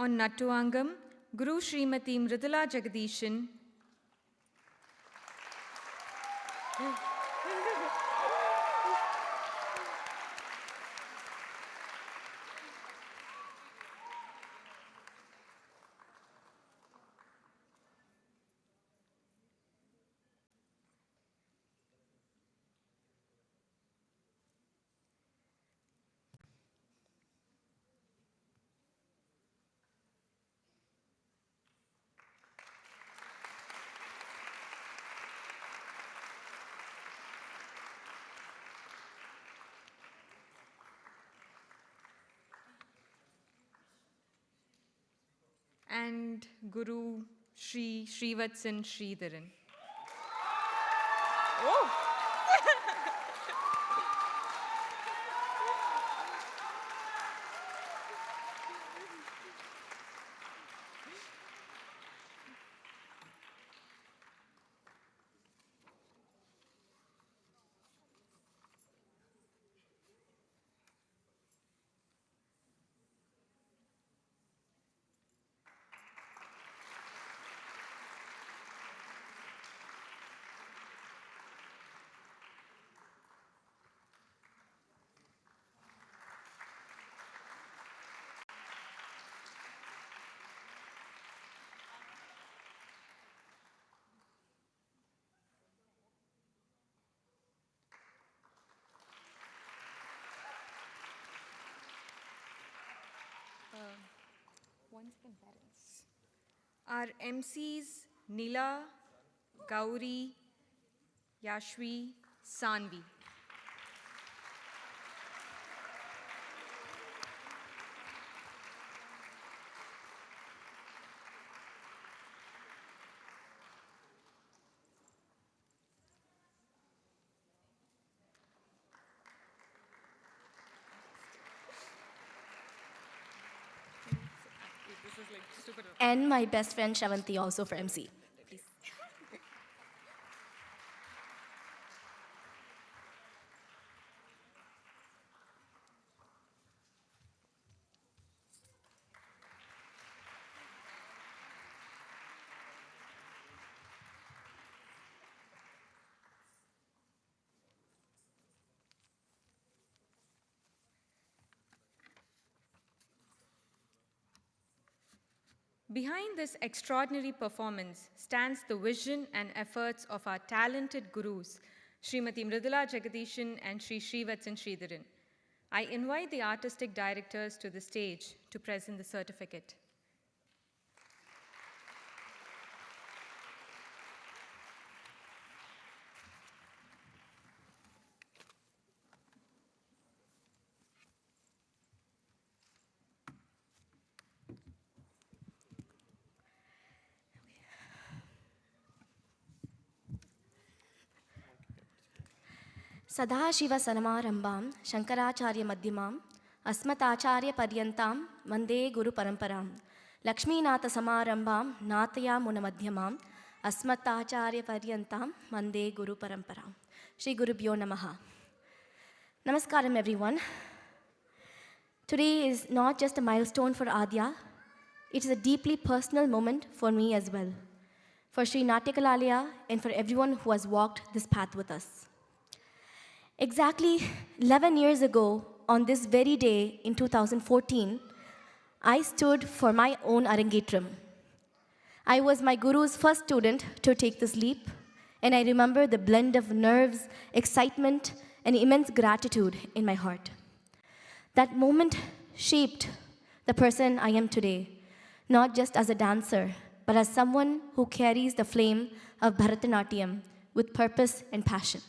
On Nattuangam, Guru Srimati Mridula Jagadishan. And Guru Shri Srivatsan Sridharan. Oh! Our MCs Nila, Gauri, Yashvi, Sanvi. And my best friend Shavanti also for MC. Please. Behind this extraordinary performance stands the vision and efforts of our talented gurus, Srimati Mridula Jagadishan and Shri Srivatsan Sridharan. I invite the artistic directors to the stage to present the certificate. सदाशिवसमारम्भां शङ्कराचार्यमध्यमाम् अस्मदाचार्यपर्यन्तां वन्दे गुरुपरम्परां लक्ष्मीनाथसमारम्भां नाथयामुनमध्यमाम् अस्मदाचार्यपर्यन्तां वन्दे गुरुपरम्परां Shri Gurubhyo Namaha. Namaskaram everyone. Today is not just a milestone for Aadya, it is a deeply personal moment for me as well, for Sri Natya Kalalaya and for everyone who has walked this path with us. Exactly 11 years ago, on this very day in 2014, I stood for my own Arangetram. I was my guru's first student to take this leap, and I remember the blend of nerves, excitement, and immense gratitude in my heart. That moment shaped the person I am today, not just as a dancer, but as someone who carries the flame of Bharatanatyam with purpose and passion.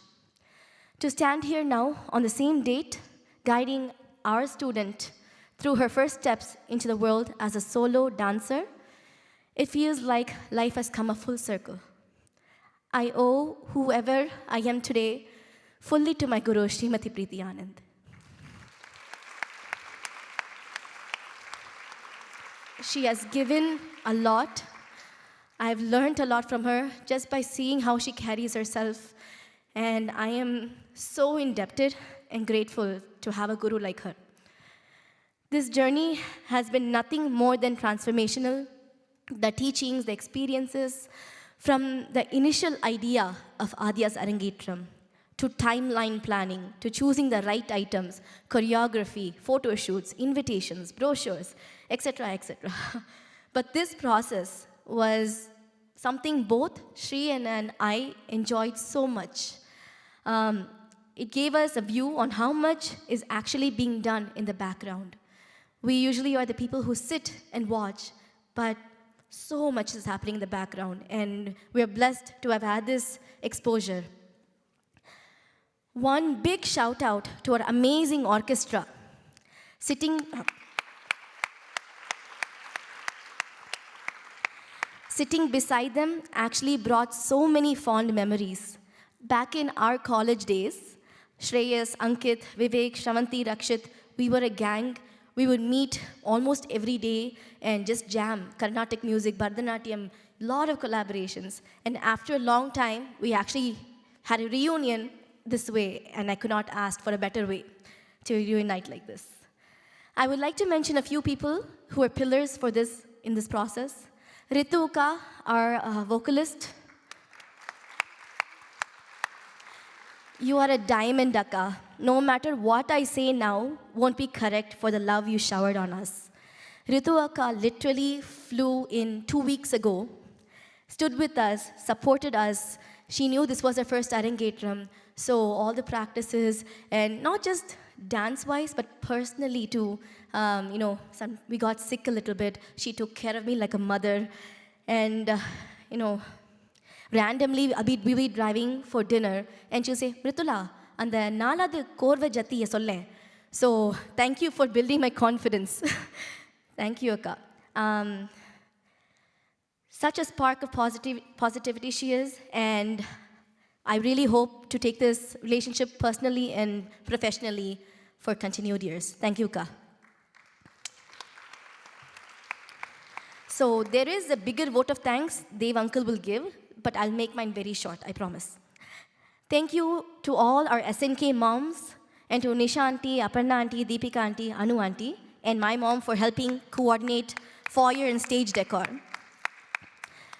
To stand here now on the same date, guiding our student through her first steps into the world as a solo dancer, it feels like life has come a full circle. I owe whoever I am today fully to my guru, Srimati Preeti Anand. She has given a lot. I've learned a lot from her just by seeing how she carries herself, and I am so indebted and grateful to have a guru like her. This journey has been nothing more than transformational. The teachings, the experiences, from the initial idea of Aadya's Arangetram, to timeline planning, to choosing the right items, choreography, photo shoots, invitations, brochures, etc., etc. But this process was something both Shri and I enjoyed so much. It gave us a view on how much is actually being done in the background. We usually are the people who sit and watch, but so much is happening in the background, and we're blessed to have had this exposure. One big shout out to our amazing orchestra. Sitting beside them actually brought so many fond memories. Back in our college days, Shreyas, Ankit, Vivek, Shravanti, Rakshit, we were a gang. We would meet almost every day and just jam Carnatic music, Bharatanatyam, a lot of collaborations. And after a long time, we actually had a reunion this way, and I could not ask for a better way to reunite like this. I would like to mention a few people who are pillars for this in this process. Rituka, our vocalist. You are a diamond, Daga. No matter what I say now won't be correct for the love you showered on us. Rituka literally flew in 2 weeks ago, stood with us, supported us. She knew this was her first Arangetram, so all the practices, and not just dance-wise, but personally too. We got sick a little bit. She took care of me like a mother. And, randomly, we'd be driving for dinner, and she'll say, Ritula, and the naladu korva jati solle. So, thank you for building my confidence. Thank you, Akka. Such a spark of positivity she is, and I really hope to take this relationship personally and professionally for continued years. Thank you, Akka. So there is a bigger vote of thanks Dev Uncle will give, but I'll make mine very short, I promise. Thank you to all our SNK moms, and to Nisha Auntie, Aparna Auntie, Deepika Auntie, Anu Auntie, and my mom for helping coordinate foyer and stage decor.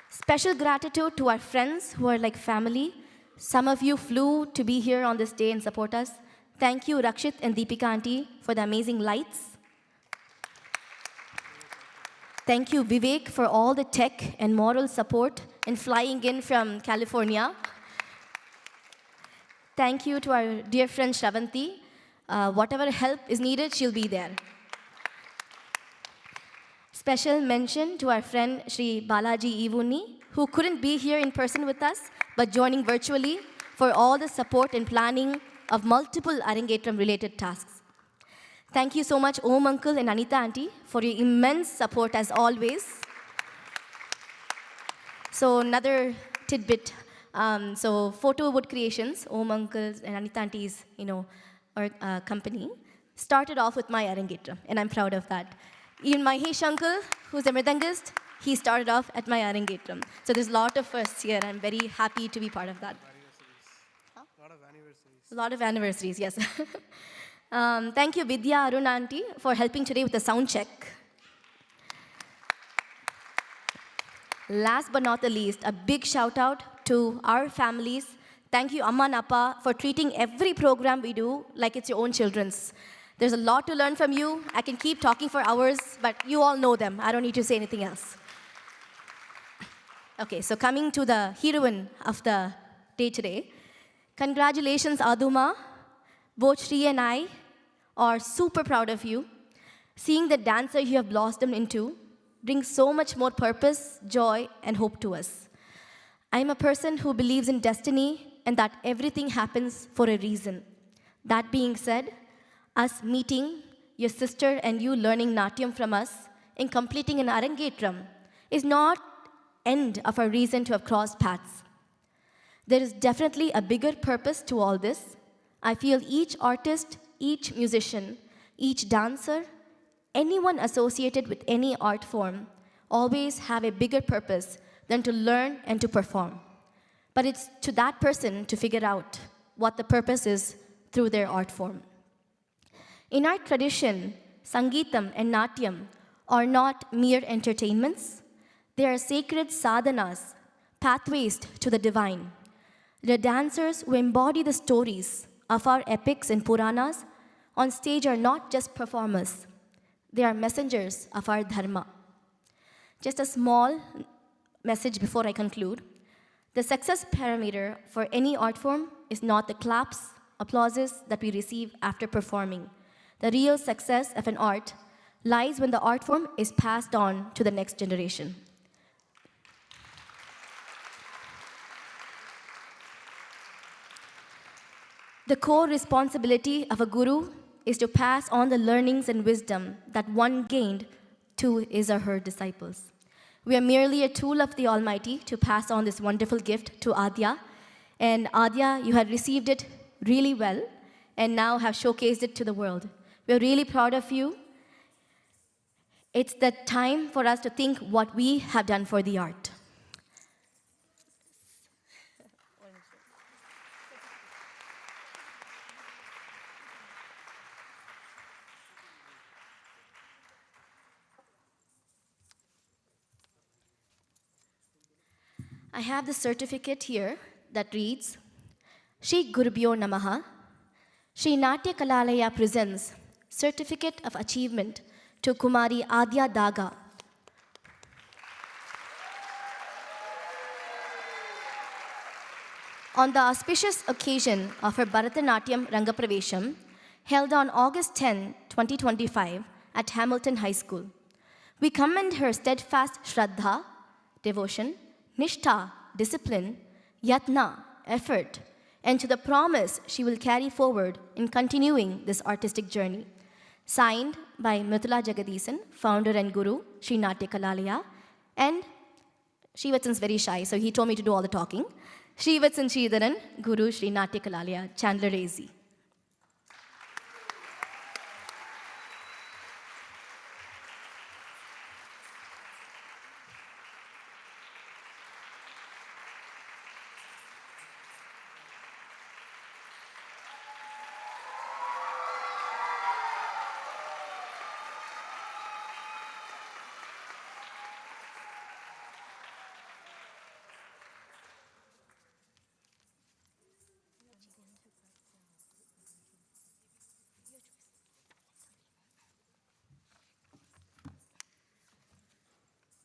Special gratitude to our friends who are like family. Some of you flew to be here on this day and support us. Thank you, Rakshit and Deepika Auntie, for the amazing lights. Thank you, Vivek, for all the tech and moral support and flying in from California. Thank you to our dear friend Shravanti. Whatever help is needed, she'll be there. Special mention to our friend Sri Balaji Ivuni, who couldn't be here in person with us, but joining virtually for all the support and planning of multiple Arangetram-related tasks. Thank you so much, Om Uncle and Anita Auntie, for your immense support as always. So another tidbit. So Photo Wood Creations, Om Uncle's and Anita Auntie's, our company, started off with my Arangetram, and I'm proud of that. Even Mahesh Uncle, who's a mridangist, he started off at my Arangetram. So there's a lot of firsts here. I'm very happy to be part of that. A lot of anniversaries, yes. Thank you, Vidya Arun Auntie, for helping today with the sound check. Last but not the least, a big shout out to our families. Thank you, Amma and Appa, for treating every program we do like it's your own children's. There's a lot to learn from you. I can keep talking for hours, but you all know them. I don't need to say anything else. Okay, so coming to the heroine of the day today. Congratulations, Aduma. Both Shri and I are super proud of you. Seeing the dancer you have blossomed into brings so much more purpose, joy, and hope to us. I'm a person who believes in destiny and that everything happens for a reason. That being said, us meeting, your sister and you learning Natyam from us, and completing an Arangetram is not end of our reason to have crossed paths. There is definitely a bigger purpose to all this. I feel each artist, each musician, each dancer, anyone associated with any art form always have a bigger purpose than to learn and to perform. But it's to that person to figure out what the purpose is through their art form. In our tradition, Sangeetam and Natyam are not mere entertainments. They are sacred sadhanas, pathways to the divine. The dancers who embody the stories of our epics and Puranas on stage are not just performers. They are messengers of our dharma. Just a small message before I conclude. The success parameter for any art form is not the claps, applauses that we receive after performing. The real success of an art lies when the art form is passed on to the next generation. The core responsibility of a guru is to pass on the learnings and wisdom that one gained to his or her disciples. We are merely a tool of the Almighty to pass on this wonderful gift to Aadya. And Aadya, you had received it really well and now have showcased it to the world. We're really proud of you. It's the time for us to think what we have done for the art. I have the certificate here that reads, Shri Gurubhyo Namaha, Shri Natya Kalalaya presents Certificate of Achievement to Kumari Aadya Daga. On the auspicious occasion of her Bharatanatyam Rangapravesham, held on August 10, 2025 at Hamilton High School, we commend her steadfast Shraddha, devotion, Nishtha, discipline, Yatna, effort, and to the promise she will carry forward in continuing this artistic journey. Signed by Mithila Jagadisan, founder and guru, Sri Natya Kalalaya, and Srivatsan's very shy, so he told me to do all the talking. Srivatsan Sridharan, Guru Sri Natya Kalalaya, Chandler AZ.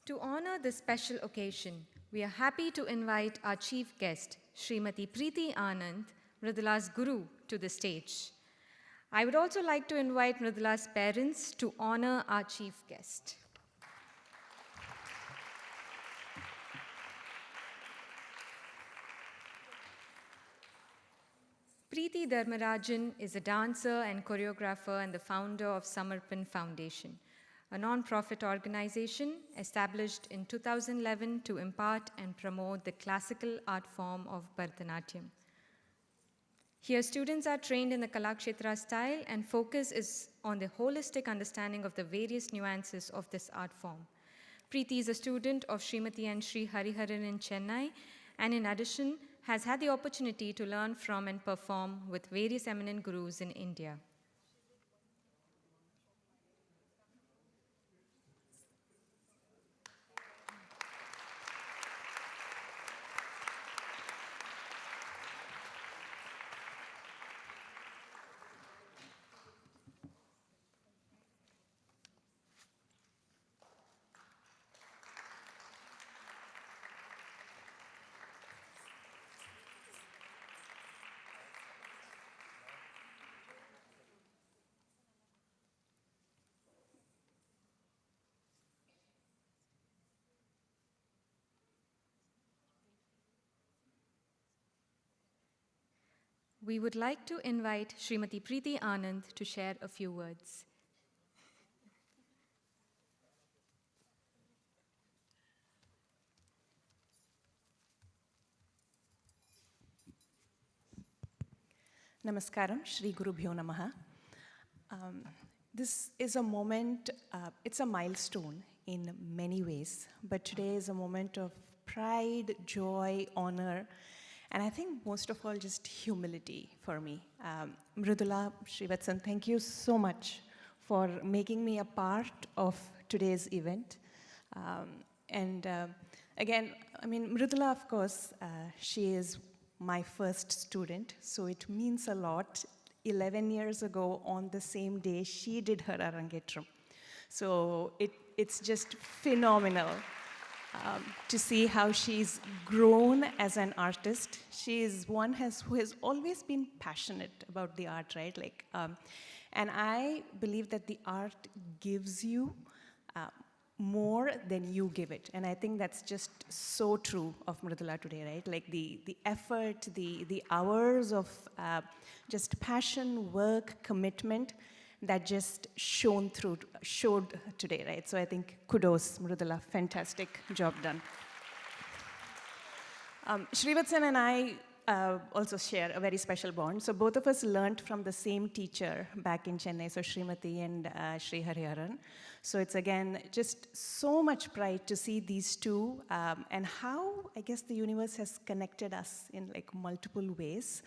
To honor this special occasion, we are happy to invite our chief guest, Srimati Preeti Anand, Mridula's guru, to the stage. I would also like to invite Mridula's parents to honor our chief guest. Preeti Dharmarajan is a dancer and choreographer and the founder of Samarpan Foundation, a non-profit organization established in 2011 to impart and promote the classical art form of Bharatanatyam. Here, students are trained in the Kalakshetra style and focus is on the holistic understanding of the various nuances of this art form. Preeti is a student of Srimati and Sri Hariharan in Chennai, and in addition, has had the opportunity to learn from and perform with various eminent gurus in India. we would like to invite Srimati Preeti Anand to share a few words. Namaskaram, Shri Gurubhyo Namaha. This is a moment, it's a milestone in many ways, but today is a moment of pride, joy, honor, and I think most of all just humility for me. Mridula, Srivatsan, thank you so much for making me a part of today's event. Again, I mean, Mridula, of course, she is my first student, so it means a lot. 11 years ago, on the same day, she did her Arangetram. So it's just phenomenal to see how she's grown as an artist. She is one who has always been passionate about the art, right? And I believe that the art gives you more than you give it. And I think that's just so true of Mridula today, right? Like the effort, the hours of just passion, work, commitment that just showed today, right? So I think kudos, Mridula, fantastic job done. Srivatsan and I also share a very special bond. So both of us learned from the same teacher back in Chennai, so Srimati and Sri Hariharan. So it's again just so much pride to see these two and how I guess the universe has connected us in like multiple ways.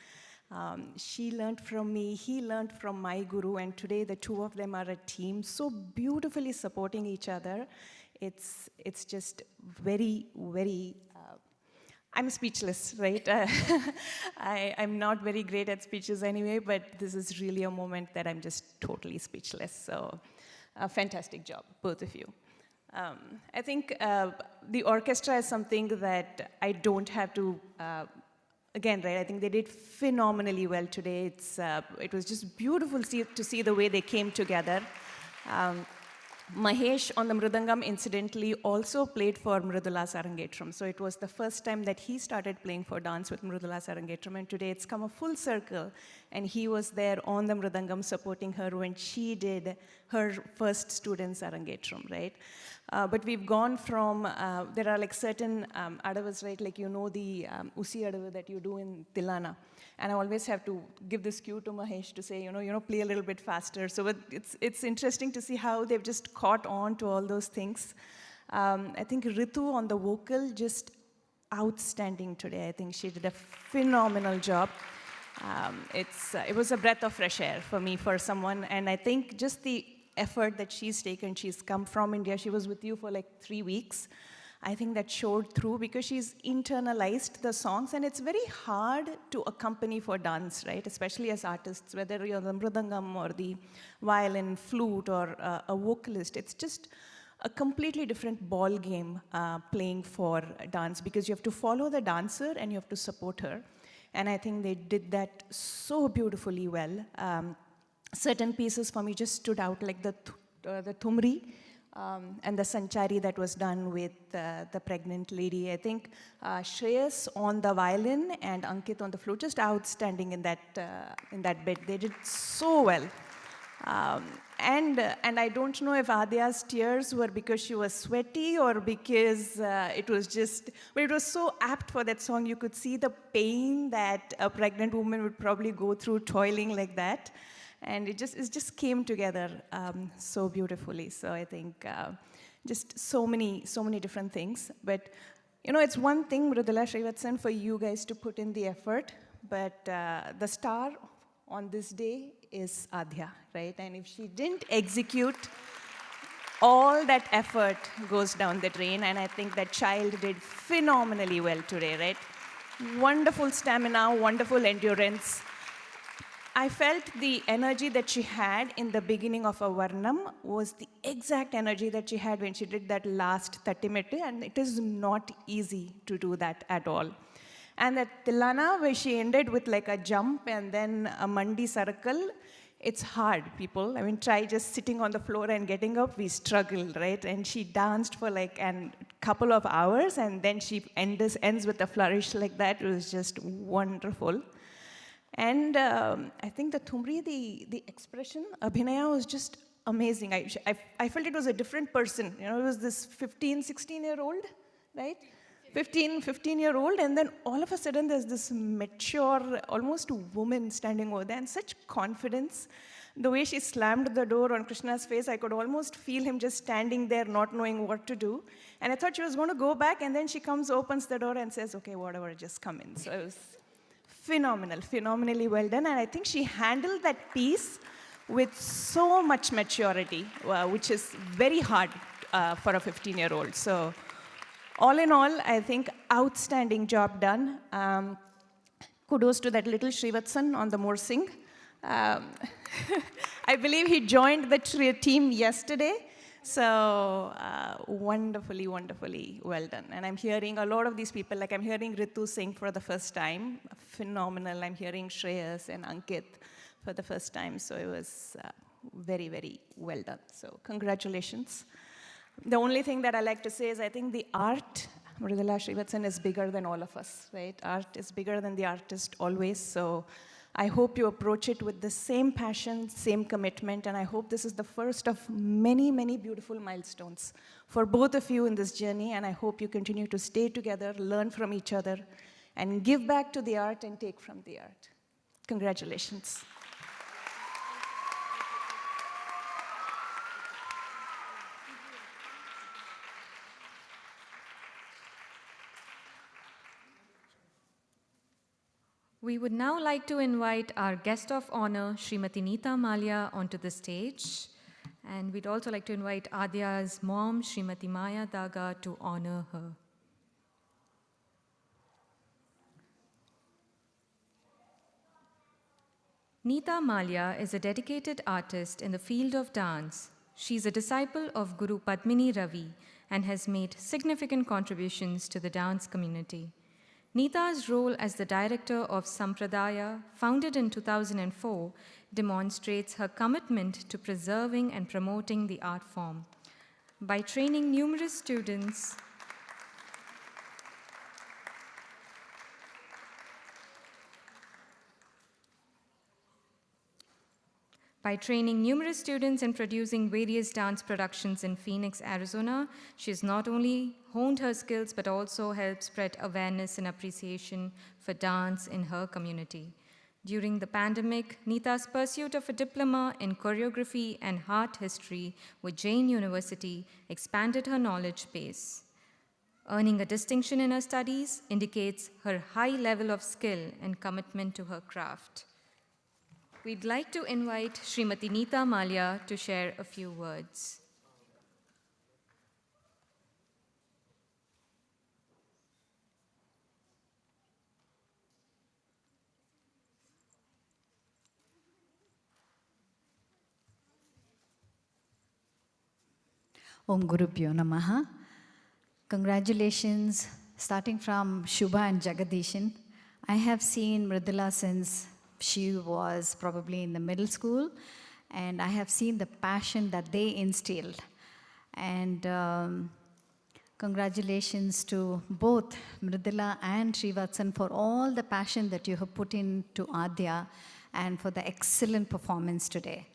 She learned from me, he learned from my guru, and today the two of them are a team, so beautifully supporting each other. It's just very, very I'm speechless, right? I'm not very great at speeches anyway, but this is really a moment that I'm just totally speechless. So, a fantastic job, both of you. I think the orchestra is something that I don't have to, again, right, I think they did phenomenally well today. It was just beautiful to see the way they came together. Mahesh on the Mridangam incidentally also played for Mridula's Arangetram. So it was the first time that he started playing for dance with Mridula's Arangetram, and today it's come a full circle. And he was there on the Mridangam supporting her when she did her first student's Arangetram, right? But we've gone from, there are like certain adavas, right? Like you know the Usi adava that you do in Tilana. And I always have to give this cue to Mahesh to say, play a little bit faster. So it's interesting to see how they've just caught on to all those things. I think Ritu on the vocal, just outstanding today. I think she did a phenomenal job. It was a breath of fresh air for me, for someone. And I think just the effort that she's taken, she's come from India. She was with you for like 3 weeks. I think that showed through because she's internalized the songs, and it's very hard to accompany for dance, right? Especially as artists, whether you're the mridangam or the violin, flute, or a vocalist. It's just a completely different ball game playing for dance because you have to follow the dancer and you have to support her. And I think they did that so beautifully well. Certain pieces for me just stood out, like the Thumri, and the Sanchari that was done with the pregnant lady. I think Shreyas on the violin and Ankit on the flute, just outstanding in that bit. They did so well. And I don't know if Aadya's tears were because she was sweaty or because it was just, but it was so apt for that song. You could see the pain that a pregnant woman would probably go through toiling like that. And it just came together so beautifully. So I think just so many different things. But it's one thing, Mridula, Srivatsan, for you guys to put in the effort. But the star on this day is Aadya, right? And if she didn't execute, all that effort goes down the drain. And I think that child did phenomenally well today, right? Wonderful stamina, wonderful endurance. I felt the energy that she had in the beginning of a Varnam was the exact energy that she had when she did that last 30 minutes, and it is not easy to do that at all. And that Tilana, where she ended with like a jump and then a Mandi circle, it's hard, people. I mean, try just sitting on the floor and getting up, we struggle, right? And she danced for like a couple of hours, and then she ends with a flourish like that. It was just wonderful. And I think the Thumri, the expression, Abhinaya was just amazing. I felt it was a different person. You know, it was this 15, 16-year-old, right? 15-year-old, and then all of a sudden there's this mature, almost woman standing over there, and such confidence. The way she slammed the door on Krishna's face, I could almost feel him just standing there, not knowing what to do. And I thought she was going to go back, and then she comes, opens the door, and says, okay, whatever, just come in. So it was phenomenal, phenomenally well done. And I think she handled that piece with so much maturity, which is very hard for a 15-year-old. So all in all, I think outstanding job done. Kudos to that little Srivatsan on the Morsing. I believe he joined the team yesterday. So wonderfully, wonderfully well done. And I'm hearing a lot of these people, like I'm hearing Ritu sing for the first time. Phenomenal. I'm hearing Shreyas and Ankit for the first time. So it was very, very well done. So congratulations. The only thing that I like to say is I think the art, Mridula Srivatsan, is bigger than all of us, right? Art is bigger than the artist always. So I hope you approach it with the same passion, same commitment, and I hope this is the first of many, many beautiful milestones for both of you in this journey, and I hope you continue to stay together, learn from each other, and give back to the art and take from the art. Congratulations. We would now like to invite our guest of honor, Srimati Neeta Malia, onto the stage. And we'd also like to invite Aadya's mom, Srimati Maya Daga, to honor her. Neeta Malia is a dedicated artist in the field of dance. She's a disciple of Guru Padmini Ravi and has made significant contributions to the dance community. Neeta's role as the director of Sampradaya, founded in 2004, demonstrates her commitment to preserving and promoting the art form. By training numerous students and producing various dance productions in Phoenix, Arizona, she has not only honed her skills but also helped spread awareness and appreciation for dance in her community. During the pandemic, Neeta's pursuit of a diploma in choreography and art history with Jain University expanded her knowledge base. Earning a distinction in her studies indicates her high level of skill and commitment to her craft. We'd like to invite Srimati Neeta Malia to share a few words. Om Gurubhyo Namaha. Congratulations, starting from Shubha and Jagadishan. I have seen Mridula since she was probably in the middle school, and I have seen the passion that they instilled. And congratulations to both Mridula and Srivatsan for all the passion that you have put into Aadya and for the excellent performance today.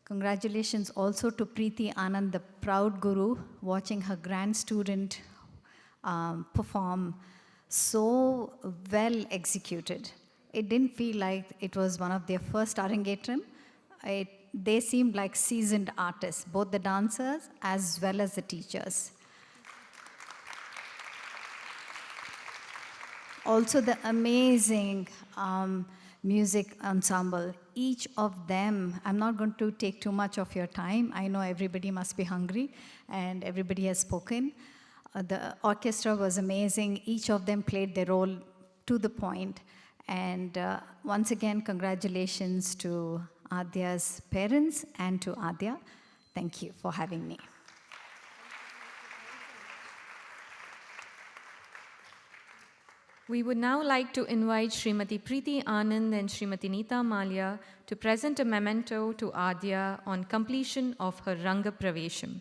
Congratulations also to Preeti Anand, the proud guru, watching her grand student perform so well executed. It didn't feel like it was one of their first Arangetram. They seemed like seasoned artists, both the dancers as well as the teachers. Also the amazing music ensemble. Each of them, I'm not going to take too much of your time. I know everybody must be hungry and everybody has spoken. The orchestra was amazing. Each of them played their role to the point. And once again, congratulations to Aadya's parents and to Aadya. Thank you for having me. We would now like to invite Srimati Preeti Anand and Srimati Neeta Malia to present a memento to Aadya on completion of her Ranga Pravesham.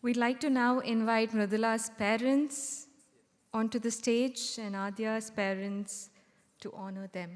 We'd like to now invite Mridula's parents onto the stage and Aadya's parents to honor them.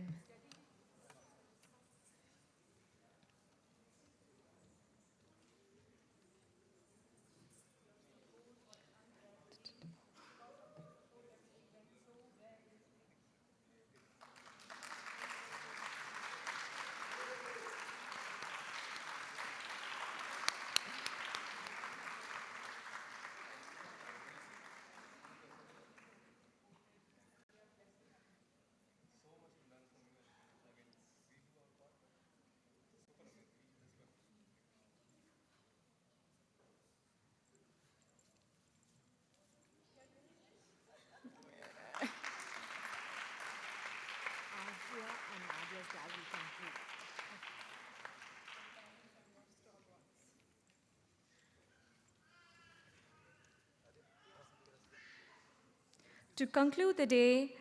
To conclude the day,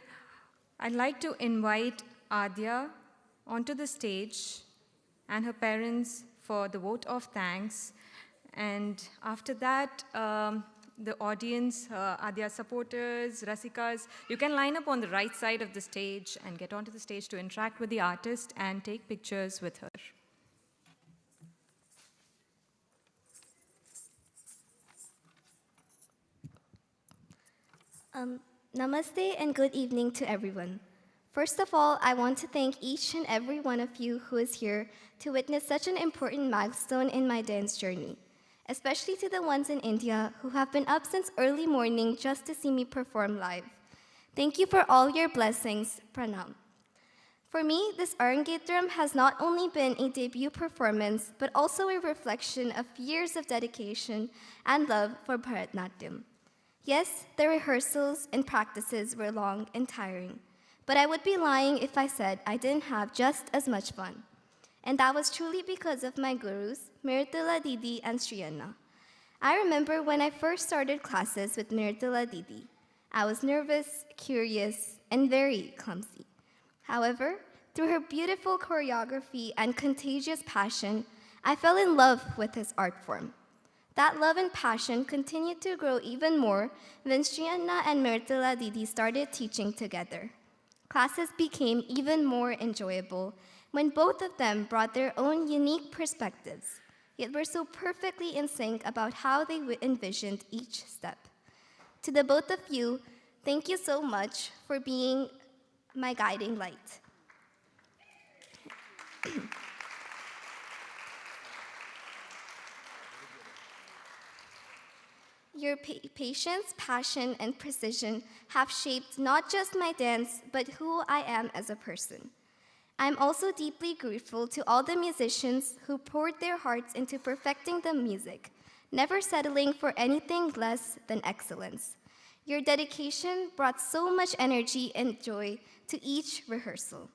I'd like to invite Aadya onto the stage and her parents for the vote of thanks. And after that, the audience, Aadya supporters, Rasikas, you can line up on the right side of the stage and get onto the stage to interact with the artist and take pictures with her. Namaste and good evening to everyone. First of all, I want to thank each and every one of you who is here to witness such an important milestone in my dance journey, especially to the ones in India who have been up since early morning just to see me perform live. Thank you for all your blessings. Pranam. For me, this Arangetram has not only been a debut performance, but also a reflection of years of dedication and love for Bharatanatyam. Yes, the rehearsals and practices were long and tiring, but I would be lying if I said I didn't have just as much fun. And that was truly because of my gurus, Miratila Didi and Sriyanna. I remember when I first started classes with Miratila Didi. I was nervous, curious, and very clumsy. However, through her beautiful choreography and contagious passion, I fell in love with this art form. That love and passion continued to grow even more when Sriyanna and Miratila Didi started teaching together. Classes became even more enjoyable when both of them brought their own unique perspectives, yet were so perfectly in sync about how they envisioned each step. To the both of you, thank you so much for being my guiding light. Your patience, passion, and precision have shaped not just my dance, but who I am as a person. I'm also deeply grateful to all the musicians who poured their hearts into perfecting the music, never settling for anything less than excellence. Your dedication brought so much energy and joy to each rehearsal.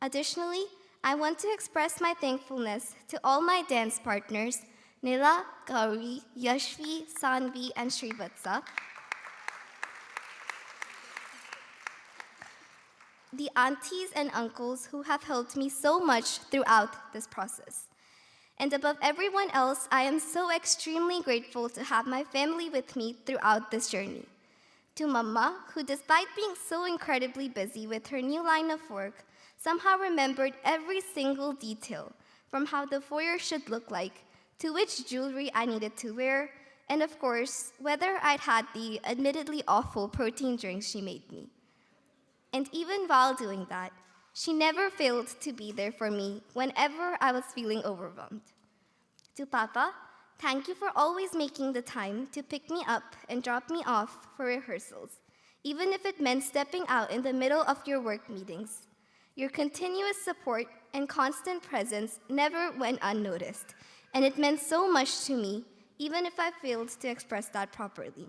Additionally, I want to express my thankfulness to all my dance partners, Nila, Gauri, Yashvi, Sanvi, and Srivatsa, the aunties and uncles who have helped me so much throughout this process. And above everyone else, I am so extremely grateful to have my family with me throughout this journey. To Mama, who despite being so incredibly busy with her new line of work, somehow remembered every single detail, from how the foyer should look like, to which jewelry I needed to wear, and of course, whether I'd had the admittedly awful protein drinks she made me. And even while doing that, she never failed to be there for me whenever I was feeling overwhelmed. To Papa, thank you for always making the time to pick me up and drop me off for rehearsals, even if it meant stepping out in the middle of your work meetings. Your continuous support and constant presence never went unnoticed, and it meant so much to me, even if I failed to express that properly.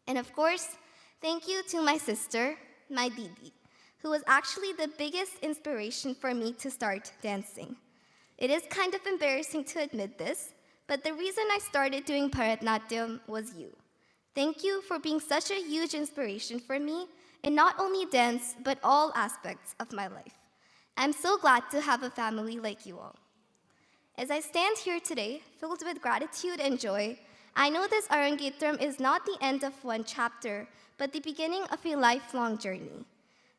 And of course, thank you to my sister, my Didi, who was actually the biggest inspiration for me to start dancing. It is kind of embarrassing to admit this, but the reason I started doing Bharatanatyam was you. Thank you for being such a huge inspiration for me in not only dance, but all aspects of my life. I'm so glad to have a family like you all. As I stand here today, filled with gratitude and joy, I know this Arangetram is not the end of one chapter, but the beginning of a lifelong journey.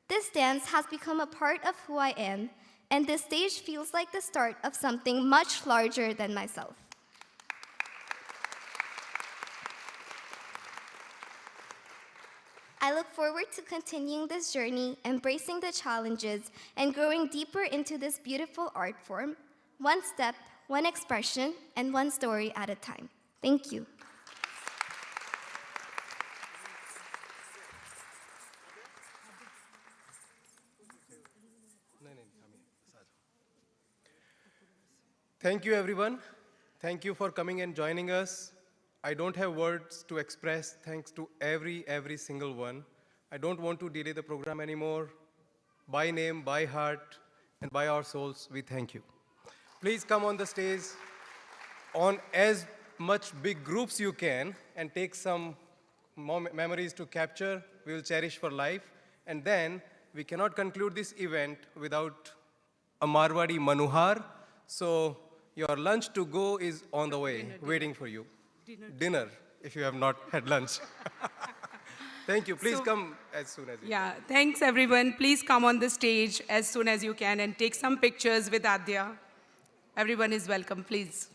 This dance has become a part of who I am, and this stage feels like the start of something much larger than myself. I look forward to continuing this journey, embracing the challenges, and growing deeper into this beautiful art form, one step, one expression, and one story at a time. Thank you. Thank you, everyone. Thank you for coming and joining us. I don't have words to express thanks to every single one. I don't want to delay the program anymore. By name, by heart, and by our souls, we thank you. Please come on the stage on as much big groups you can and take some memories to capture. We will cherish for life. And then we cannot conclude this event without a Marwadi Manuhar. So your lunch to go is on the way, waiting for you. Dinner, if you have not had lunch. Thank you. Please come as soon as you Yeah, thanks everyone. Please come on the stage as soon as you can and take some pictures with Aadya. Everyone is welcome, please.